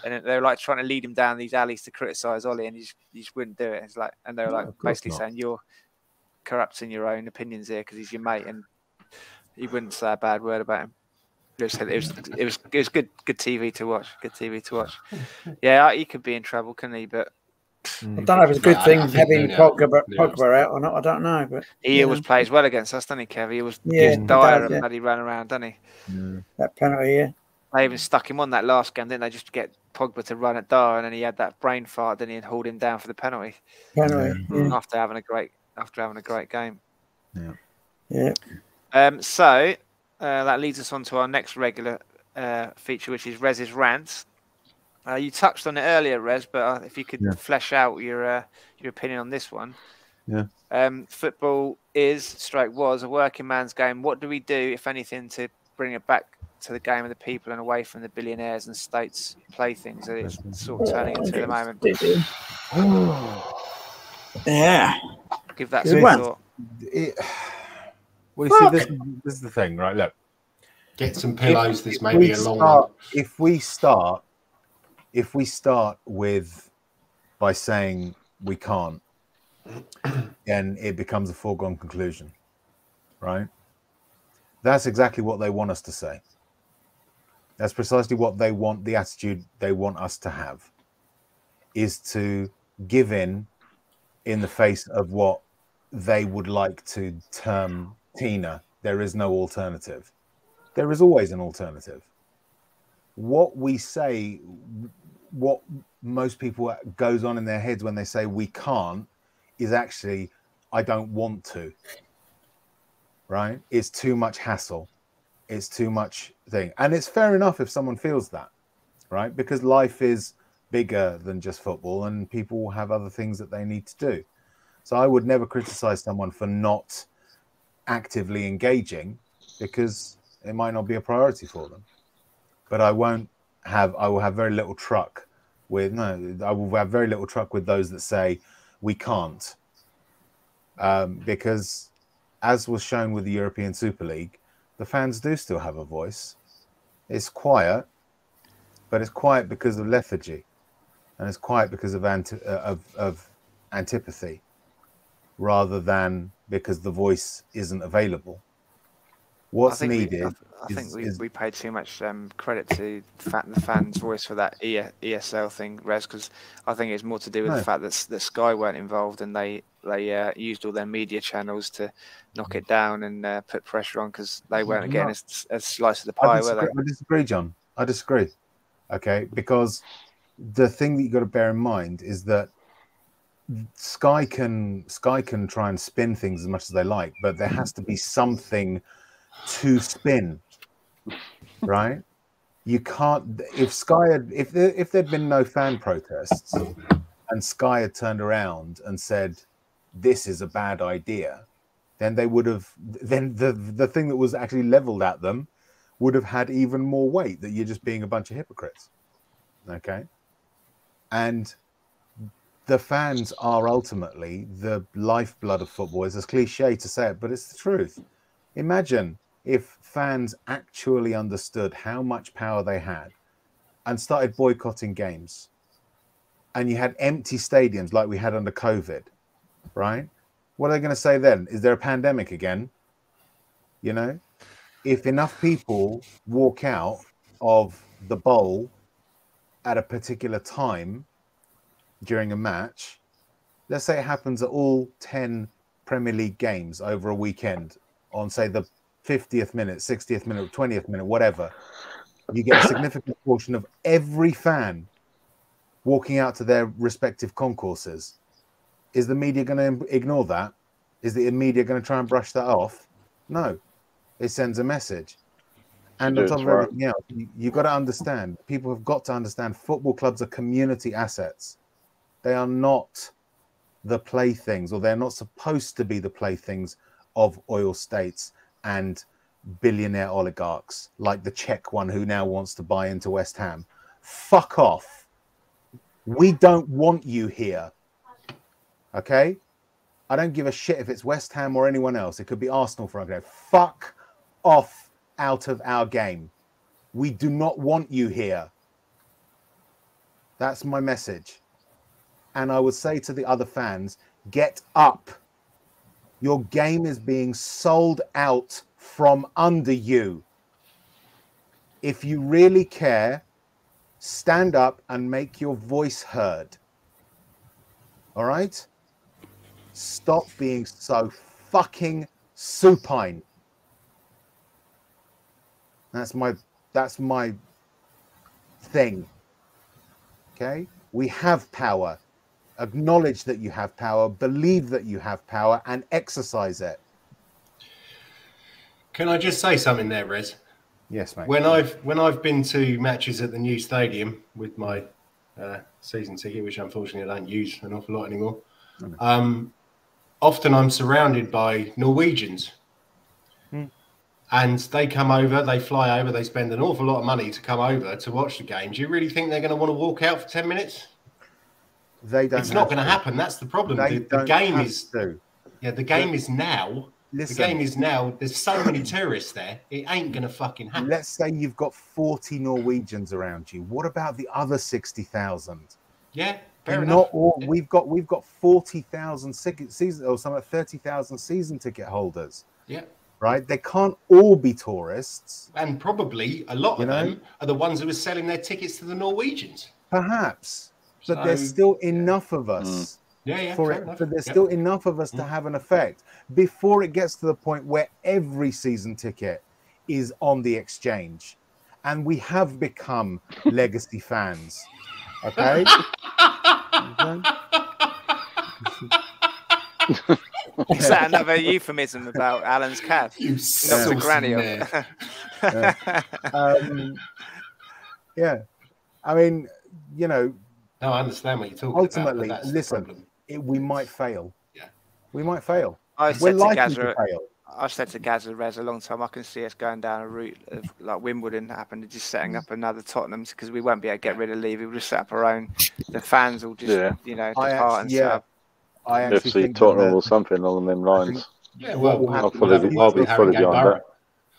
they were like trying to lead him down these alleys to criticise Ole, and he just wouldn't do it. It's like, and they were like basically saying you're corrupting your own opinions here because he's your mate, and he wouldn't say a bad word about him. It was good TV to watch. Good TV to watch. Yeah, he could be in trouble, couldn't he? But I don't know if it's a good thing having Pogba out or not. I don't know, but he always plays well against us, doesn't he, Kev? He was dire and bloody ran around, doesn't he? That penalty, They even stuck him on that last game, didn't they? Just to get Pogba to run at Dyer, and then he had that brain fart, didn't he, and hauled him down for the penalty. After having a great game. So that leads us on to our next regular feature, which is Rez's rant. You touched on it earlier, Rez, but if you could flesh out your opinion on this one. Football was a working man's game. What do we do, if anything, to bring it back to the game of the people and away from the billionaires and states playthings that it's sort of turning into at the moment? Give that some thought. Well, you see, this is the thing, right? Look, get some pillows. This may be a long one. If we start by saying we can't, then it becomes a foregone conclusion, right? That's exactly what they want us to say. That's precisely what they want. The attitude they want us to have is to give in the face of what they would like to term Tina. There is no alternative. There is always an alternative. What we say, what most people goes on in their heads when they say we can't, is actually I don't want to. Right? It's too much hassle. It's too much thing. And it's fair enough if someone feels that, right? Because life is bigger than just football and people will have other things that they need to do. So I would never criticize someone for not actively engaging because it might not be a priority for them. But I will have very little truck with those that say we can't. Because as was shown with the European Super League, the fans do still have a voice. It's quiet, but it's quiet because of lethargy, and it's quiet because of antipathy, rather than because the voice isn't available. What's needed? I think we paid too much credit to the fans' voice for that ESL thing, Rez, because I think it's more to do with the fact that Sky weren't involved and they used all their media channels to knock it down and put pressure on because they weren't getting a slice of the pie, were they? I disagree, John. I disagree. Okay, because the thing that you got to bear in mind is that Sky can try and spin things as much as they like, but there has to be something to spin, right? You can't. If there'd been no fan protests and Sky had turned around and said this is a bad idea, then they would have. Then the thing that was actually leveled at them would have had even more weight. That you're just being a bunch of hypocrites, okay? And the fans are ultimately the lifeblood of football. It's as cliche to say it, but it's the truth. Imagine if fans actually understood how much power they had and started boycotting games, and you had empty stadiums like we had under COVID, right? What are they going to say then? Is there a pandemic again? You know, if enough people walk out of the bowl at a particular time during a match, let's say it happens at all 10 Premier League games over a weekend on, say, the 50th minute, 60th minute, 20th minute, whatever, you get a significant portion of every fan walking out to their respective concourses. Is the media going to ignore that? Is the media going to try and brush that off? No. It sends a message. And on top of everything else, you've got to understand, people have got to understand, football clubs are community assets. They are not the playthings, or they're not supposed to be the playthings of oil states and billionaire oligarchs, like the Czech one who now wants to buy into West Ham. Fuck off. We don't want you here. Okay? I don't give a shit if it's West Ham or anyone else. It could be Arsenal for argument. Fuck off out of our game. We do not want you here. That's my message. And I would say to the other fans, get up. Your game is being sold out from under you. If you really care, stand up and make your voice heard. All right? Stop being so fucking supine. That's my thing. Okay? We have power. Acknowledge that you have power, believe that you have power, and exercise it. Can I just say something there, Rez? Yes, mate. When I've been to matches at the new stadium with my season ticket, which unfortunately I don't use an awful lot anymore, often I'm surrounded by Norwegians. And they come over, they fly over, they spend an awful lot of money to come over to watch the game. Do you really think they're going to want to walk out for 10 minutes? They don't. It's not going to happen. That's the problem. The game is. Yeah, the game is now. Listen, the game is now. There's so many tourists there. It ain't going to fucking happen. Let's say you've got 40 Norwegians around you. What about the other 60,000? Yeah, fair enough. Not all. Yeah. We've got 40,000 season, or something, 30,000 season ticket holders. Yeah. Right? They can't all be tourists. And probably a lot of them are the ones who are selling their tickets to the Norwegians. Perhaps. But there's still enough of us there's still enough of us to have an effect before it gets to the point where every season ticket is on the exchange. And we have become legacy fans. Okay? Is that another euphemism about Alan's cat? You not the granny of yeah. I mean, you know. No, I understand what you're talking ultimately, about. Listen, we might fail. Yeah. We might fail. We're likely to fail. I said to Gaz and Rez a long time, I can see us going down a route of like Wimbledon happened, and just setting up another Tottenham, because we won't be able to get rid of Levy. We'll just set up our own. The fans will just, depart and set up. I actually think Tottenham or something along them lines. I'll be fully behind that.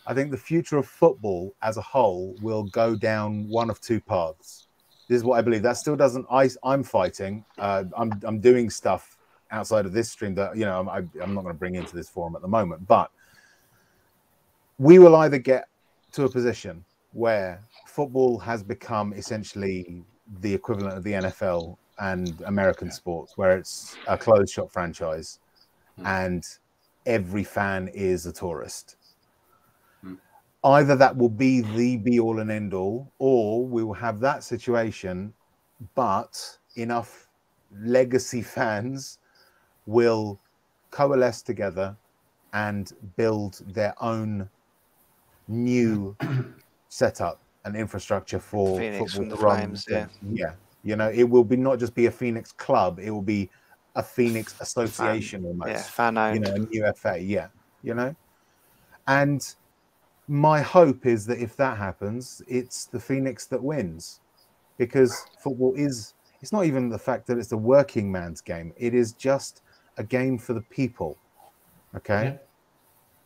I think the future of football as a whole will go down one of two paths. This is what I believe. That still doesn't. I'm fighting. I'm doing stuff outside of this stream that I'm not going to bring into this forum at the moment. But we will either get to a position where football has become essentially the equivalent of the NFL and American sports, where it's a closed shop franchise, and every fan is a tourist. Either that will be the be-all and end-all, or we will have that situation, but enough legacy fans will coalesce together and build their own new setup and infrastructure for Phoenix football. From the Flames, it will be not just be a Phoenix club; it will be a Phoenix association almost. Fan-owned. A new FA. And my hope is that if that happens, it's the Phoenix that wins, because football it's not even the fact that it's a working man's game. It is just a game for the people. Okay.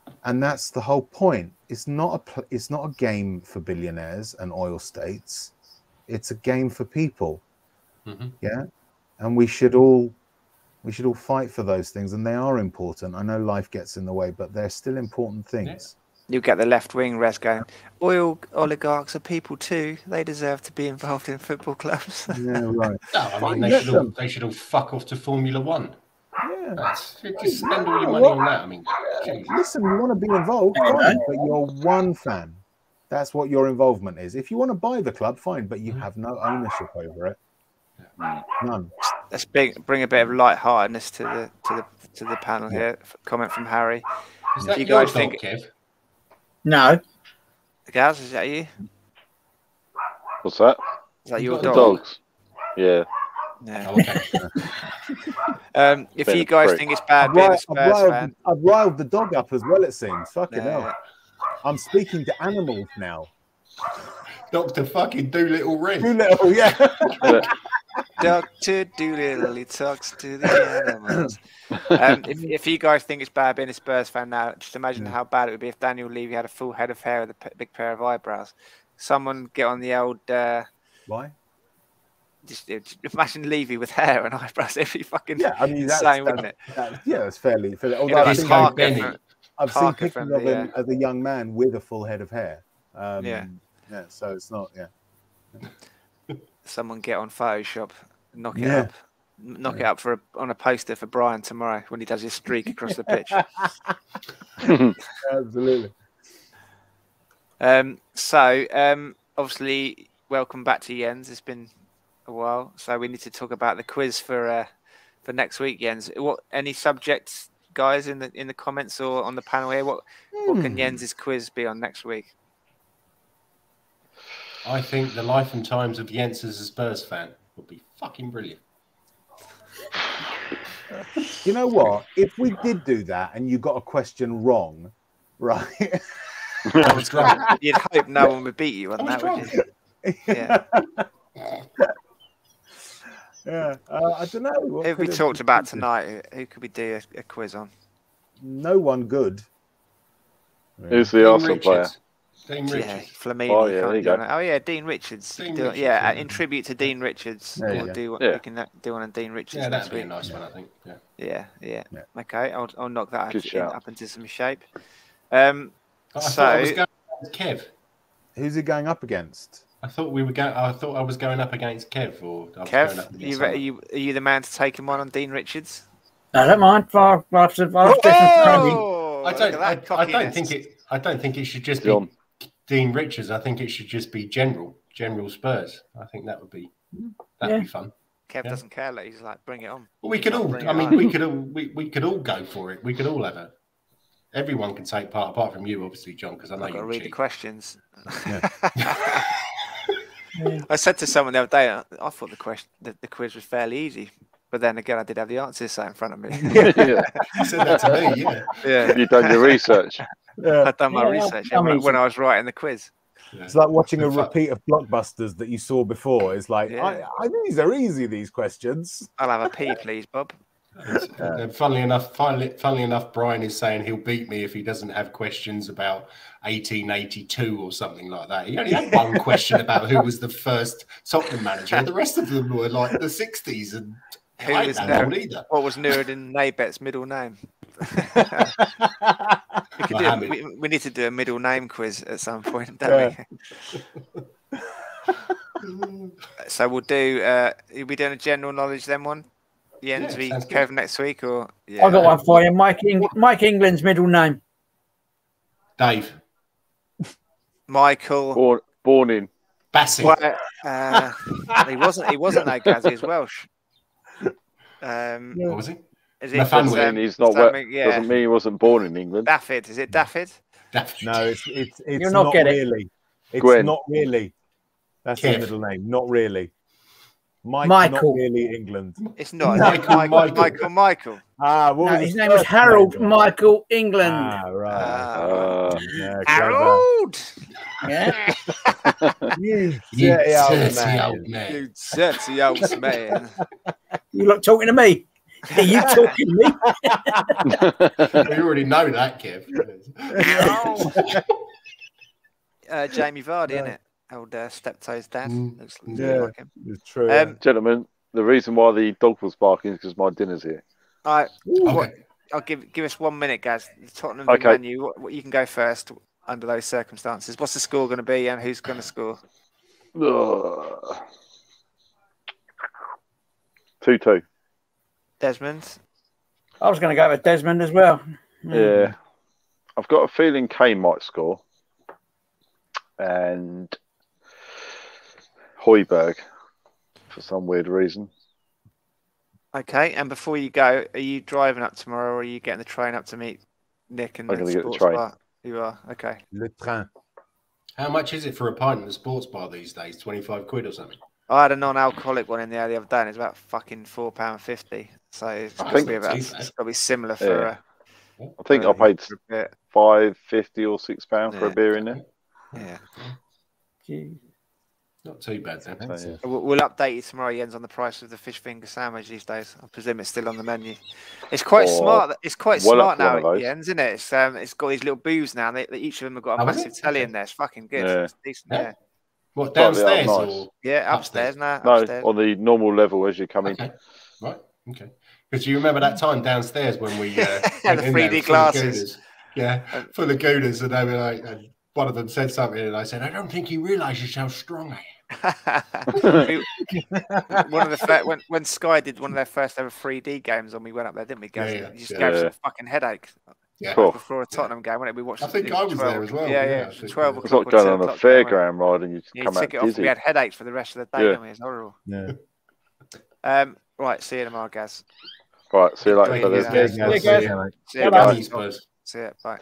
Yeah. And that's the whole point. It's not a game for billionaires and oil states. It's a game for people. Yeah. And we should all fight for those things, and they are important. I know life gets in the way, but they're still important things. You'll get the left wing Res going, oil oligarchs are people too. They deserve to be involved in football clubs. Yeah, right. No, I mean, they should all fuck off to Formula One. Yeah. Just spend all your money on that. I mean, listen, you want to be involved, fine, but you're one fan. That's what your involvement is. If you want to buy the club, fine, but you have no ownership over it. None. Let's bring a bit of light-heartedness to the panel here. Comment from Harry. Is that you your guys dog, think? Kev? No. Gaz, is that you? What's that? Is that your got a dog? Dogs. Yeah. Yeah. Oh, okay. If Been you a guys prick. think it's bad being a Spurs fan, I've riled the dog up as well, it seems. Fucking Yeah. hell. I'm speaking to animals now. Dr. fucking Doolittle Red. Doolittle, yeah. Dr. Doolittle, he talks to the animals. If you guys think it's bad being a Spurs fan now, just imagine how bad it would be if Daniel Levy had a full head of hair with a big pair of eyebrows. Someone get on the old... Why? Just imagine Levy with hair and eyebrows. It'd be fucking insane, wouldn't it? That's fairly. Although You know, I've seen, Benny. I've seen Parker pictures from of him the, as a young man with a full head of hair. Yeah. So it's not. Yeah. Someone get on Photoshop, knock it up, knock it up on a poster for Brian tomorrow when he does his streak across the pitch. Absolutely. Obviously, welcome back to Jens. It's been a while, so we need to talk about the quiz for next week, Jens. Any subjects, guys, in the comments or on the panel here? What can Jens's quiz be on next week? I think the life and times of Jens as a Spurs fan would be fucking brilliant. You know what? If we did do that and you got a question wrong, right? I was drunk. You'd hope no one would beat you on that, would you? Yeah. Yeah. I don't know. Who have we talked about tonight? Who could we do a quiz on? No one good. Who's the Arsenal player? Dean Yeah, Richards. Flamini. Oh, yeah, there you go. Oh yeah, Dean Richards. Dean Richards, yeah, yeah. in tribute to Dean Richards. There you We'll go. do Yeah. we can do one on Dean Richards Yeah, next that'd be a week. nice one, I think. Yeah. Yeah. Yeah. Okay, I'll knock that Good shout. up into some shape. I thought I was So going against Kev. Who's he going up against? I thought I was going up against Kev, or I was going Kev, up are against you the man to take him on Dean Richards? I don't mind. Oh, I don't think it should just John. be Dean Richards. I think it should just be general Spurs. I think that'd be fun. Kev doesn't care. Like, he's like, bring it on. Well, we could all. Bring it I mean, on. we could all go for it. We could all have a. Everyone can take part, apart from you, obviously, John, because I know I've got to you read the cheat. questions. Yeah. I said to someone the other day, I thought the quiz was fairly easy, but then again, I did have the answers sat in front of me. Yeah. You said that to me, yeah. Yeah, You've done your research. I've done my research when I was writing the quiz. Yeah. It's like watching a repeat of blockbusters that you saw before. It's like, Yeah. I think these are easy, these questions. I'll have a pee, please, Bob. Funnily enough, Brian is saying he'll beat me if he doesn't have questions about 1882 or something like that. He only had one question about who was the first Tottenham manager. The rest of them were like the 60s, and I don't know either. What was Nuruddin Naibet's middle name? We need to do a middle name quiz at some point, don't we? So we'll do. Are we doing a general knowledge then one? Jens v Kev next week, or I got one for you. Mike England's middle name. Dave. Michael. Born in. Bassett. Well, he wasn't that Gaz, he was Welsh. What was he? Is it Nathaniel, he's not something- doesn't mean he wasn't born in England. Daffyd? Is it Daffyd? No, it's You're not not getting really. It's Gwen. not really. That's Kev. the middle name. Not really. Michael. Not really England. It's not. Michael. Ah, what No, was his name was Harold Michael. Michael England. Ah, right. Yeah, Harold. Yeah. You You dirty old dirty man. old man. You dirty old man. You lot talking to me? Are you talking to me? You already know that, Kev. Jamie Vardy, innit? Old Steptoe's dad. Looks Yeah, like him. it's true. Gentlemen, the reason why the dog was barking is because my dinner's here. All right. Okay. I'll give us 1 minute, guys. Tottenham Okay. menu. What you can go first under those circumstances. What's the score going to be, and who's going to score? 2-2. Desmond. I was going to go with Desmond as well. Yeah. I've got a feeling Kane might score. And Højbjerg. for some weird reason. Okay, and before you go, are you driving up tomorrow, or are you getting the train up to meet Nick and I'm the going to get the sports train. bar? You are? Okay. Le train. How much is it for a pint in the sports bar these days? 25 quid or something? I had a non-alcoholic one in there the other day, and it's about fucking £4.50. So it's got to be similar for. I think I paid £5.50 or £6 for a beer in there. Yeah. Not too bad then. So, We'll update you tomorrow, Jens, on the price of the fish finger sandwich these days. I presume it's still on the menu. It's quite smart. It's quite smart now, Jens, isn't it? It's got these little booths now. And each of them have got a massive telly in there. It's fucking good. Yeah. It's decent. Yeah. What, downstairs? Nice. Or yeah, upstairs now. No, upstairs. on the normal level as you come in. Right. Okay. Because you remember that time downstairs when we had the 3D glasses. Full of gooners, and they were like, and one of them said something, and I said, "I don't think he realises how strong I am." when Sky did one of their first ever 3D games, and we went up there, didn't we? You just gave us a fucking headache. Yeah. Before a Tottenham game, when we watched. I think I was there as well. Yeah. 12 It's o'clock. like going on a fairground ride and you just come out dizzy. We had headaches for the rest of the day. Didn't we? It's horrible. Yeah. Right. See you tomorrow, guys. Right. See you later. See you guys. See you. Bye.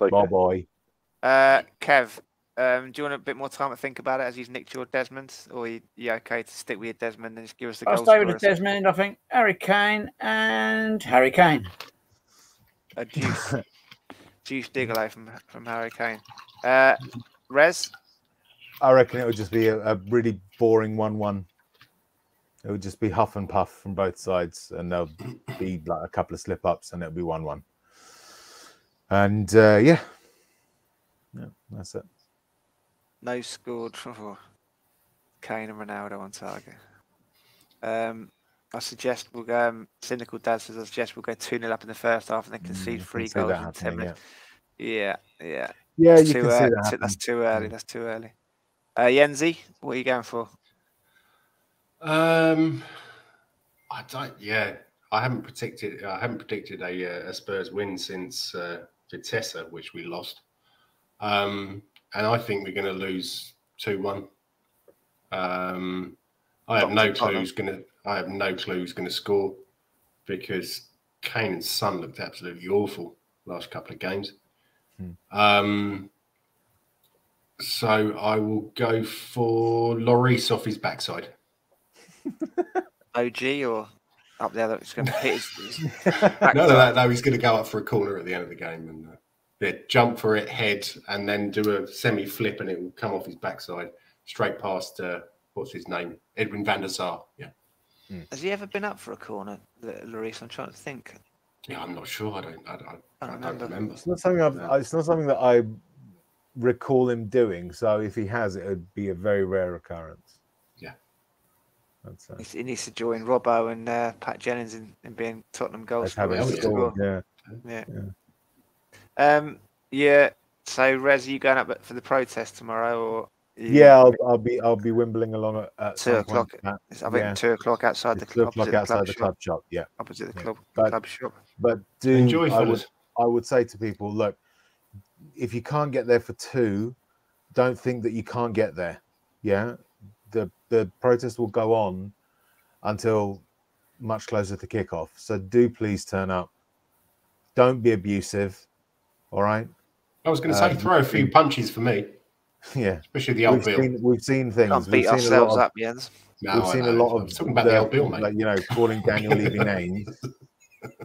Bye. Kev, do you want a bit more time to think about it as he's nicked your Desmond, or are you okay to stick with your Desmond and just give us the goal? I'll stay with the Desmond. I think Harry Kane and Harry Kane. A juice Diggle from Harry Kane. Rez? I reckon it would just be a really boring 1-1. It would just be huff and puff from both sides, and there'll be like a couple of slip-ups, and it'll be 1-1. And that's it. No scored for Kane and Ronaldo on target. I suggest we'll go. Cynical Dad says I suggest we'll go 2-0 up in the first half and then concede 3 goals in 10 minutes. Yeah. Yeah, you can see that. That's too early. That's too early. Yenzi, what are you going for? I don't. Yeah, I haven't predicted a Spurs win since Vitesse, which we lost. And I think we're going to lose 2-1. I have no clue who's going to score, because Kane and Son looked absolutely awful last couple of games. So I will go for Lloris off his backside. OG or up there? It's going to hit his No, he's going to go up for a corner at the end of the game and jump for it, head, and then do a semi-flip, and it will come off his backside straight past, what's his name? Edwin van der Sar. Yeah. Has he ever been up for a corner, Lloris? I'm trying to think. Yeah, I'm not sure. I don't remember. It's not something that I recall him doing. So if he has, it would be a very rare occurrence. Yeah. He needs to join Robbo and Pat Jennings in being Tottenham goal scorers. Yeah. So Rez, are you going up for the protest tomorrow, or? Yeah, I'll be wimbling along at 2 o'clock. I think 2 o'clock outside the club. 2 o'clock outside the club shop. Yeah, opposite the club shop. But I would say to people, look, if you can't get there for 2, don't think that you can't get there. Yeah, the protest will go on until much closer to kickoff. So do please turn up. Don't be abusive. All right. I was going to say, throw a few punches for me. Yeah, especially the old Bill. We've seen things. Can't beat ourselves up, Jens. We've seen a lot of talking about the old Bill, mate. Like, calling Daniel Levy names.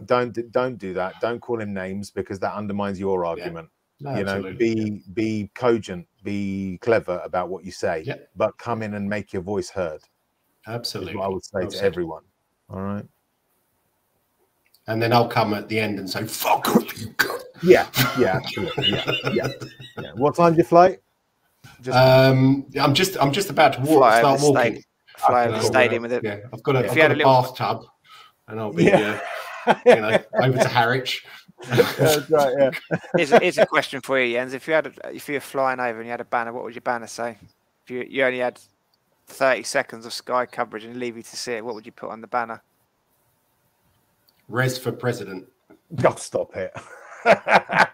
Don't do that. Don't call him names, because that undermines your argument. Yeah. No, be cogent, be clever about what you say, but come in and make your voice heard. Absolutely, is what I would say to everyone. All right. And then I'll come at the end and say, "Fuck off, you cunt." Yeah, absolutely. Yeah. What time's your flight? I'm just about to start walking. Fly over the stadium with it. Yeah, I've got a bathtub, and I'll be over to Harwich. That's right. Yeah. Here's a question for you, Jens. If you were flying over and you had a banner, what would your banner say? If you only had 30 seconds of Sky coverage and leave you to see it, what would you put on the banner? Rez for president. God, stop it. I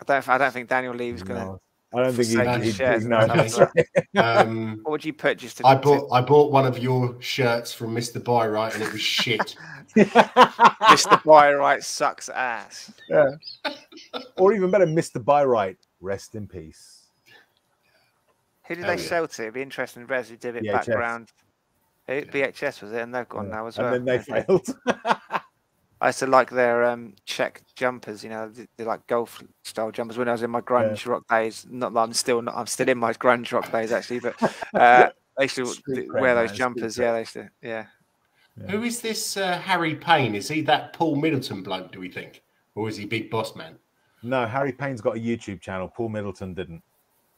don't think Daniel Levy's going to I don't think shares. No, that's right. What would you purchase? I bought one of your shirts from Mr. Buy Right, and it was shit. Mr. Buy Right sucks ass. Yeah. Or even better, Mr. Buy Right, rest in peace. Who did they sell to? It'd be interesting. Rez, who did it VHS. background. BHS was it, and they've gone now as well. And then they failed. I used to like their check jumpers, you know, they're like golf style jumpers when I was in my grunge rock days. Not that I'm still in my grunge rock days actually, but I used to wear those jumpers. Yeah, they used to. Yeah. Who is this Harry Payne? Is he that Paul Middleton bloke, do we think? Or is he Big Boss Man? No, Harry Payne's got a YouTube channel. Paul Middleton didn't.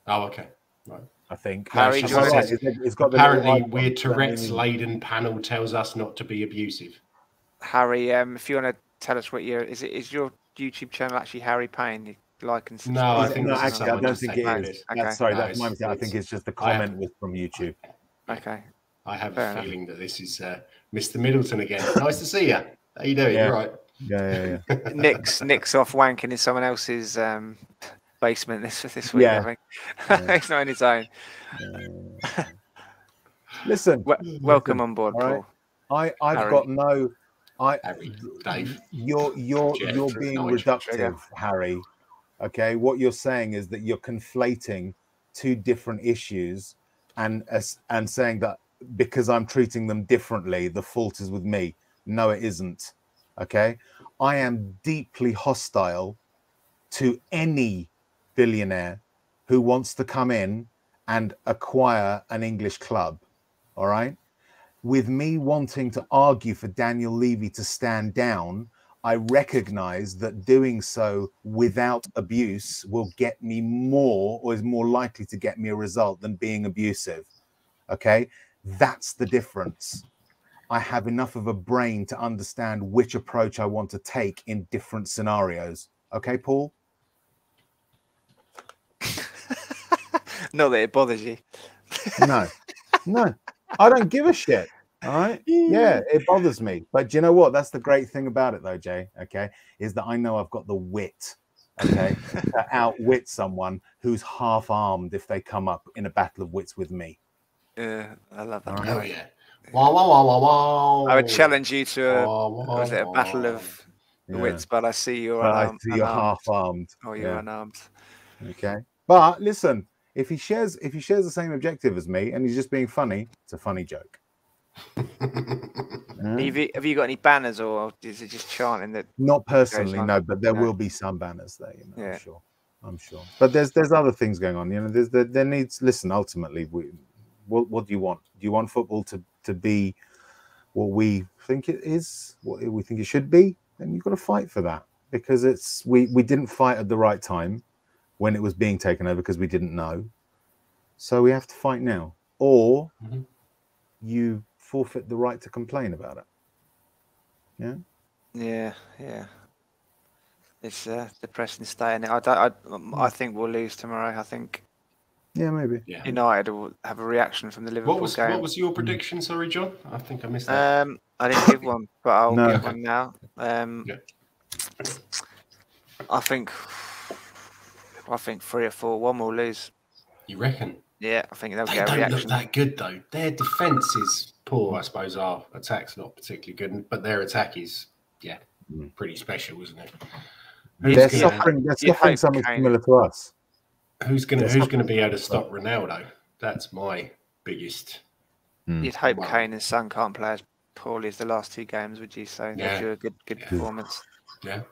Oh, okay. Right. I think. Harry apparently, weird Tourette's-laden panel tells us not to be abusive. Harry, if you want to tell us what is your YouTube channel actually Harry Payne? You like and subscribe? No, I think actually, I don't think it is. Okay. Sorry, that's my mistake. I think it's just the comment was from YouTube. Okay. I have a feeling that this is Mr. Middleton again. Nice to see you. How you doing? Yeah. You right? Yeah. Nick's off wanking in someone else's basement this week. I think he's not on his own. Listen, welcome on board, Paul. I've Harry. got no. Harry, Dave. You're being reductive, Harry. Okay, what you're saying is that you're conflating two different issues, and saying that because I'm treating them differently, the fault is with me. No, it isn't. Okay, I am deeply hostile to any billionaire who wants to come in and acquire an English club. All right. With me wanting to argue for Daniel Levy to stand down, I recognize that doing so without abuse will get me more, or is more likely to get me a result than being abusive. Okay, that's the difference. I have enough of a brain to understand which approach I want to take in different scenarios. Okay, Paul? Not that it bothers you. No, I don't give a shit. All right. Yeah, it bothers me. But do you know what? That's the great thing about it, though, Jay. Okay, is that I know I've got the wit, okay, to outwit someone who's half-armed if they come up in a battle of wits with me. Yeah, I love that. Oh yeah. Wow, wow, wow, wow, wow. I would challenge you to a battle of the wits, but I see you're half-armed. Oh, you're unarmed. Okay. But listen, if he shares the same objective as me and he's just being funny, it's a funny joke. Have you got any banners, or is it just chanting that? Not personally, no, but there will be some banners there. You know, I'm sure. But there's other things going on. You know, there needs. Listen, ultimately, what do you want? Do you want football to be what we think it is, what we think it should be? Then you've got to fight for that, because we didn't fight at the right time when it was being taken over because we didn't know. So we have to fight now, or you forfeit the right to complain about it. Yeah. It's a depressing state, and I think we'll lose tomorrow. I think. Yeah, maybe. Yeah. United will have a reaction from the Liverpool game. What was your prediction? Sorry, John. I think I missed that. I didn't give one, but I'll give one now. I think 3 or 4. One will lose. You reckon? Yeah, I think they'll they get a don't reaction. look that good though. Their defense is poor, I suppose. Our attack's not particularly good, but their attack is pretty special, isn't it? They're suffering something similar to us. Who's gonna be able to stop Ronaldo? That's my biggest. You'd hope Kane and Son can't play as poorly as the last 2 games, would you? So they'll do a good performance. Yeah.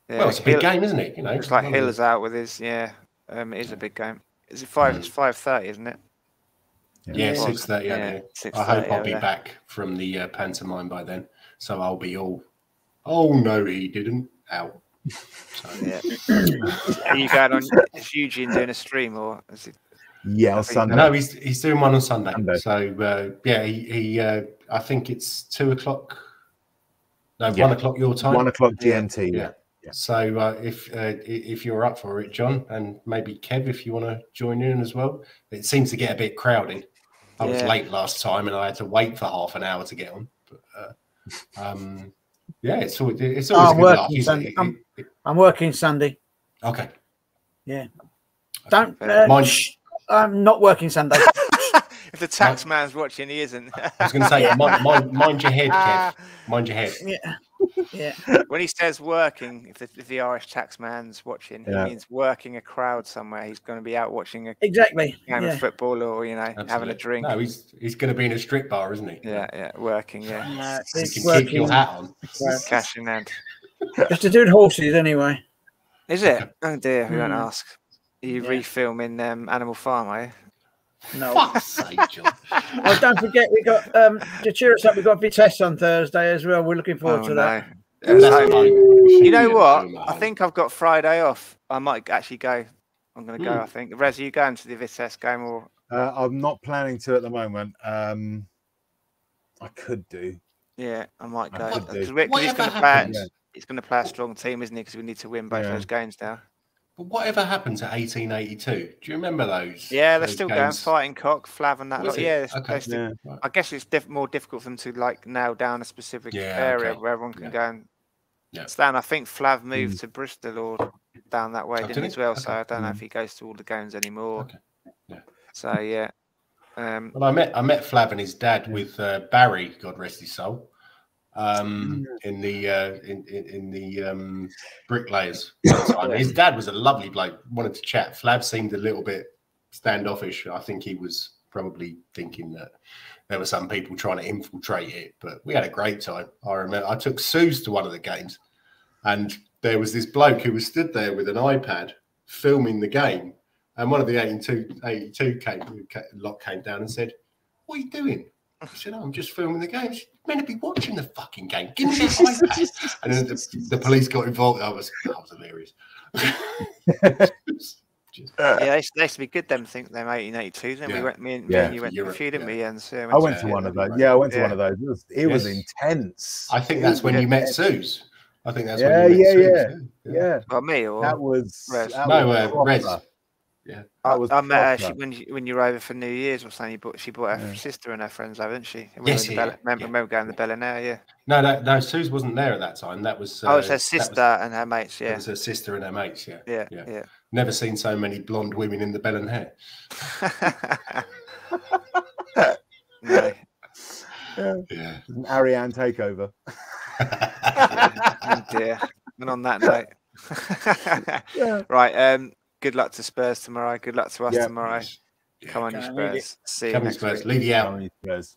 Well, it's a big game, isn't it? You know, it's like Hill's out with his. It is a big game. Is it 5? It's 5:30, isn't it? Yeah, 6:30. Yeah. 6:30, I hope I'll be back from the pantomime by then, so I'll be all. Oh no, he didn't. Out. So, Are you going on? Is Eugene doing a stream, or is it? Yeah, on Sunday. No, he's doing one on Sunday. So he I think it's 2 o'clock. No, 1 o'clock your time. 1 o'clock GMT. Yeah. So if you're up for it, John, and maybe Kev, if you want to join in as well. It seems to get a bit crowded. I was late last time, and I had to wait for half an hour to get on. But it's always a good laugh. I'm working Sunday. Okay. Yeah. Don't. I'm not working Sunday. If the tax man's watching, he isn't. I was going to say, mind your head, Kev. Mind your head. Yeah. When he says working, if the Irish tax man's watching, he means working a crowd somewhere. He's going to be out watching a game of football, or having a drink. No, he's going to be in a strip bar, isn't he? Yeah, working. Yeah, you can keep your hat on. Cash in hand. Just to do horses anyway. Is it? Oh dear, we won't ask. Are you refilming Animal Farm, are you? No. Fuck's sake, John. Oh, don't forget, we got to cheer us up. We've got Vitesse on Thursday as well. We're looking forward to that. You know what? I think I've got Friday off. I might actually go. I'm going to go. I think. Rez, are you going to the Vitesse game or? I'm not planning to at the moment. I could do. Yeah, I might go. Because he's going to play a strong team, isn't he? Because we need to win both those games now. But whatever happened to 1882? Do you remember those? Yeah, they're still going. Fighting Cock, Flav, and that. Okay. I guess it's more difficult for them to nail down a specific area where everyone can go and stand. I think Flav moved to Bristol or down that way, didn't he, as well? So I don't know if he goes to all the games anymore. Okay. Yeah. So yeah. Well, I met Flav and his dad with Barry, God rest his soul. In the bricklayers. His dad was a lovely bloke, wanted to chat. Flav seemed a little bit standoffish. I think he was probably thinking that there were some people trying to infiltrate it, but we had a great time. I remember I took Suze to one of the games, and there was this bloke who was stood there with an iPad filming the game, and one of the 82 lot came down and said, "What are you doing?" I said, "I'm just filming the game." She's meant to be watching the fucking game. Give me your iPad. And then the police got involved. That was hilarious. They used to be good. Them 1882s. Then we went. Me and you went to a few, didn't we? And so I went to one of those. Yeah, I went to one of those. It was intense. I think that's when you met Suze. I think that's when you met Suze. Yeah. Well, me or that was Rez. Rez. Yeah, I met her when you were over for New Year's or something. She brought her sister and her friends, haven't she? Remember going to Bellinaire? Yeah. No, Suze wasn't there at that time. That was. It was her sister and her mates. Yeah. It was her sister and her mates. Yeah. Yeah. Never seen so many blonde women in the Bellinaire. No. Yeah. An Ariane takeover. Oh dear. And on that note, right. Good luck to Spurs tomorrow. Good luck to us tomorrow. Come on, you Spurs. See you next week. Lead you out. Spurs.